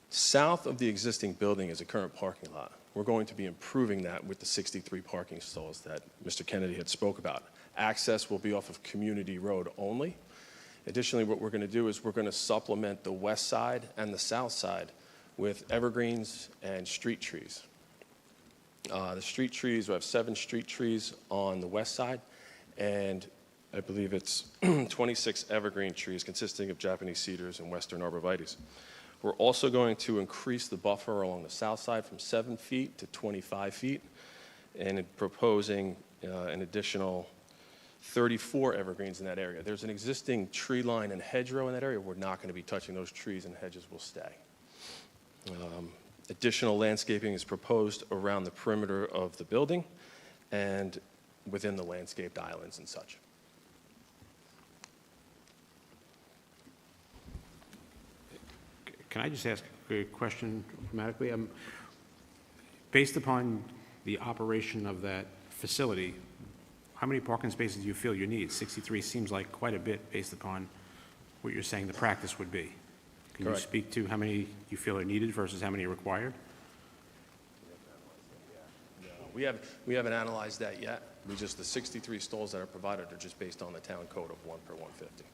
South of the existing building is a current parking lot. We're going to be improving that with the 63 parking stalls that Mr. Kennedy had spoke about. Access will be off of Community Road only. Additionally, what we're going to do is we're going to supplement the west side and the south side with evergreens and street trees. The street trees, we have 7 street trees on the west side, and I believe it's 26 evergreen trees consisting of Japanese cedars and western arborvitaes. We're also going to increase the buffer along the south side from 7 feet to 25 feet, and proposing an additional 34 evergreens in that area. There's an existing tree line and hedgerow in that area. We're not going to be touching those trees, and hedges will stay. Additional landscaping is proposed around the perimeter of the building and within the landscaped islands and such. Can I just ask a question grammatically? Based upon the operation of that facility, how many parking spaces do you feel you need? 63 seems like quite a bit based upon what you're saying the practice would be. Can Correct. you speak to how many you feel are needed versus how many are required? We haven't analyzed that yet. The 63 stalls that are provided are just based on the town code of 1 per 150.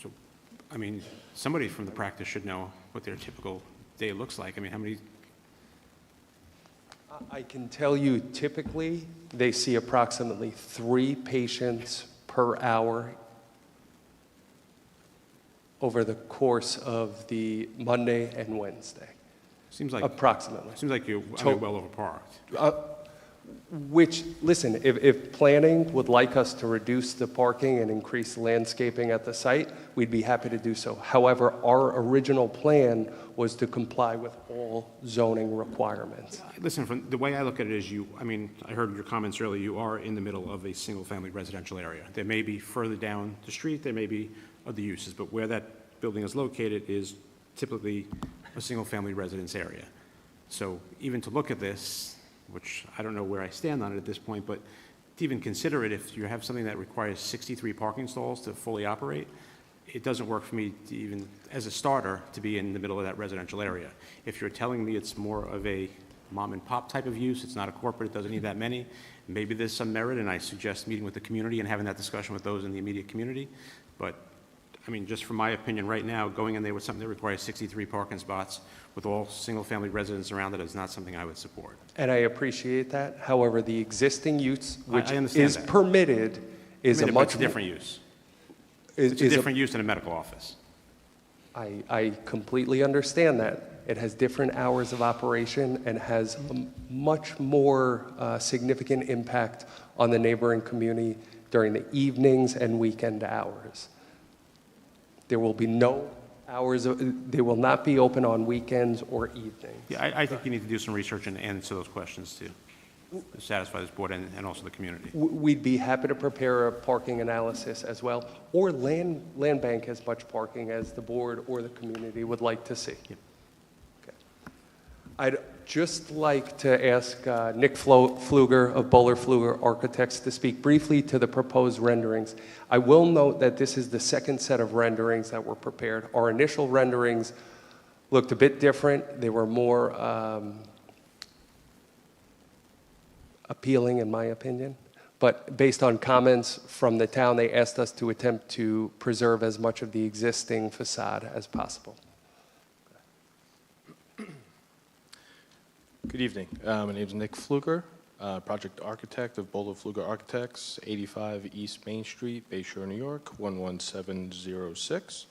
So, I mean, somebody from the practice should know what their typical day looks like. I mean, how many? I can tell you typically they see approximately 3 patients per hour over the course of the Monday and Wednesday. Seems like approximately. Seems like you're well overparked. Which, listen, if planning would like us to reduce the parking and increase landscaping at the site, we'd be happy to do so. However, our original plan was to comply with all zoning requirements. Listen, from the way I look at it is I heard your comments earlier, you are in the middle of a single-family residential area. There may be further down the street, there may be other uses, but where that building is located is typically a single-family residence area. So even to look at this, which I don't know where I stand on it at this point, but to even consider it, if you have something that requires 63 parking stalls to fully operate, it doesn't work for me to even, as a starter, to be in the middle of that residential area. If you're telling me it's more of a mom and pop type of use, it's not a corporate, it doesn't need that many, maybe there's some merit, and I suggest meeting with the community and having that discussion with those in the immediate community. But I mean, just from my opinion right now, going in there with something that requires 63 parking spots with all single-family residents around it is not something I would support. And I appreciate that. However, the existing use, which I understand is that. permitted, is a much different use. Is It's a different use than a medical office. I completely understand that. It has different hours of operation and has a much more significant impact on the neighboring community during the evenings and weekend hours. There will be no hours, they will not be open on weekends or evenings. Yeah, I think you need to do some research and answer those questions to satisfy this board and also the community. We'd be happy to prepare a parking analysis as well, or land bank as much parking as the board or the community would like to see. Yep. Okay. I'd just like to ask Nick Pfluger of Bowler Pfluger Architects to speak briefly to the proposed renderings. I will note that this is the second set of renderings that were prepared. Our initial renderings looked a bit different. They were more appealing, in my opinion. But based on comments from the town, they asked us to attempt to preserve as much of the existing facade as possible. Good evening. My name is Nick Pfluger, project architect of Bowler Pfluger Architects, 85 East Main Street, Bayshore, New York, 11706.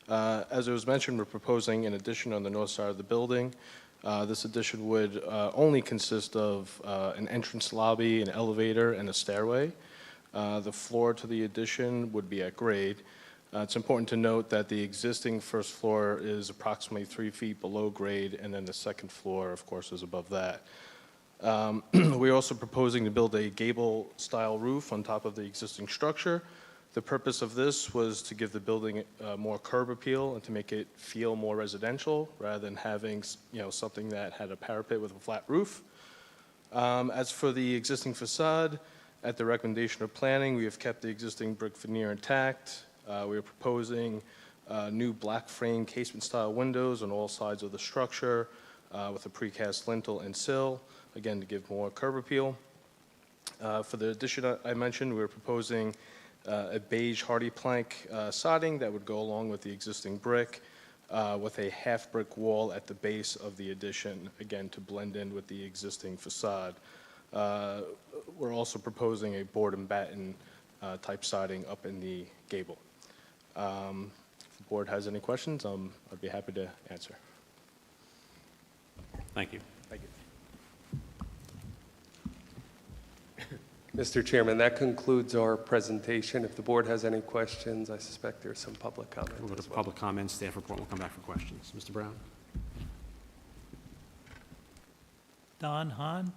As it was mentioned, we're proposing an addition on the north side of the building. This addition would only consist of an entrance lobby, an elevator, and a stairway. The floor to the addition would be at grade. It's important to note that the existing first floor is approximately 3 feet below grade, and then the second floor, of course, is above that. We're also proposing to build a gable-style roof on top of the existing structure The purpose of this was to give the building more curb appeal and to make it feel more residential rather than having something that had a parapet with a flat roof. As for the existing facade, at the recommendation of planning, we have kept the existing brick veneer intact. We are proposing new black frame casement style windows on all sides of the structure with a precast lintel and sill, again to give more curb appeal. For the addition I mentioned, we're proposing a beige hardy plank siding that would go along with the existing brick with a half brick wall at the base of the addition, again to blend in with the existing facade. We're also proposing a board and batten type siding up in the gable. If the board has any questions, I'd be happy to answer. Thank you. Thank you. Mr. Chairman, that concludes our presentation. If the board has any questions, I suspect there's some public comment. We'll go to public comments. Staff report will come back for questions. Mr. Brown? Don Hahn?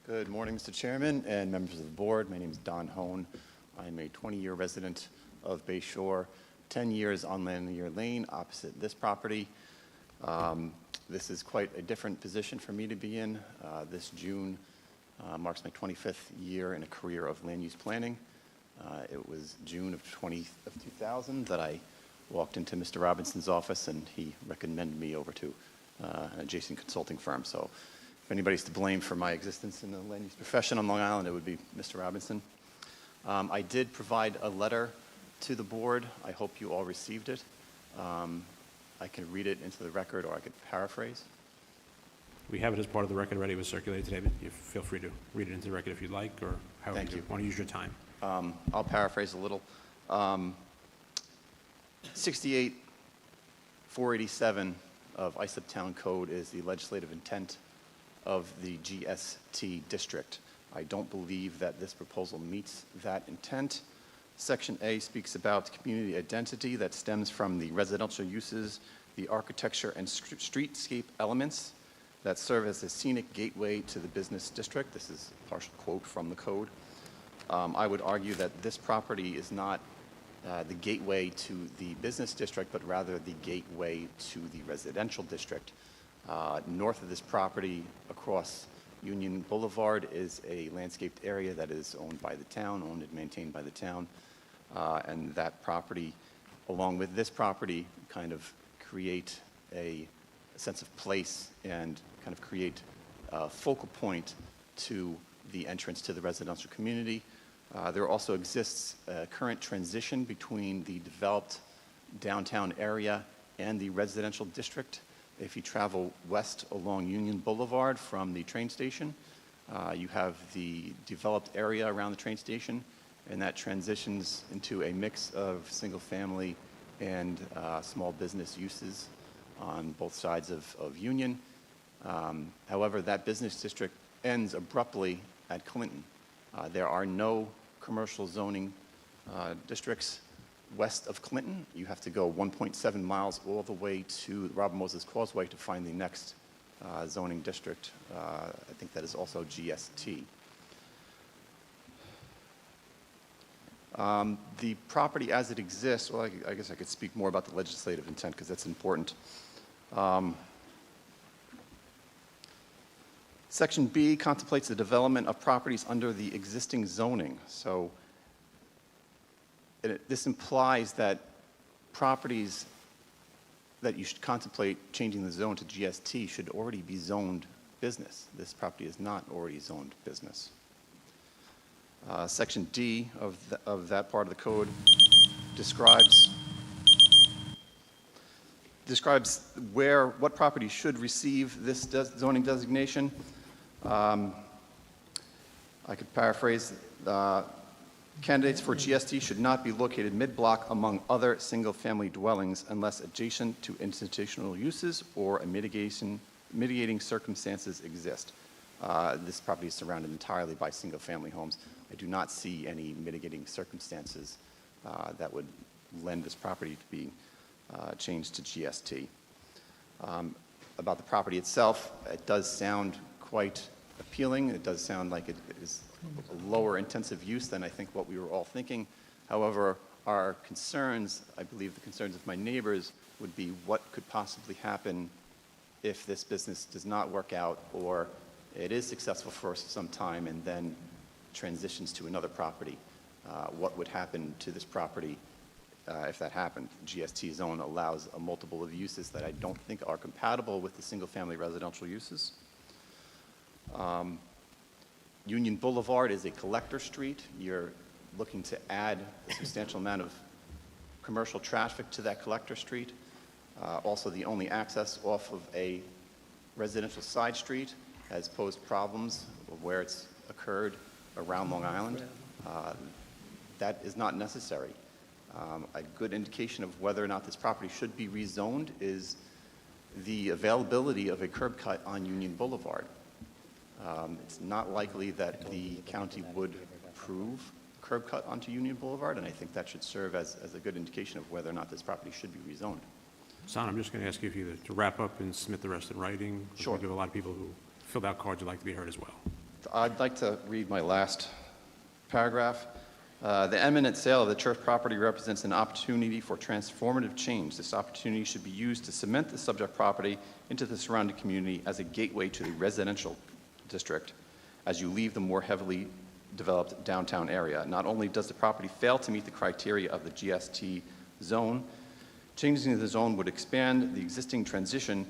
Good morning, Mr. Chairman and members of the board. My name is Don Hone. I'm a 20-year resident of Bay Shore, 10 years on Lanier Lane opposite this property. This is quite a different position for me to be in. This June marks my 25th year in a career of land use planning. It was June of 2000 that I walked into Mr. Robinson's office and he recommended me over to an adjacent consulting firm. So if anybody's to blame for my existence in the land use profession on Long Island, it would be Mr. Robinson. I did provide a letter to the board. I hope you all received it. I can read it into the record or I could paraphrase. We have it as part of the record already. It was circulated today, but you feel free to read it into the record if you'd like, or however you want to use your time. I'll paraphrase a little. 68-487 of Islip Town Code is the legislative intent of the GST district. I don't believe that this proposal meets that intent. Section A speaks about community identity that stems from the residential uses, the architecture and streetscape elements that serve as a scenic gateway to the business district. This is a partial quote from the code. I would argue that this property is not the gateway to the business district, but rather the gateway to the residential district. North of this property, across Union Boulevard, is a landscaped area that is owned by the town, owned and maintained by the town. And that property, along with this property, kind of create a sense of place and kind of create a focal point to the entrance to the residential community. There also exists a current transition between the developed downtown area and the residential district. If you travel west along Union Boulevard from the train station, you have the developed area around the train station, and that transitions into a mix of single-family and small business uses on both sides of Union. However, that business district ends abruptly at Clinton. There are no commercial zoning districts west of Clinton. You have to go 1.7 miles all the way to Robert Moses Causeway to find the next zoning district. I think that is also GST. The property as it exists, well, I guess I could speak more about the legislative intent because that's important. Section B contemplates the development of properties under the existing zoning. So this implies that properties that you should contemplate changing the zone to GST should already be zoned business. This property is not already zoned business. Section D of that part of the code describes what property should receive this zoning designation. I could paraphrase. Candidates for GST should not be located mid-block among other single-family dwellings unless adjacent to institutional uses or a mitigating circumstances exist. This property is surrounded entirely by single-family homes. I do not see any mitigating circumstances that would lend this property to be changed to GST. About the property itself, it does sound quite appealing. It does sound like it is a lower intensive use than I think what we were all thinking. However, our concerns, I believe the concerns of my neighbors, would be what could possibly happen if this business does not work out, or it is successful for some time and then transitions to another property. What would happen to this property if that happened? The GST zone allows a multiple of uses that I don't think are compatible with the single-family residential uses. Union Boulevard is a collector street. You're looking to add a substantial amount of commercial traffic to that collector street. Also, the only access off of a residential side street has posed problems where it's occurred around Long Island. That is not necessary. A good indication of whether or not this property should be rezoned is the availability of a curb cut on Union Boulevard. It's not likely that the county would approve a curb cut onto Union Boulevard, and I think that should serve as a good indication of whether or not this property should be rezoned. Son, I'm just going to ask you if you to wrap up and submit the rest in writing. Sure. We have a lot of people who filled out cards who'd like to be heard as well. I'd like to read my last paragraph. The eminent sale of the church property represents an opportunity for transformative change. This opportunity should be used to cement the subject property into the surrounding community as a gateway to the residential district as you leave the more heavily developed downtown area. Not only does the property fail to meet the criteria of the GST zone, changing the zone would expand the existing transition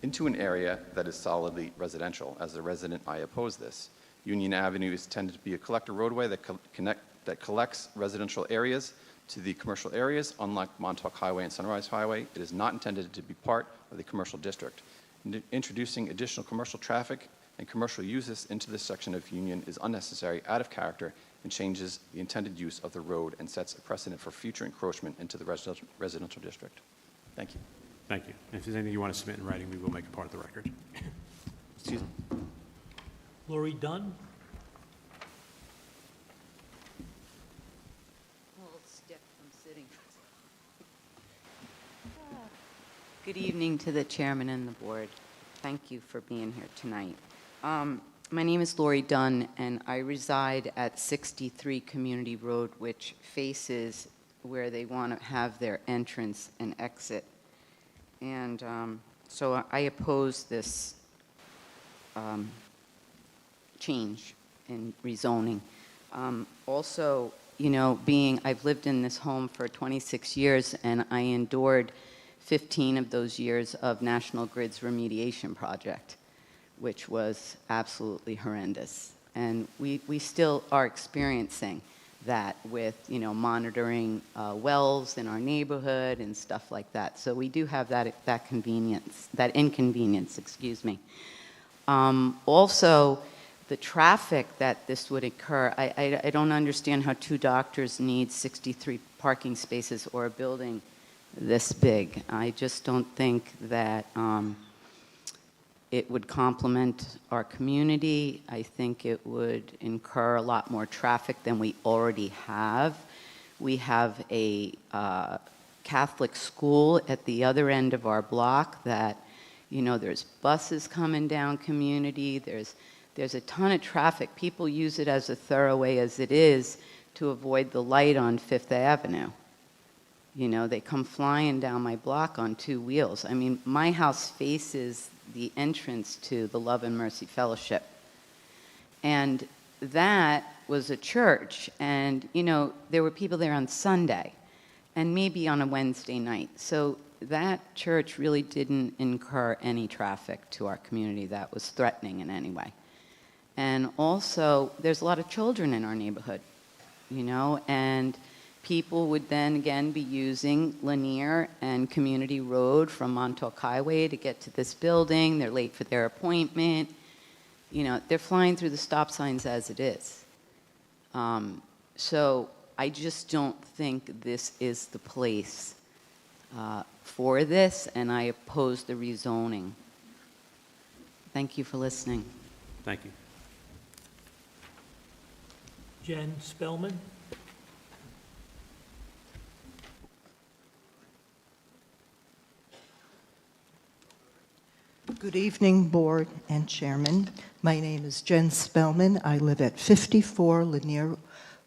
into an area that is solidly residential. As a resident, I oppose this. Union Avenue is intended to be a collector roadway that collects residential areas to the commercial areas. Unlike Montauk Highway and Sunrise Highway, it is not intended to be part of the commercial district. Introducing additional commercial traffic and commercial uses into this section of Union is unnecessary, out of character, and changes the intended use of the road and sets a precedent for future encroachment into the residential district. Thank you. Thank you. And if there's anything you want to submit in writing, we will make it part of the record. Excuse me. Lori Dunn? Good evening to the chairman and the board. Thank you for being here tonight. My name is Lori Dunn, and I reside at 63 Community Road, which faces where they want to have their entrance and exit. And so I oppose this change in rezoning. Also, you know, I've lived in this home for 26 years, and I endured 15 of those years of National Grid's remediation project, which was absolutely horrendous. And we still are experiencing that with, you know, monitoring wells in our neighborhood and stuff like that. So we do have that inconvenience, excuse me. Also, the traffic that this would occur, I don't understand how 2 doctors need 63 parking spaces or a building this big. I just don't think that it would complement our community. I think it would incur a lot more traffic than we already have. We have a Catholic school at the other end of our block that, you know, there's buses coming down community, there's a ton of traffic. People use it as a thoroughway as it is to avoid the light on Fifth Avenue. You know, they come flying down my block on 2 wheels. I mean, my house faces the entrance to the Love and Mercy Fellowship. And that was a church. And, you know, there were people there on Sunday and maybe on a Wednesday night. So that church really didn't incur any traffic to our community that was threatening in any way. And also, there's a lot of children in our neighborhood, you know, and people would then again be using Lanier and Community Road from Montauk Highway to get to this building. They're late for their appointment. You know, they're flying through the stop signs as it is. So I just don't think this is the place for this, and I oppose the rezoning. Thank you for listening. Thank you. Jen Spellman? Good evening, Board and Chairman. My name is Jen Spellman. I live at 54 Lanier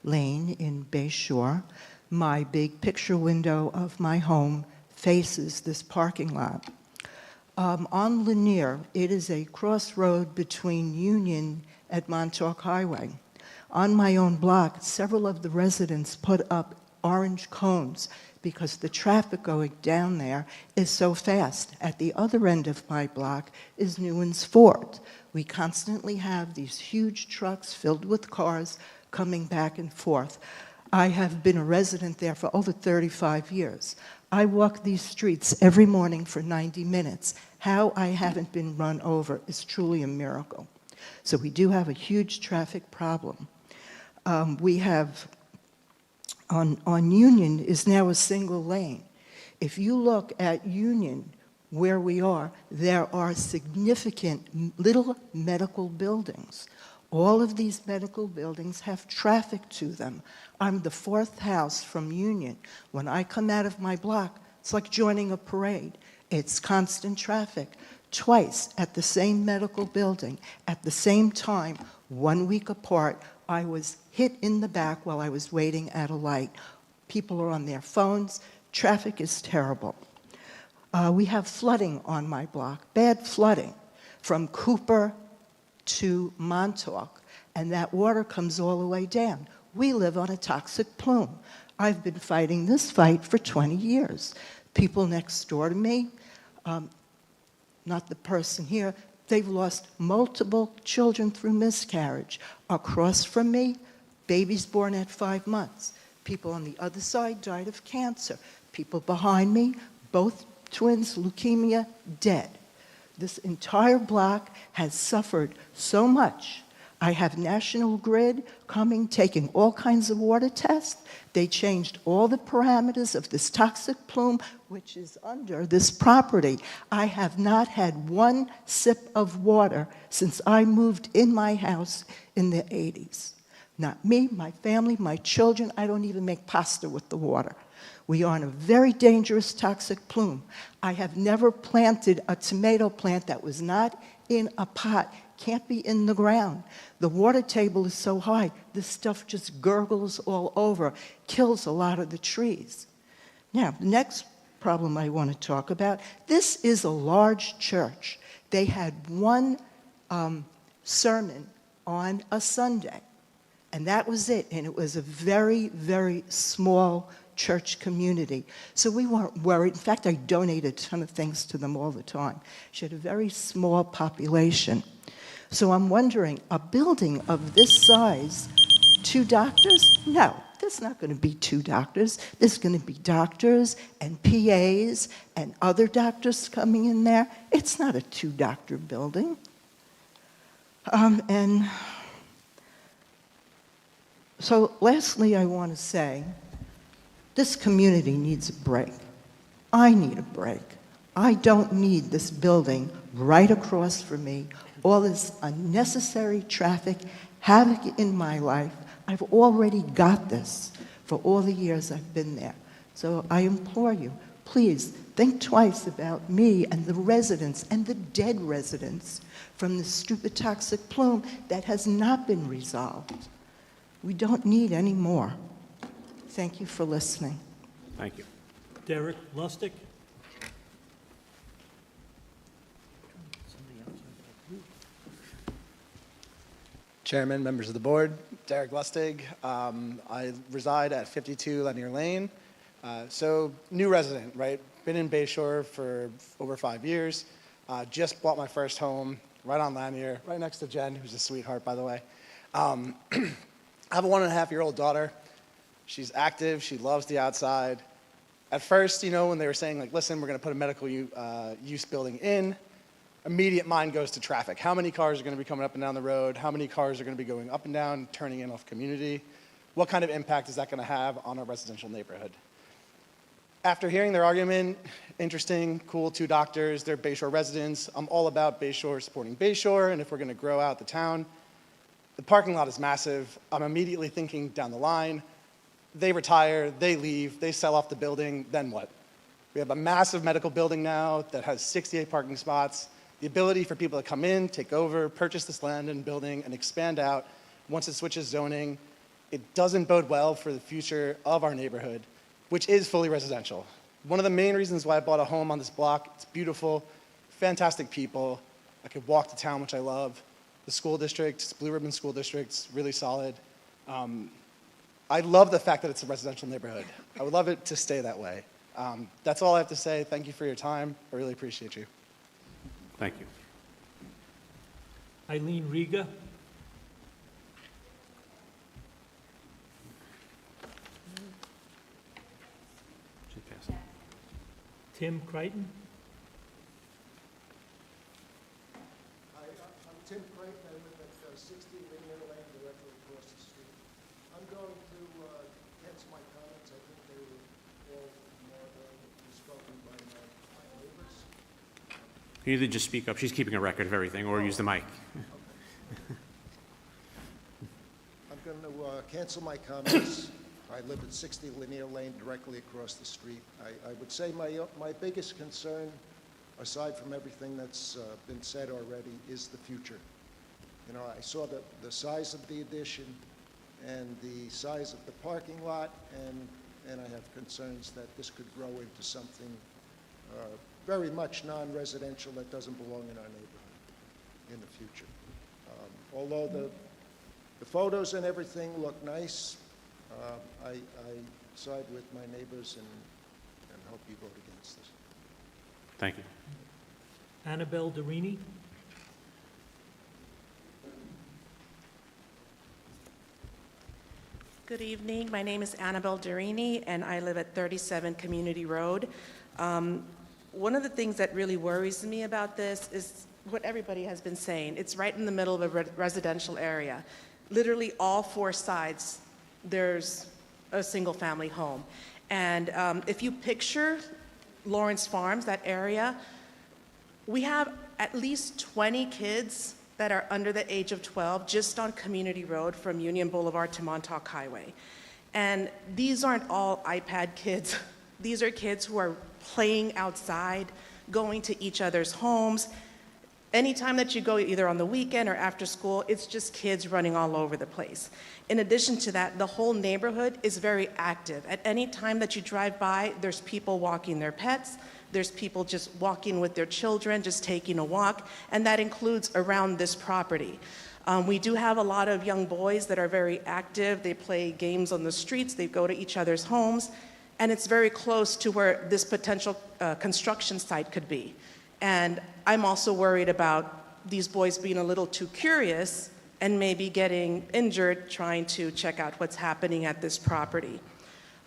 Lane in Bay Shore. My big picture window of my home faces this parking lot. On Lanier, it is a crossroad between Union and Montauk Highway. On my own block, several of the residents put up orange cones because the traffic going down there is so fast. At the other end of my block is Newlands Ford. We constantly have these huge trucks filled with cars coming back and forth. I have been a resident there for over 35 years. I walk these streets every morning for 90 minutes. How I haven't been run over is truly a miracle. So we do have a huge traffic problem. We have on Union is now a single lane. If you look at Union, where we are, there are significant little medical buildings. All of these medical buildings have traffic to them. I'm the fourth house from Union. When I come out of my block, it's like joining a parade. It's constant traffic. Twice at the same medical building, at the same time, 1 week apart, I was hit in the back while I was waiting at a light. People are on their phones. Traffic is terrible. We have flooding on my block, bad flooding, from Cooper to Montauk, and that water comes all the way down. We live on a toxic plume. I've been fighting this fight for 20 years. People next door to me, not the person here, they've lost multiple children through miscarriage. Across from me, babies born at 5 months. People on the other side died of cancer. People behind me, both twins, leukemia, dead. This entire block has suffered so much. I have National Grid coming, taking all kinds of water tests. They changed all the parameters of this toxic plume, which is under this property. I have not had one sip of water since I moved in my house in the 80s. Not me, my family, my children. I don't even make pasta with the water. We are in a very dangerous toxic plume. I have never planted a tomato plant that was not in a pot. Can't be in the ground. The water table is so high, this stuff just gurgles all over, kills a lot of the trees. Now, the next problem I want to talk about, this is a large church. They had one sermon on a Sunday, and that was it, and it was a very, very small church community. So we weren't worried. In fact, I donated a ton of things to them all the time. She had a very small population. So I'm wondering, a building of this size, 2 doctors? No, there's not going to be 2 doctors. There's going to be doctors and PAs and other doctors coming in there. It's not a 2-doctor building. And so lastly, I want to say, this community needs a break. I need a break. I don't need this building right across from me, all this unnecessary traffic, havoc in my life. I've already got this for all the years I've been there. So I implore you, please think twice about me and the residents and the dead residents from the stupid toxic plume that has not been resolved. We don't need any more. Thank you for listening. Thank you. Derek Lustig. Chairman, members of the board, Derek Lustig. I reside at 52 Lanier Lane. So new resident, right? Been in Bay Shore for over 5 years. Just bought my first home right on Lanier, right next to Jen, who's a sweetheart, by the way. I have a 1.5-year-old daughter. She's active. She loves the outside. At first, you know, when they were saying, like, listen, we're going to put a medical use building in, immediate mind goes to traffic. How many cars are going to be coming up and down the road? How many cars are going to be going up and down, turning in off community? What kind of impact is that going to have on our residential neighborhood? After hearing their argument, interesting, cool, 2 doctors, they're Bay Shore residents. I'm all about Bay Shore supporting Bay Shore, and if we're going to grow out the town. The parking lot is massive. I'm immediately thinking down the line, they retire, they leave, they sell off the building, then what? We have a massive medical building now that has 68 parking spots. The ability for people to come in, take over, purchase this land and building, and expand out once it switches zoning, it doesn't bode well for the future of our neighborhood, which is fully residential. One of the main reasons why I bought a home on this block, it's beautiful, fantastic people. I could walk to town, which I love. The school district, Blue Ribbon School District's really solid. I love the fact that it's a residential neighborhood. I would love it to stay that way. That's all I have to say. Thank you for your time. I really appreciate you. Thank you. Eileen Riga. Tim Crichton. Hi, I'm Tim Crichton. I live at 60 Linear Lane, directly across the street. I'm going to cancel my comments. I think they were all spoken by my neighbors. You either just speak up, she's keeping a record of everything, or use the mic. I'm going to cancel my comments. I live at 60 Linear Lane, directly across the street. I would say my biggest concern, aside from everything that's been said already, is the future. You know, I saw the size of the addition and the size of the parking lot, and I have concerns that this could grow into something very much non-residential that doesn't belong in our neighborhood in the future. Although the photos and everything look nice, I side with my neighbors and hope you vote against this. Thank you. Annabelle Dorini. Good evening. My name is Annabelle Dorini, and I live at 37 Community Road. One of the things that really worries me about this is what everybody has been saying. It's right in the middle of a residential area. Literally all four sides, there's a single-family home. And if you picture Lawrence Farms, that area, we have at least 20 kids that are under the age of 12 just on Community Road from Union Boulevard to Montauk Highway. And these aren't all iPad kids. These are kids who are playing outside, going to each other's homes. Anytime that you go, either on the weekend or after school, it's just kids running all over the place. In addition to that, the whole neighborhood is very active. At any time that you drive by, there's people walking their pets, there's people just walking with their children, just taking a walk, and that includes around this property. We do have a lot of young boys that are very active. They play games on the streets, they go to each other's homes, and it's very close to where this potential construction site could be. And I'm also worried about these boys being a little too curious and maybe getting injured trying to check out what's happening at this property.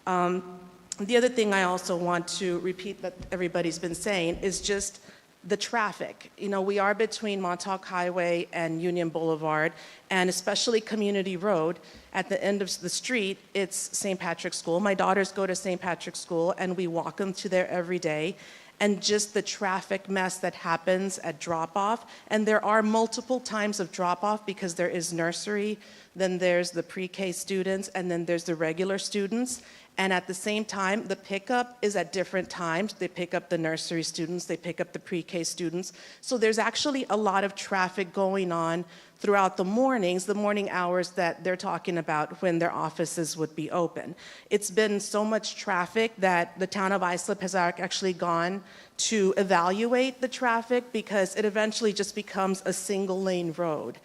The other thing I also want to repeat that everybody's been saying is just the traffic. You know, we are between Montauk Highway and Union Boulevard, and especially Community Road. At the end of the street, it's St. Patrick's School. My daughters go to St. Patrick's School, and we walk them to there every day. And just the traffic mess that happens at drop-off. And there are multiple times of drop-off because there is nursery, then there's the pre-K students, and then there's the regular students. And at the same time, the pickup is at different times. They pick up the nursery students, they pick up the pre-K students. So there's actually a lot of traffic going on throughout the mornings, the morning hours that they're talking about when their offices would be open. It's been so much traffic that the town of Islip has actually gone to evaluate the traffic because it eventually just becomes a single lane road.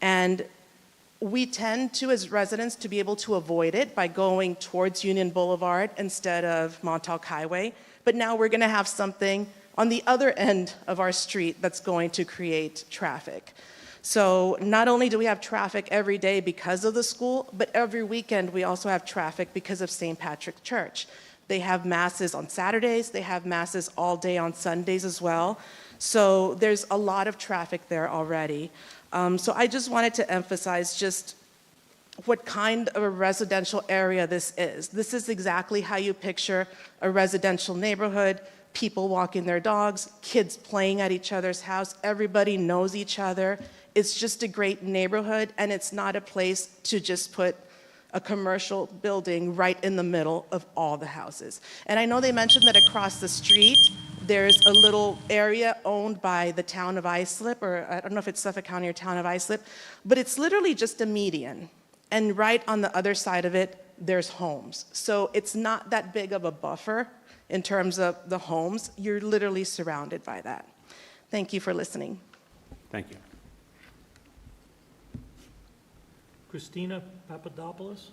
And we tend to, as residents, to be able to avoid it by going towards Union Boulevard instead of Montauk Highway. But now we're gonna have something on the other end of our street that's going to create traffic. So not only do we have traffic every day because of the school, but every weekend we also have traffic because of St. Patrick's Church. They have masses on Saturdays, they have masses all day on Sundays as well. So there's a lot of traffic there already. So I just wanted to emphasize just what kind of a residential area this is. This is exactly how you picture a residential neighborhood, people walking their dogs, kids playing at each other's house, everybody knows each other. It's just a great neighborhood, and it's not a place to just put a commercial building right in the middle of all the houses. And I know they mentioned that across the street, there's a little area owned by the town of Islip, or I don't know if it's Suffolk County or town of Islip, but it's literally just a median. And right on the other side of it, there's homes. So it's not that big of a buffer in terms of the homes. You're literally surrounded by that. Thank you for listening. Thank you. Christina Papadopoulos?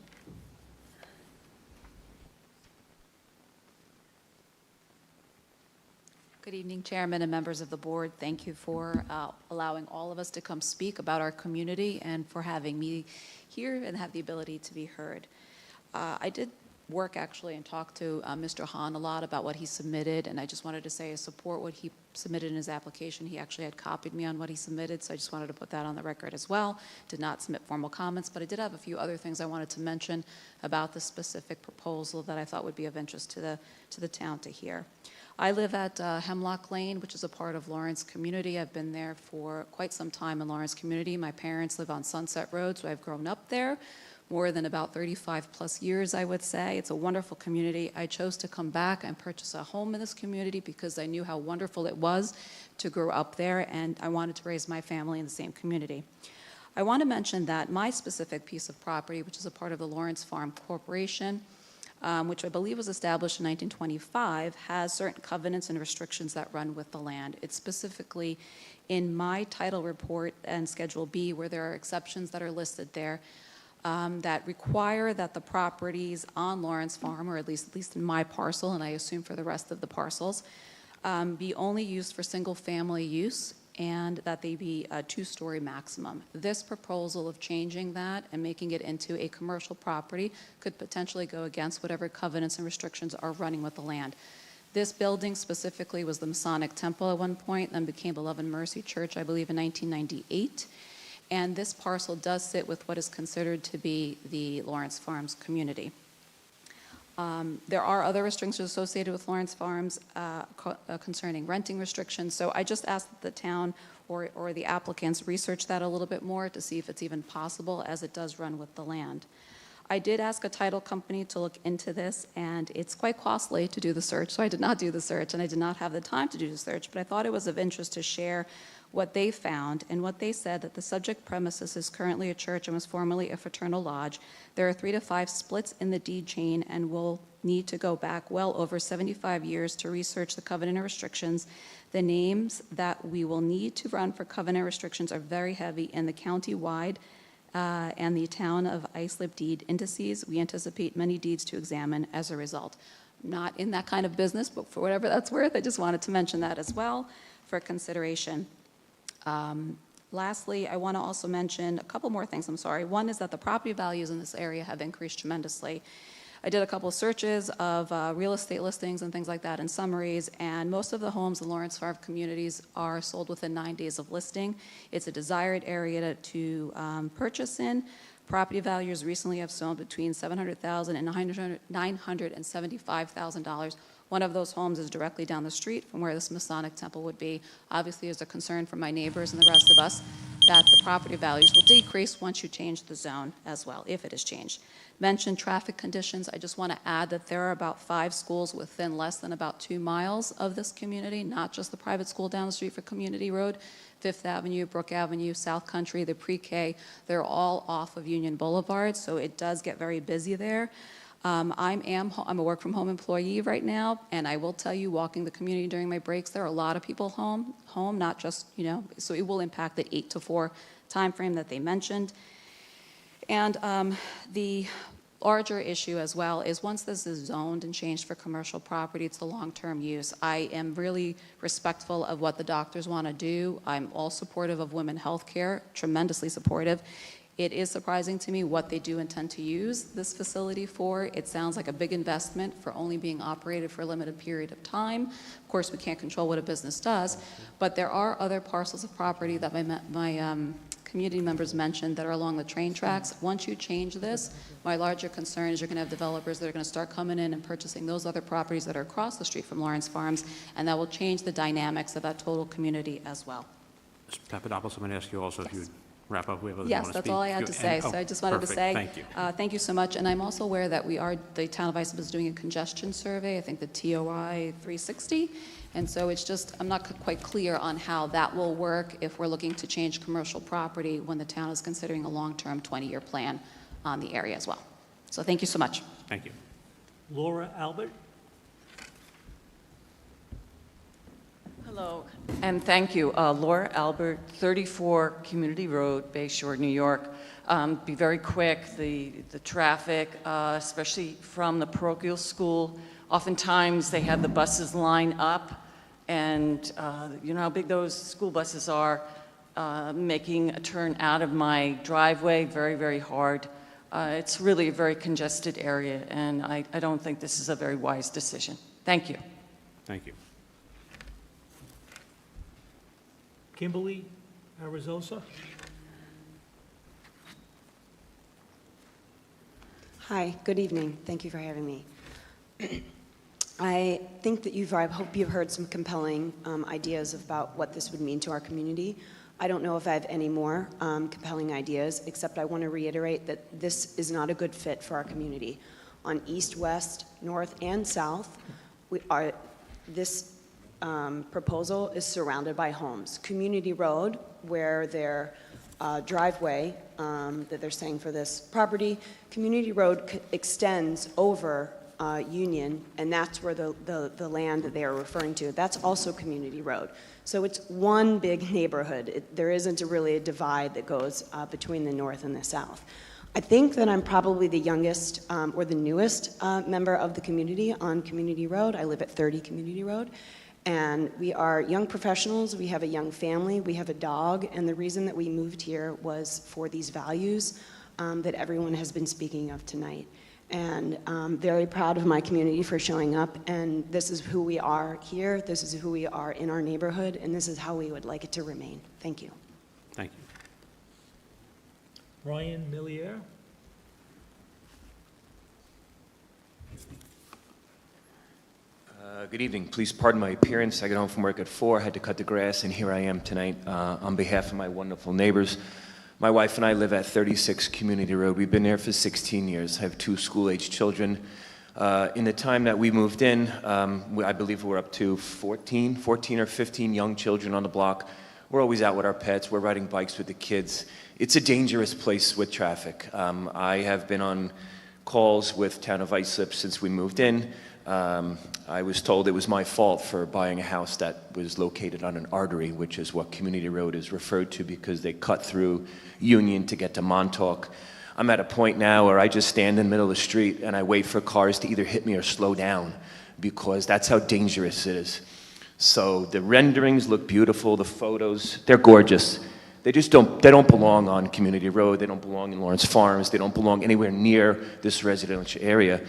Good evening, Chairman and members of the board. Thank you for allowing all of us to come speak about our community and for having me here and have the ability to be heard. I did work actually and talk to Mr. Hahn a lot about what he submitted, and I just wanted to say I support what he submitted in his application. He actually had copied me on what he submitted, so I just wanted to put that on the record as well. Did not submit formal comments, but I did have a few other things I wanted to mention about the specific proposal that I thought would be of interest to the town to hear. I live at Hemlock Lane, which is a part of Lawrence community. I've been there for quite some time in Lawrence community. My parents live on Sunset Road, so I've grown up there more than about 35 plus years, I would say. It's a wonderful community. I chose to come back and purchase a home in this community because I knew how wonderful it was to grow up there, and I wanted to raise my family in the same community. I want to mention that my specific piece of property, which is a part of the Lawrence Farm Corporation, which I believe was established in 1925, has certain covenants and restrictions that run with the land. It's specifically in my title report and Schedule B where there are exceptions that are listed there that require that the properties on Lawrence Farm, or at least in my parcel, and I assume for the rest of the parcels, be only used for single-family use and that they be a two-story maximum. This proposal of changing that and making it into a commercial property could potentially go against whatever covenants and restrictions are running with the land. This building specifically was the Masonic Temple at one point, then became Beloved Mercy Church, I believe, in 1998. And this parcel does sit with what is considered to be the Lawrence Farms community. There are other restrictions associated with Lawrence Farms concerning renting restrictions. So I just asked that the town or the applicants research that a little bit more to see if it's even possible, as it does run with the land. I did ask a title company to look into this, and it's quite costly to do the search, so I did not do the search, and I did not have the time to do the search, but I thought it was of interest to share what they found, and what they said that the subject premises is currently a church and was formerly a fraternal lodge. There are 3 to 5 splits in the deed chain and will need to go back well over 75 years to research the covenant restrictions. The names that we will need to run for covenant restrictions are very heavy in the county-wide and the town of Islip deed indices. We anticipate many deeds to examine as a result. Not in that kind of business, but for whatever that's worth, I just wanted to mention that as well for consideration. Lastly, I want to also mention a couple more things, I'm sorry. One is that the property values in this area have increased tremendously. I did a couple of searches of real estate listings and things like that and summaries, and most of the homes in Lawrence Farm communities are sold within 9 days of listing. It's a desired area to purchase in. Property values recently have sold between $700,000 and $975,000. One of those homes is directly down the street from where this Masonic Temple would be. Obviously, there's a concern from my neighbors and the rest of us that the property values will decrease once you change the zone as well, if it is changed. Mentioned traffic conditions. I just want to add that there are about 5 schools within less than about 2 miles of this community, not just the private school down the street for Community Road. Fifth Avenue, Brook Avenue, South Country, the pre-K, they're all off of Union Boulevard, so it does get very busy there. I'm a work-from-home employee right now, and I will tell you, walking the community during my breaks, there are a lot of people home, not just, so it will impact the 8 to 4 time frame that they mentioned. And the larger issue as well is once this is zoned and changed for commercial property, it's a long-term use. I am really respectful of what the doctors want to do. I'm all supportive of women health care, tremendously supportive. It is surprising to me what they do intend to use this facility for. It sounds like a big investment for only being operated for a limited period of time. Of course, we can't control what a business does, but there are other parcels of property that my community members mentioned that are along the train tracks. Once you change this, my larger concern is you're going to have developers that are going to start coming in and purchasing those other properties that are across the street from Lawrence Farms, and that will change the dynamics of that total community as well. Ms. Papadopoulos, I'm going to ask you also if you would wrap up? We have others who Yes, want to that's speak. all I had to say. Oh, So I just wanted to perfect. say, Thank you. thank you so much. And I'm also aware that the town of Islip is doing a congestion survey, I think the TOI 360. And so it's just, I'm not quite clear on how that will work if we're looking to change commercial property when the town is considering a long-term 20-year plan on the area as well. So thank you so much. Thank you. Laura Albert? Hello, and thank you. Laura Albert, 34 Community Road, Bay Shore, New York. Be very quick. The traffic, especially from the parochial school, oftentimes they have the buses line up, and you know how big those school buses are. Making a turn out of my driveway, very, very hard. It's really a very congested area, and I don't think this is a very wise decision. Thank you. Thank you. Kimberly Arizosa? Hi, good evening. Thank you for having me. I think that I hope you've heard some compelling ideas about what this would mean to our community. I don't know if I have any more compelling ideas, except I want to reiterate that this is not a good fit for our community. On east, west, north, and south, this proposal is surrounded by homes. Community Road, where their driveway that they're saying for this property, Community Road extends over Union, and that's where the land that they are referring to, that's also Community Road. So it's one big neighborhood. There isn't really a divide that goes between the north and the south. I think that I'm probably the youngest or the newest member of the community on Community Road. I live at 30 Community Road. And we are young professionals, we have a young family, we have a dog, and the reason that we moved here was for these values that everyone has been speaking of tonight. And I'm very proud of my community for showing up, and this is who we are here, this is who we are in our neighborhood, and this is how we would like it to remain. Thank you. Thank you. Ryan Millier? Good evening. Please pardon my appearance. I got home from work at 4, had to cut the grass, and here I am tonight on behalf of my wonderful neighbors. My wife and I live at 36 Community Road. We've been there for 16 years. I have 2 school-age children. In the time that we moved in, I believe we're up to 14 or 15 young children on the block. We're always out with our pets. We're riding bikes with the kids. It's a dangerous place with traffic. I have been on calls with Town of Islip since we moved in. I was told it was my fault for buying a house that was located on an artery, which is what Community Road is referred to because they cut through Union to get to Montauk. I'm at a point now where I just stand in the middle of the street and I wait for cars to either hit me or slow down because that's how dangerous it is. So the renderings look beautiful, the photos, they're gorgeous. They don't belong on Community Road, they don't belong in Lawrence Farms, they don't belong anywhere near this residential area.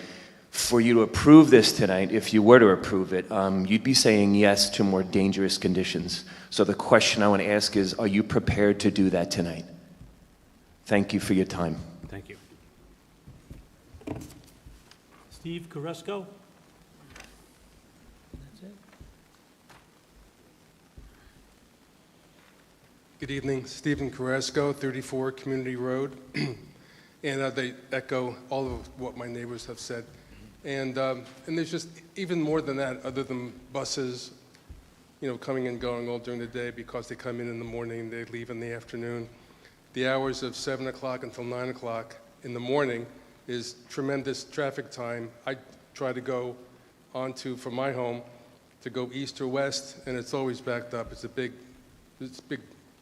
For you to approve this tonight, if you were to approve it, you'd be saying yes to more dangerous conditions. So the question I want to ask is, are you prepared to do that tonight? Thank you for your time. Thank you. Steve Carrasco? That's it. Good evening, Stephen Carrasco, 34 Community Road. And they echo all of what my neighbors have said. And there's just even more than that, other than buses, you know, coming and going all during the day because they come in the morning, they leave in the afternoon. The hours of 7 o'clock until 9 o'clock in the morning is tremendous traffic time. I try to go from my home to go east or west, and it's always backed up. It's a big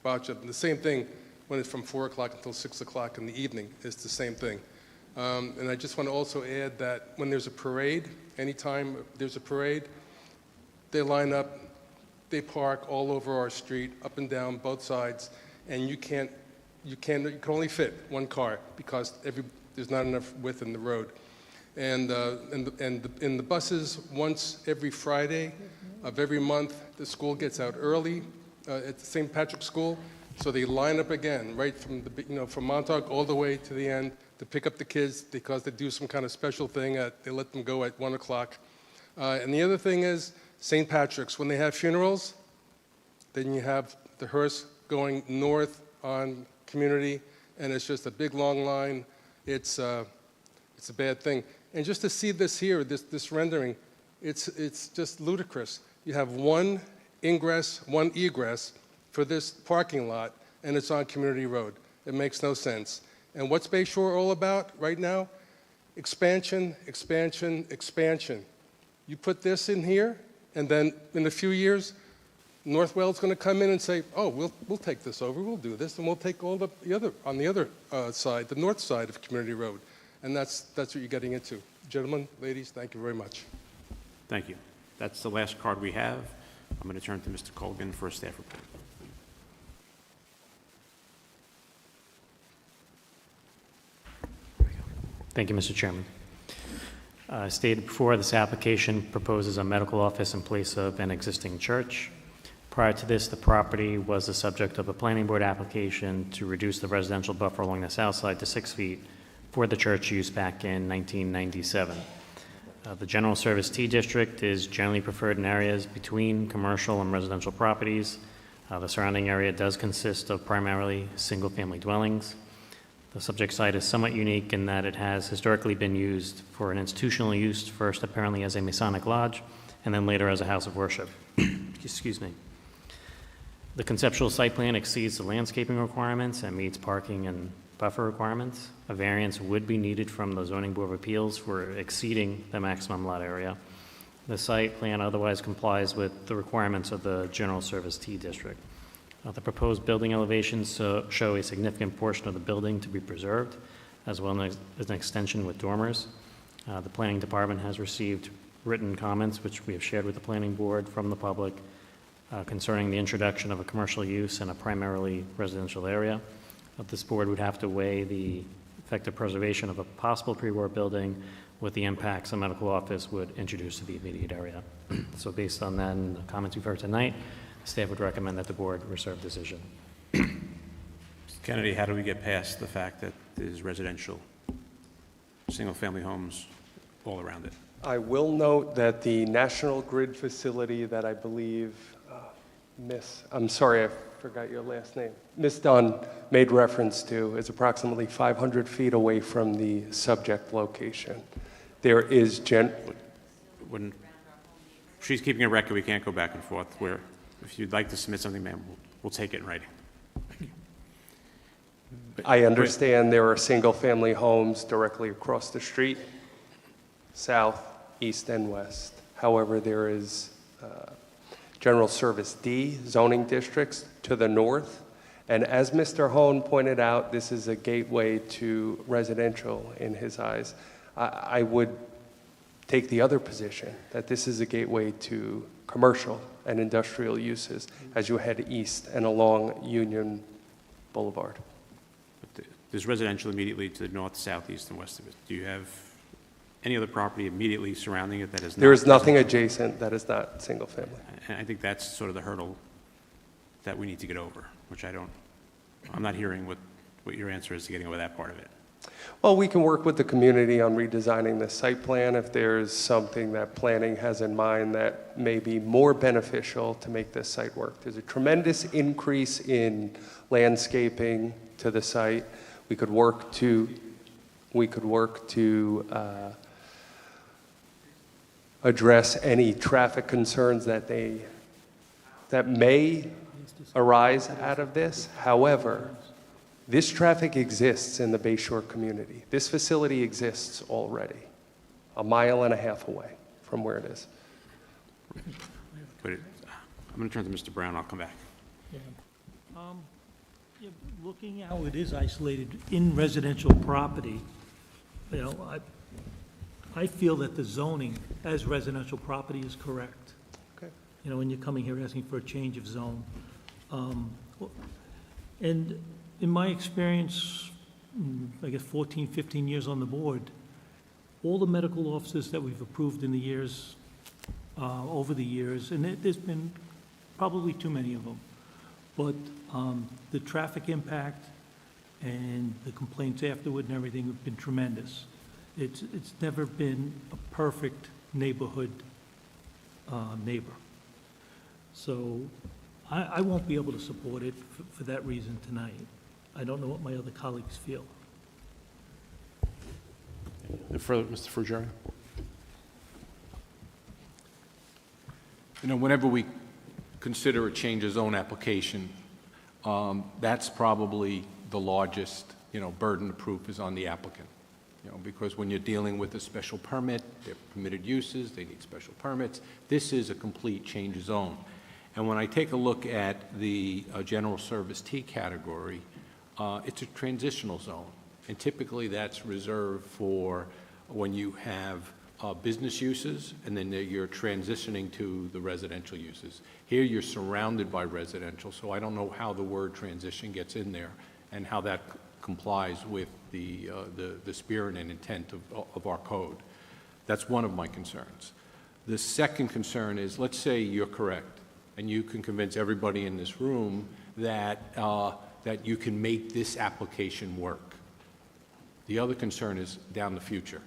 botch up. And the same thing when it's from 4 o'clock until 6 o'clock in the evening. It's the same thing. And I just want to also add that when there's a parade, anytime there's a parade, they line up, they park all over our street, up and down both sides, and you can only fit one car because there's not enough width in the road. And in the buses, once every Friday of every month, the school gets out early at the St. Patrick's School, so they line up again, right from from Montauk all the way to the end to pick up the kids because they do some kind of special thing. They let them go at 1 o'clock. And the other thing is St. Patrick's. When they have funerals, then you have the hearse going north on community, and it's just a big, long line. It's a bad thing. And just to see this here, this rendering, it's just ludicrous. You have one ingress, one egress for this parking lot, and it's on Community Road. It makes no sense. And what's Bay Shore all about right now? Expansion, expansion, expansion. You put this in here, and then in a few years, Northwell's going to come in and say, oh, we'll take this over, we'll do this, and we'll take all the other, on the other side, the north side of Community Road. And that's what you're getting into. Gentlemen, ladies, thank you very much. Thank you. That's the last card we have. I'm going to turn to Mr. Colgan for a staff report. Thank you, Mr. Chairman. Stated before, this application proposes a medical office in place of an existing church. Prior to this, the property was the subject of a planning board application to reduce the residential buffer along the south side to 6 feet for the church use back in 1997. The general service T district is generally preferred in areas between commercial and residential properties. The surrounding area does consist of primarily single-family dwellings. The subject site is somewhat unique in that it has historically been used for an institutional use, first apparently as a Masonic lodge, and then later as a house of worship. Excuse me. The conceptual site plan exceeds the landscaping requirements and meets parking and buffer requirements. A variance would be needed from the Zoning Board of Appeals for exceeding the maximum lot area. The site plan otherwise complies with the requirements of the general service T district. The proposed building elevations show a significant portion of the building to be preserved, as well as an extension with dormers. The planning department has received written comments, which we have shared with the planning board from the public, concerning the introduction of a commercial use in a primarily residential area. This board would have to weigh the effective preservation of a possible pre-war building with the impacts a medical office would introduce to the immediate area. So based on that and the comments we've heard tonight, staff would recommend that the board reserve decision. Mr. Kennedy, how do we get past the fact that there's residential, single-family homes all around it? I will note that the National Grid facility that I believe I'm sorry, I forgot your last name. Ms. Dunn made reference to is approximately 500 feet away from the subject location. There is When she's keeping a record, we can't go back and forth. Where, if you'd like to submit something, ma'am, we'll take it in writing. I understand there are single-family homes directly across the street, south, east, and west. However, there is General Service D zoning districts to the north. And as Mr. Hone pointed out, this is a gateway to residential in his eyes. I would take the other position, that this is a gateway to commercial and industrial uses as you head east and along Union Boulevard. There's residential immediately to the north, south, east, and west of it. Do you have any other property immediately surrounding it that is not? There is nothing adjacent that is not single family. And I think that's sort of the hurdle that we need to get over, which I'm not hearing what your answer is to getting over that part of it. Well, we can work with the community on redesigning the site plan if there's something that planning has in mind that may be more beneficial to make this site work. There's a tremendous increase in landscaping to the site. We could work to address any traffic concerns that may arise out of this. However, this traffic exists in the Bay Shore community. This facility exists already, 1.5 miles away from where it is. But I'm going to turn to Mr. Brown. I'll come back. Yeah. Looking how it is isolated in residential property, you know, I feel that the zoning as residential property is correct. Okay. You know, when you're coming here asking for a change of zone. And in my experience, I guess 14, 15 years on the board, all the medical offices that we've approved in the years, over the years, and there's been probably too many of them, but the traffic impact and the complaints afterward and everything have been tremendous. It's never been a perfect neighborhood neighbor. So I won't be able to support it for that reason tonight. I don't know what my other colleagues feel. Further, Mr. Frugiero? You know, whenever we consider a change of zone application, that's probably the largest, burden of proof is on the applicant. Because when you're dealing with a special permit, they're permitted uses, they need special permits. This is a complete change of zone. And when I take a look at the general service T category, it's a transitional zone. And typically that's reserved for when you have business uses and then you're transitioning to the residential uses. Here you're surrounded by residential, so I don't know how the word transition gets in there and how that complies with the spirit and intent of our code. That's one of my concerns. The second concern is, let's say you're correct, and you can convince everybody in this room that you can make this application work. The other concern is down the future.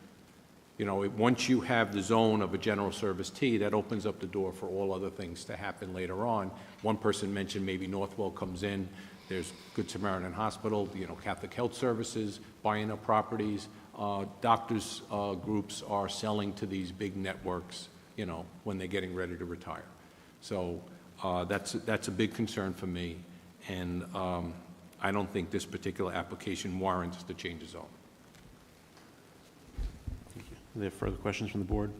Once you have the zone of a general service T, that opens up the door for all other things to happen later on. One person mentioned maybe Northwell comes in, there's Good Samaritan Hospital, Catholic Health Services, buying up properties. Doctors groups are selling to these big networks, when they're getting ready to retire. So that's a big concern for me, and I don't think this particular application warrants the change of zone. Are there further questions from the board?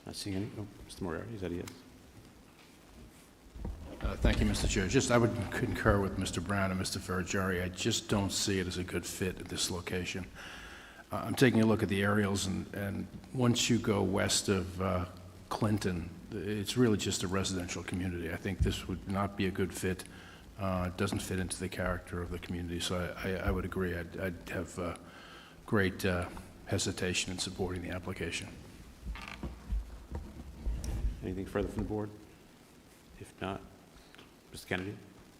Not seeing any. Oh, Mr. Moriarty, is that a yes? Thank you, Mr. Chair. I would concur with Mr. Brown and Mr. Ferriggiari. I just don't see it as a good fit at this location. I'm taking a look at the aerials, and once you go west of Clinton, it's really just a residential community. I think this would not be a good fit. It doesn't fit into the character of the community, so I would agree. I'd have great hesitation in supporting the application. Anything further from the board? If not, Mr. Kennedy,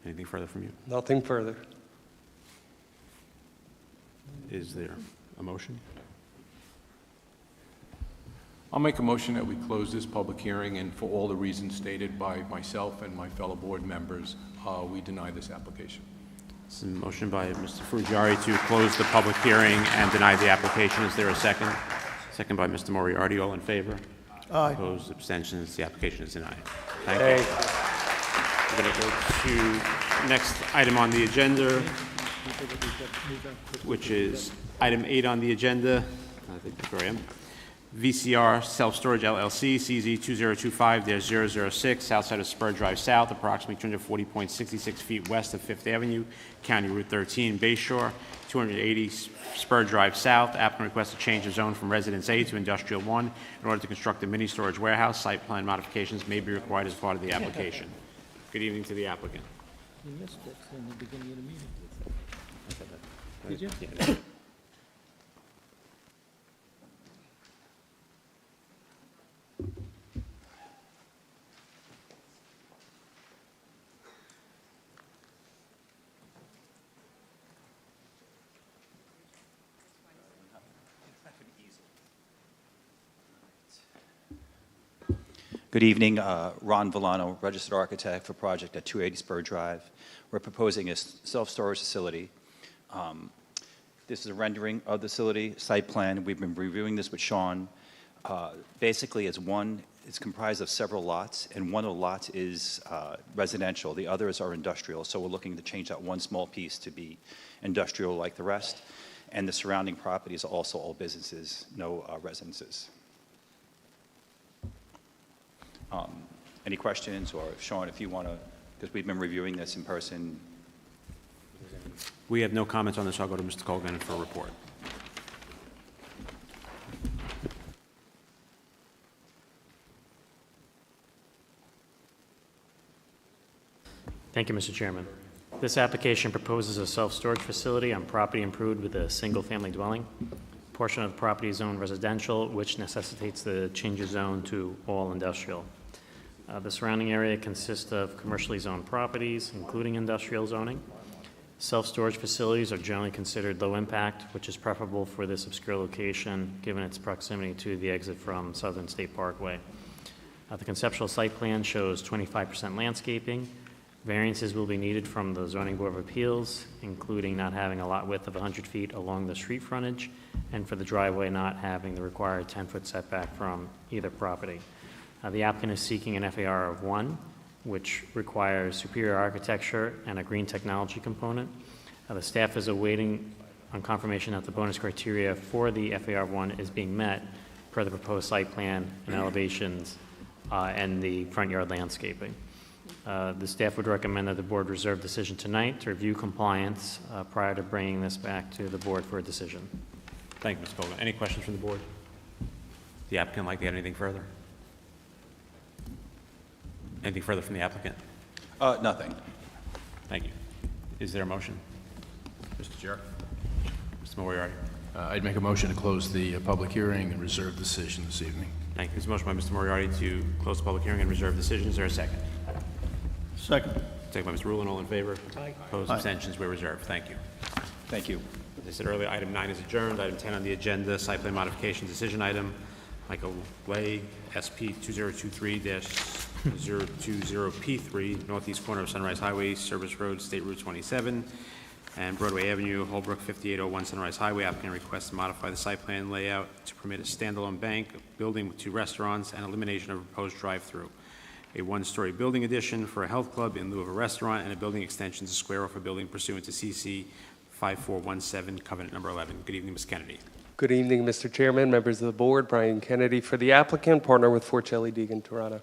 anything further from you? Nothing further. Is there a motion? I'll make a motion that we close this public hearing, and for all the reasons stated by myself and my fellow board members, we deny this application. It's a motion by Mr. Frugiari to close the public hearing and deny the application. Is there a second? Second by Mr. Moriarty. All in favor? Aye. Opposed? Abstentions? The application is denied. Thank you. We're going to go to next item on the agenda, which is item 8 on the agenda. I think that's where I am. VCR Self-Storage LLC, CZ 2025-006, south side of Spur Drive South, approximately 240.66 feet west of 5th Avenue, County Route 13, Bay Shore, 280 Spur Drive South. Applicant requests a change of zone from Residence A to Industrial 1 in order to construct a mini storage warehouse. Site plan modifications may be required as part of the application. Good evening to the applicant. You missed it in the beginning of the meeting. Did you? Yeah. Good evening, Ron Villano, registered architect for project at 280 Spur Drive. We're proposing a self-storage facility. This is a rendering of the facility, site plan. We've been reviewing this with Sean. Basically, it's comprised of several lots, and one of the lots is residential. The others are industrial, so we're looking to change that one small piece to be industrial like the rest. And the surrounding properties are also all businesses, no residences. Any questions, or Sean, if you want to, because we've been reviewing this in person. We have no comments on this. I'll go to Mr. Colgan for a report. Thank you, Mr. Chairman. This application proposes a self-storage facility on property improved with a single-family dwelling. A portion of the property is zoned residential, which necessitates the change of zone to all industrial. The surrounding area consists of commercially zoned properties, including industrial zoning. Self-storage facilities are generally considered low impact, which is preferable for this obscure location, given its proximity to the exit from Southern State Parkway. The conceptual site plan shows 25% landscaping, Variances will be needed from the Zoning Board of Appeals, including not having a lot width of 100 feet along the street frontage, and for the driveway not having the required 10-foot setback from either property. The applicant is seeking an FAR of 1, which requires superior architecture and a green technology component. The staff is awaiting on confirmation that the bonus criteria for the FAR 1 is being met per the proposed site plan and elevations and the front yard landscaping. The staff would recommend that the board reserve decision tonight to review compliance prior to bringing this back to the board for a decision. Thank you, Ms. Colvin. Any questions from the board? The applicant like to add anything further? Anything further from the applicant? Nothing. Thank you. Is there a motion? Mr. Chair. Mr. Moriarty. I'd make a motion to close the public hearing and reserve decision this evening. Thank you. There's a motion by Mr. Moriarty to close the public hearing and reserve decision. Is there a second? Second. Second by Mr. Rulon. All in favor? Aye. Opposed? Aye. Abstentions? We're reserved. Thank you. Thank you. As I said earlier, item 9 is adjourned. Item 10 on the agenda, site plan modification decision item. Michael Way, SP 2023-020P3, northeast corner of Sunrise Highway, Service Road, State Route 27, and Broadway Avenue, Holbrook, 5801 Sunrise Highway. Applicant requests to modify the site plan layout to permit a standalone bank, a building with 2 restaurants, and elimination of a proposed drive-through. A 1-story building addition for a health club in lieu of a restaurant, and a building extension to square off a building pursuant to CC 5417, covenant number 11. Good evening, Ms. Kennedy. Good evening, Mr. Chairman, members of the board. Brian Kennedy for the applicant, partner with Forcelli Deegan Toronto.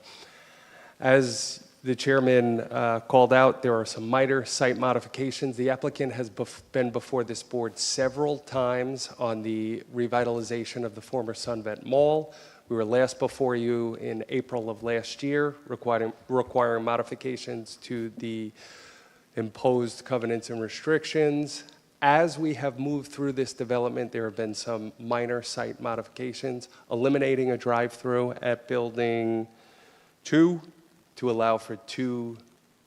As the chairman called out, there are some minor site modifications. The applicant has been before this board several times on the revitalization of the former Sunvet Mall. We were last before you in April of last year, requiring modifications to the imposed covenants and restrictions. As we have moved through this development, there have been some minor site modifications, eliminating a drive-through at Building 2 to allow for 2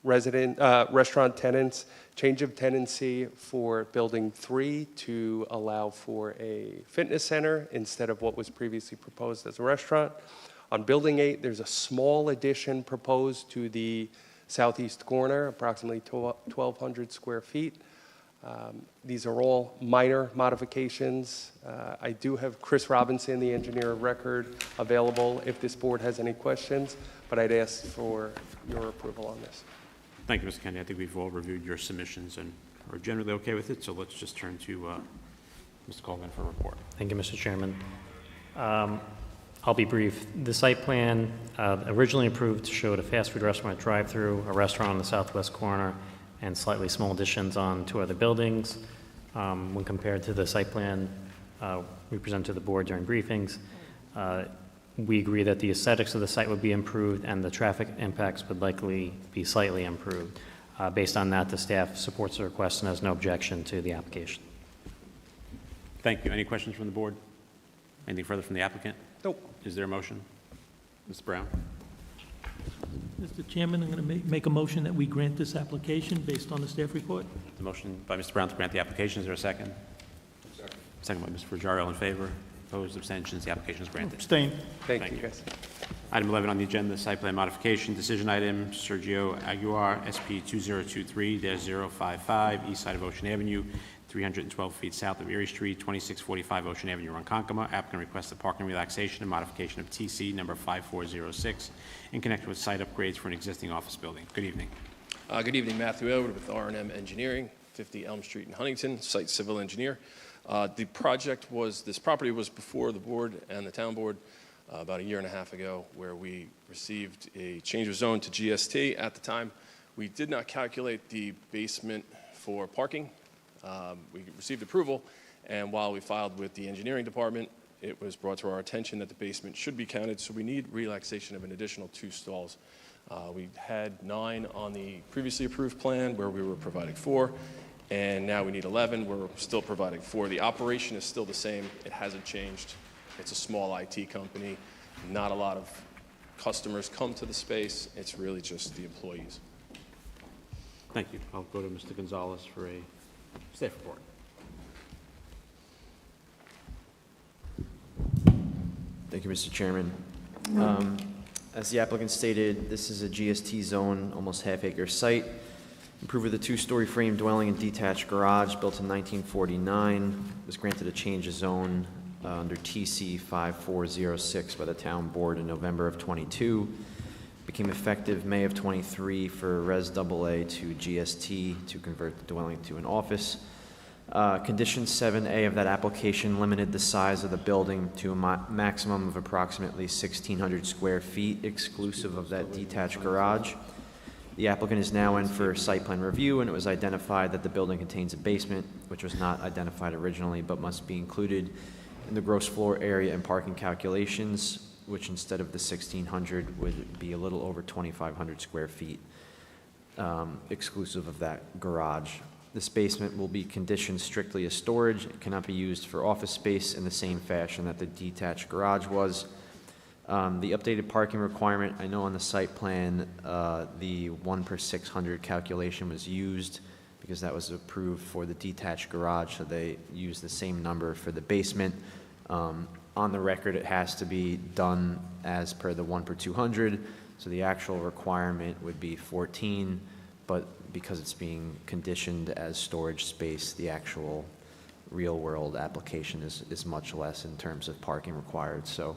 restaurant tenants, change of tenancy for Building 3 to allow for a fitness center instead of what was previously proposed as a restaurant. On Building 8, there's a small addition proposed to the southeast corner, approximately 1,200 square feet. These are all minor modifications. I do have Chris Robinson, the engineer of record, available if this board has any questions, but I'd ask for your approval on this. Thank you, Mr. Kennedy. I think we've all reviewed your submissions and are generally okay with it, so let's just turn to Mr. Colvin for a report. Thank you, Mr. Chairman. I'll be brief. The site plan originally approved showed a fast food restaurant drive-through, a restaurant on the southwest corner, and slightly small additions on 2 other buildings. When compared to the site plan we presented to the board during briefings, we agree that the aesthetics of the site would be improved and the traffic impacts would likely be slightly improved. Based on that, the staff supports the request and has no objection to the application. Thank you. Any questions from the board? Anything further from the applicant? Nope. Is there a motion? Mr. Brown? Mr. Chairman, I'm going to make a motion that we grant this application based on the staff report. The motion by Mr. Brown to grant the application. Is there a second? Second by Mr. Frugari. All in favor? Opposed? Abstentions? The application is granted. Abstain. Thank you, guys. Item 11 on the agenda, site plan modification, decision item, Sergio Aguiar, SP 2023-055, east side of Ocean Avenue, 312 feet south of Erie Street, 2645 Ocean Avenue, Ronkonkoma. Applicant requests a parking relaxation and modification of TC number 5406 in connection with site upgrades for an existing office building. Good evening. Good evening, Matthew Elwood with R&M Engineering, 50 Elm Street in Huntington, site civil engineer. This property was before the board and the town board about a year and a half ago, where we received a change of zone to GST. At the time, we did not calculate the basement for parking. We received approval, and while we filed with the engineering department, it was brought to our attention that the basement should be counted, so we need relaxation of an additional 2 stalls. We had 9 on the previously approved plan, where we were providing 4, and now we need 11. We're still providing 4. The operation is still the same. It hasn't changed. It's a small IT company. Not a lot of customers come to the space. It's really just the employees. Thank you. I'll go to Mr. Gonzalez for a staff report. Thank you, Mr. Chairman. As the applicant stated, this is a GST zone, almost half-acre site. Improve of the two-story frame dwelling and detached garage built in 1949. Was granted a change of zone under TC 5406 by the town board in November of 22. Became effective May of 23 for Res AA to GST to convert the dwelling to an office. Condition 7A of that application limited the size of the building to a maximum of approximately 1,600 square feet, exclusive of that detached garage. The applicant is now in for site plan review, and it was identified that the building contains a basement, which was not identified originally, but must be included in the gross floor area and parking calculations, which instead of the 1,600 would be a little over 2,500 square feet, exclusive of that garage. This basement will be conditioned strictly as storage. It cannot be used for office space in the same fashion that the detached garage was. The updated parking requirement, I know on the site plan, the 1 per 600 calculation was used because that was approved for the detached garage, so they used the same number for the basement. On the record, it has to be done as per the 1 per 200, so the actual requirement would be 14, but because it's being conditioned as storage space, the actual real-world application is much less in terms of parking required. So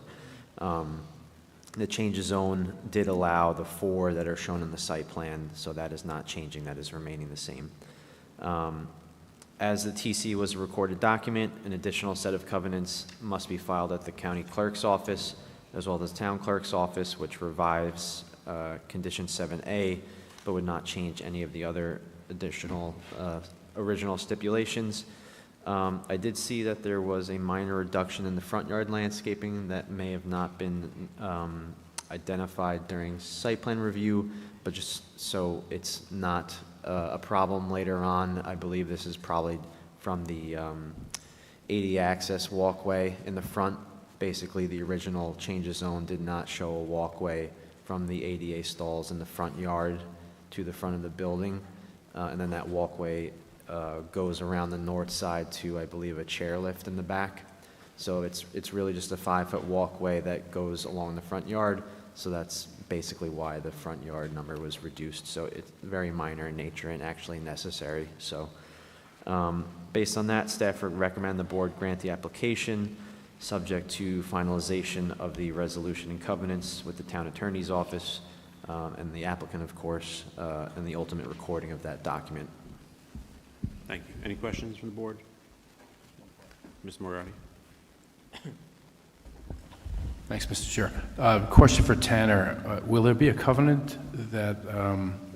the change of zone did allow the 4 that are shown in the site plan, so that is not changing, that is remaining the same. As the TC was a recorded document, an additional set of covenants must be filed at the county clerk's office, as well as the town clerk's office, which revives condition 7A, but would not change any of the other additional original stipulations. I did see that there was a minor reduction in the front yard landscaping that may have not been identified during site plan review, but just so it's not a problem later on, I believe this is probably from the AD access walkway in the front. Basically, the original change of zone did not show a walkway from the ADA stalls in the front yard to the front of the building, and then that walkway goes around the north side to, I believe, a chairlift in the back. So it's really just a 5-foot walkway that goes along the front yard, so that's basically why the front yard number was reduced. So it's very minor in nature and actually necessary. So based on that, staff would recommend the board grant the application subject to finalization of the resolution and covenants with the town attorney's office and the applicant, of course, and the ultimate recording of that document. Thank you. Any questions from the board? Mr. Moriarty? Thanks, Mr. Chair. Question for Tanner. Will there be a covenant that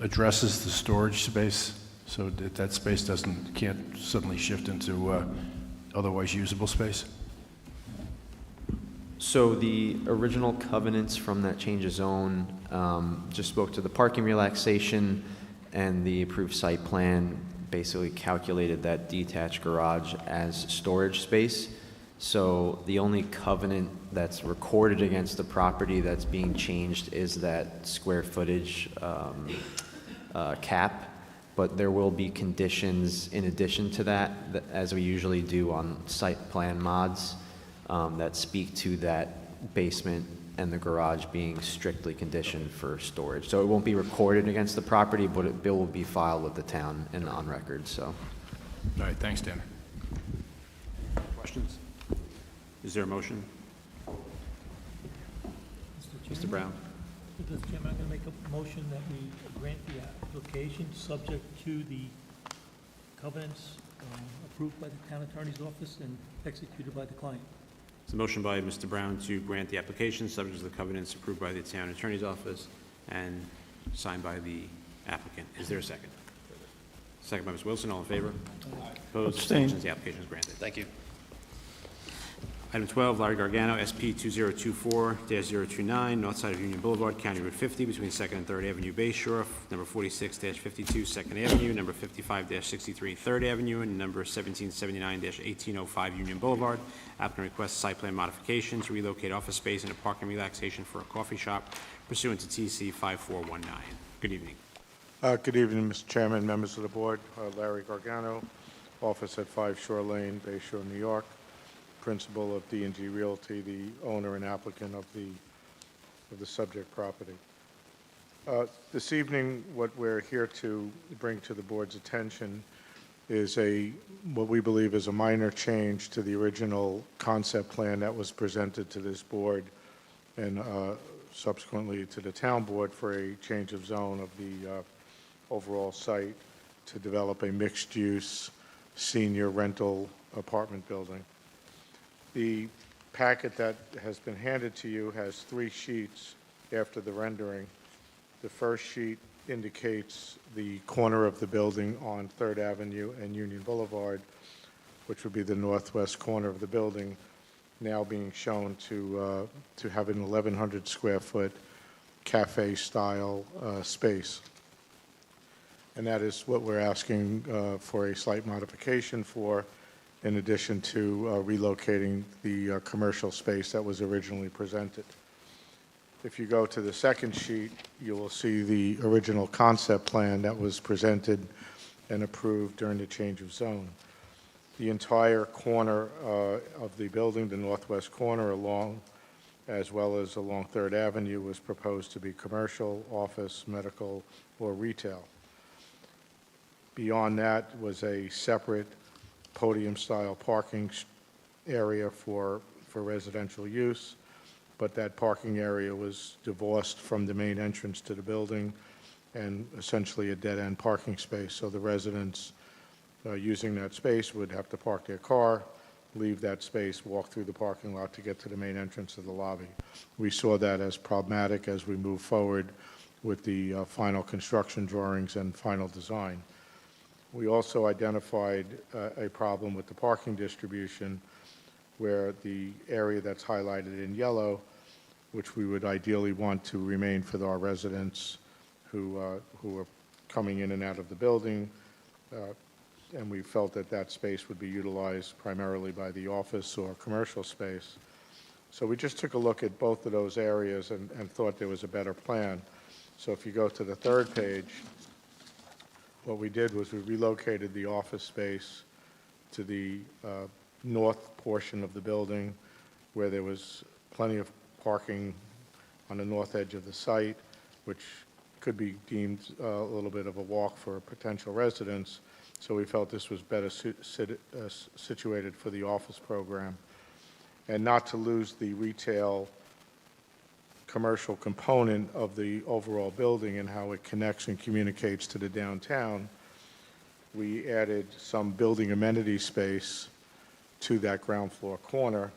addresses the storage space so that that space can't suddenly shift into otherwise usable space? So the original covenants from that change of zone just spoke to the parking relaxation, and the approved site plan basically calculated that detached garage as storage space. So the only covenant that's recorded against the property that's being changed is that square footage cap, but there will be conditions in addition to that, as we usually do on site plan mods, that speak to that basement and the garage being strictly conditioned for storage. So it won't be recorded against the property, but it will be filed with the town and on record, so. All right, thanks, Tanner. Questions? Is there a motion? Mr. Brown? Mr. Chairman, I'm going to make a motion that we grant the application subject to the covenants approved by the town attorney's office and executed by the client. It's a motion by Mr. Brown to grant the application subject to the covenants approved by the town attorney's office and signed by the applicant. Is there a second? Second by Ms. Wilson. All in favor? Opposed? Abstentions? The application is granted. Thank you. Item 12, Larry Gargano, SP 2024-029, north side of Union Boulevard, County Route 50, between 2nd and 3rd Avenue, Bay Shore, number 46-52, 2nd Avenue, number 55-63, 3rd Avenue, and number 1779-1805, Union Boulevard. Applicant requests site plan modification to relocate office space and a parking relaxation for a coffee shop pursuant to TC 5419. Good evening. Good evening, Mr. Chairman, members of the board. Larry Gargano, office at 5 Shore Lane, Bay Shore, New York. Principal of D&G Realty, the owner and applicant of the of the subject property. This evening, what we're here to bring to the board's attention is what we believe is a minor change to the original concept plan that was presented to this board and subsequently to the town board for a change of zone of the overall site to develop a mixed-use senior rental apartment building. The packet that has been handed to you has 3 sheets after the rendering. The first sheet indicates the corner of the building on 3rd Avenue and Union Boulevard, which would be the northwest corner of the building, now being shown to have an 1,100 square foot cafe-style space. And that is what we're asking for a slight modification for, in addition to relocating the commercial space that was originally presented. If you go to the second sheet, you will see the original concept plan that was presented and approved during the change of zone. The entire corner of the building, the northwest corner along, as well as along 3rd Avenue, was proposed to be commercial, office, medical, or retail. Beyond that was a separate podium-style parking area for residential use, but that parking area was divorced from the main entrance to the building and essentially a dead-end parking space. So the residents using that space would have to park their car, leave that space, walk through the parking lot to get to the main entrance of the lobby. We saw that as problematic as we move forward with the final construction drawings and final design. We also identified a problem with the parking distribution where the area that's highlighted in yellow, which we would ideally want to remain for our residents who are coming in and out of the building, and we felt that that space would be utilized primarily by the office or commercial space. So we just took a look at both of those areas and thought there was a better plan. So if you go to the 3rd page, what we did was we relocated the office space to the north portion of the building where there was plenty of parking on the north edge of the site, which could be deemed a little bit of a walk for potential residents. So we felt this was better situated for the office program. And not to lose the retail commercial component of the overall building and how it connects and communicates to the downtown, we added some building amenity space to that ground floor corner,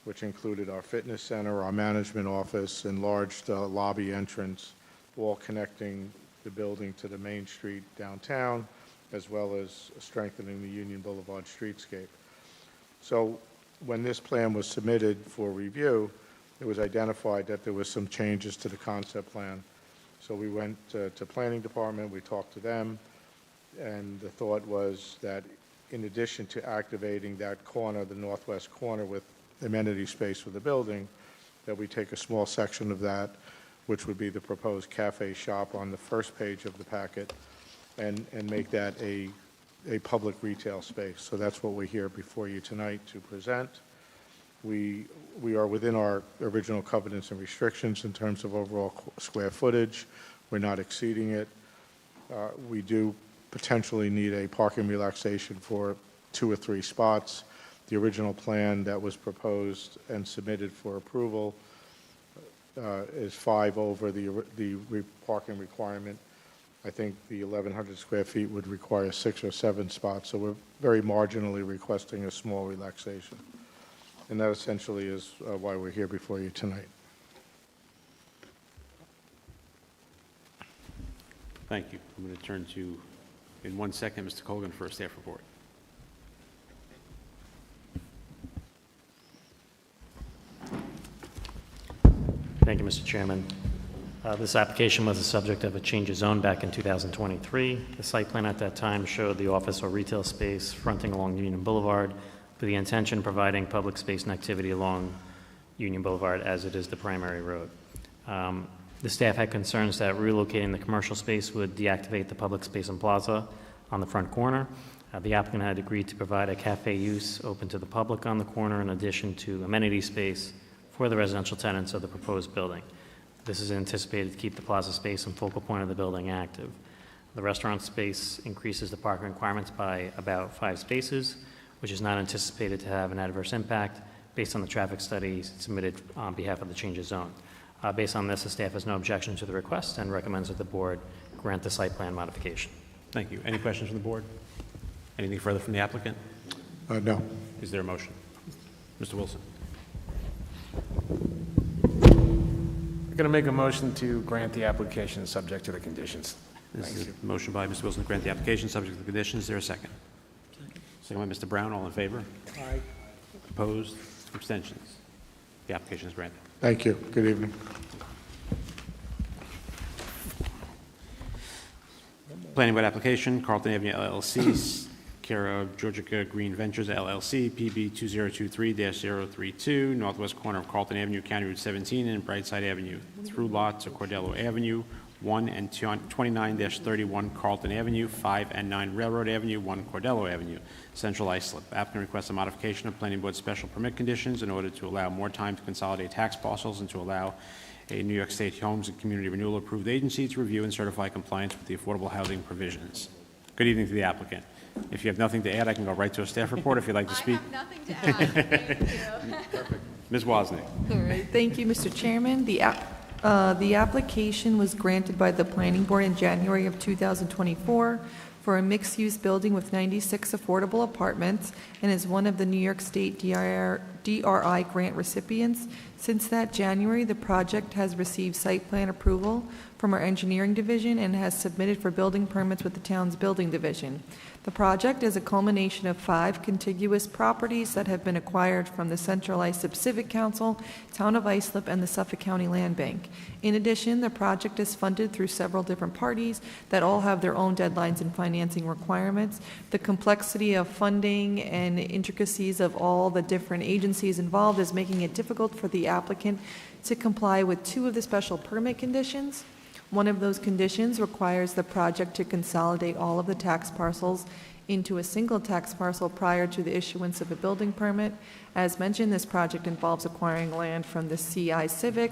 which included our fitness center, our management office, enlarged lobby entrance, all connecting the building to the Main Street downtown, as well as strengthening the Union Boulevard streetscape. So when this plan was submitted for review, it was identified that there was some changes to the concept plan. So we went to Planning Department, we talked to them, and the thought was that in addition to activating that corner, the northwest corner with amenity space for the building, that we take a small section of that, which would be the proposed cafe shop on the first page of the packet, and make that a public retail space. So that's what we're here before you tonight to present. We are within our original covenants and restrictions in terms of overall square footage. We're not exceeding it. We do potentially need a parking relaxation for 2 or 3 spots. The original plan that was proposed and submitted for approval is 5 over the parking requirement. I think the 1,100 square feet would require 6 or 7 spots, so we're very marginally requesting a small relaxation. And that essentially is why we're here before you tonight. Thank you. I'm going to turn to, in 1 second, Mr. Colgan for a staff report. Thank you, Mr. Chairman. This application was the subject of a change of zone back in 2023. The site plan at that time showed the office or retail space fronting along Union Boulevard with the intention of providing public space and activity along Union Boulevard as it is the primary road. The staff had concerns that relocating the commercial space would deactivate the public space and plaza on the front corner. The applicant had agreed to provide a cafe use open to the public on the corner in addition to amenity space for the residential tenants of the proposed building. This is anticipated to keep the plaza space and focal point of the building active. The restaurant space increases the parking requirements by about 5 spaces, which is not anticipated to have an adverse impact based on the traffic study submitted on behalf of the change of zone. Based on this, the staff has no objection to the request and recommends that the board grant the site plan modification. Thank you. Any questions from the board? Anything further from the applicant? No. Is there a motion? Mr. Wilson. I'm going to make a motion to grant the application subject to the conditions. This is a motion by Mr. Wilson to grant the application subject to the conditions. Is there a second? Second by Mr. Brown. All in favor? Aye. Opposed? Abstentions? The application is granted. Thank you. Good evening. Planning board application, Carlton Avenue LLC, care of Georgica Green Ventures LLC, PB 2023-032, northwest corner of Carlton Avenue, County Route 17, and Brightside Avenue, through lot to Cordello Avenue, 1 and 29-31 Carlton Avenue, 5 and 9 Railroad Avenue, 1 Cordello Avenue, Central Islip. Applicant requests a modification of planning board special permit conditions in order to allow more time to consolidate tax parcels and to allow a New York State Homes and Community Renewal approved agency to review and certify compliance with the affordable housing provisions. Good evening to the applicant. If you have nothing to add, I can go right to a staff report if you'd like to speak. I have nothing to add. Thank you. Perfect. Ms. Wozniak. All right. Thank you, Mr. Chairman. The application was granted by the Planning Board in January of 2024 for a mixed-use building with 96 affordable apartments and is one of the New York State DRI grant recipients. Since that January, the project has received site plan approval from our engineering division and has submitted for building permits with the town's building division. The project is a culmination of 5 contiguous properties that have been acquired from the Central Islip Civic Council, Town of Islip, and the Suffolk County Land Bank. In addition, the project is funded through several different parties that all have their own deadlines and financing requirements. The complexity of funding and intricacies of all the different agencies involved is making it difficult for the applicant to comply with 2 of the special permit conditions. One of those conditions requires the project to consolidate all of the tax parcels into a single tax parcel prior to the issuance of a building permit. As mentioned, this project involves acquiring land from the CI Civic,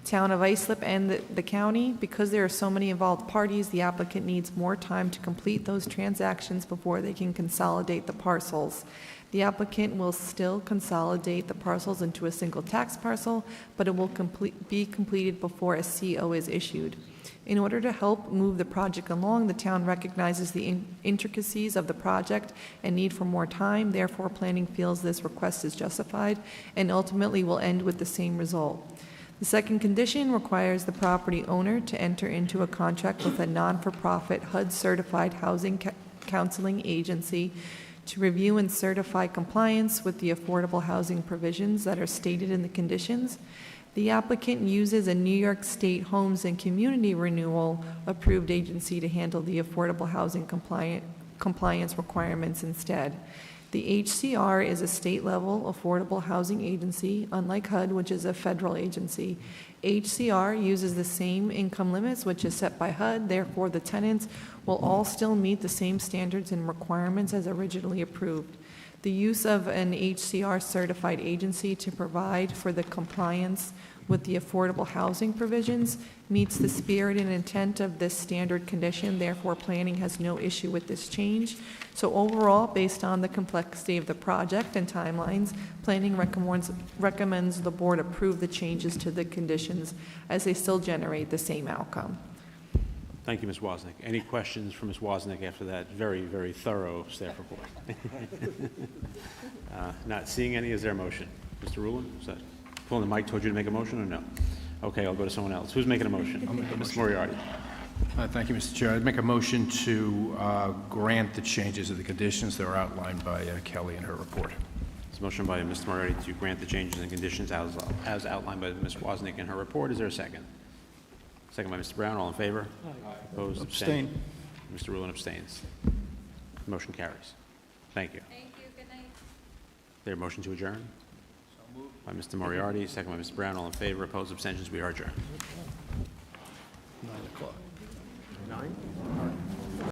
Town of Islip, and the county. Because there are so many involved parties, the applicant needs more time to complete those transactions before they can consolidate the parcels. The applicant will still consolidate the parcels into a single tax parcel, but it will be completed before a CO is issued. In order to help move the project along, the town recognizes the intricacies of the project and need for more time. Therefore, planning feels this request is justified and ultimately will end with the same result. The second condition requires the property owner to enter into a contract with a non-for-profit HUD-certified housing counseling agency to review and certify compliance with the affordable housing provisions that are stated in the conditions. The applicant uses a New York State Homes and Community Renewal approved agency to handle the affordable housing compliance requirements instead. The HCR is a state-level affordable housing agency, unlike HUD, which is a federal agency. HCR uses the same income limits, which is set by HUD. Therefore, the tenants will all still meet the same standards and requirements as originally approved. The use of an HCR certified agency to provide for the compliance with the affordable housing provisions meets the spirit and intent of this standard condition. Therefore, planning has no issue with this change. So overall, based on the complexity of the project and timelines, planning recommends the board approve the changes to the conditions as they still generate the same outcome. Thank you, Ms. Wozniak. Any questions from Ms. Wozniak after that very, very thorough staff report? Not seeing any, is there a motion? Mr. Rulon, is that pulling the mic, told you to make a motion or no? Okay, I'll go to someone else. Who's making a motion? Mr. Moriarty. Thank you, Mr. Chair. I'd make a motion to grant the changes of the conditions that are outlined by Kelly in her report. It's a motion by Mr. Moriarty to grant the changes and conditions as outlined by Ms. Wozniak in her report. Is there a second? Second by Mr. Brown. All in favor? Aye. Opposed? Abstain. Mr. Rulon abstains. Motion carries. Thank you. Thank you. Good night. There a motion to adjourn? So moved. By Mr. Moriarty, second by Mr. Brown. All in favor? Opposed? Abstentions? We are adjourned. 9 o'clock. 9?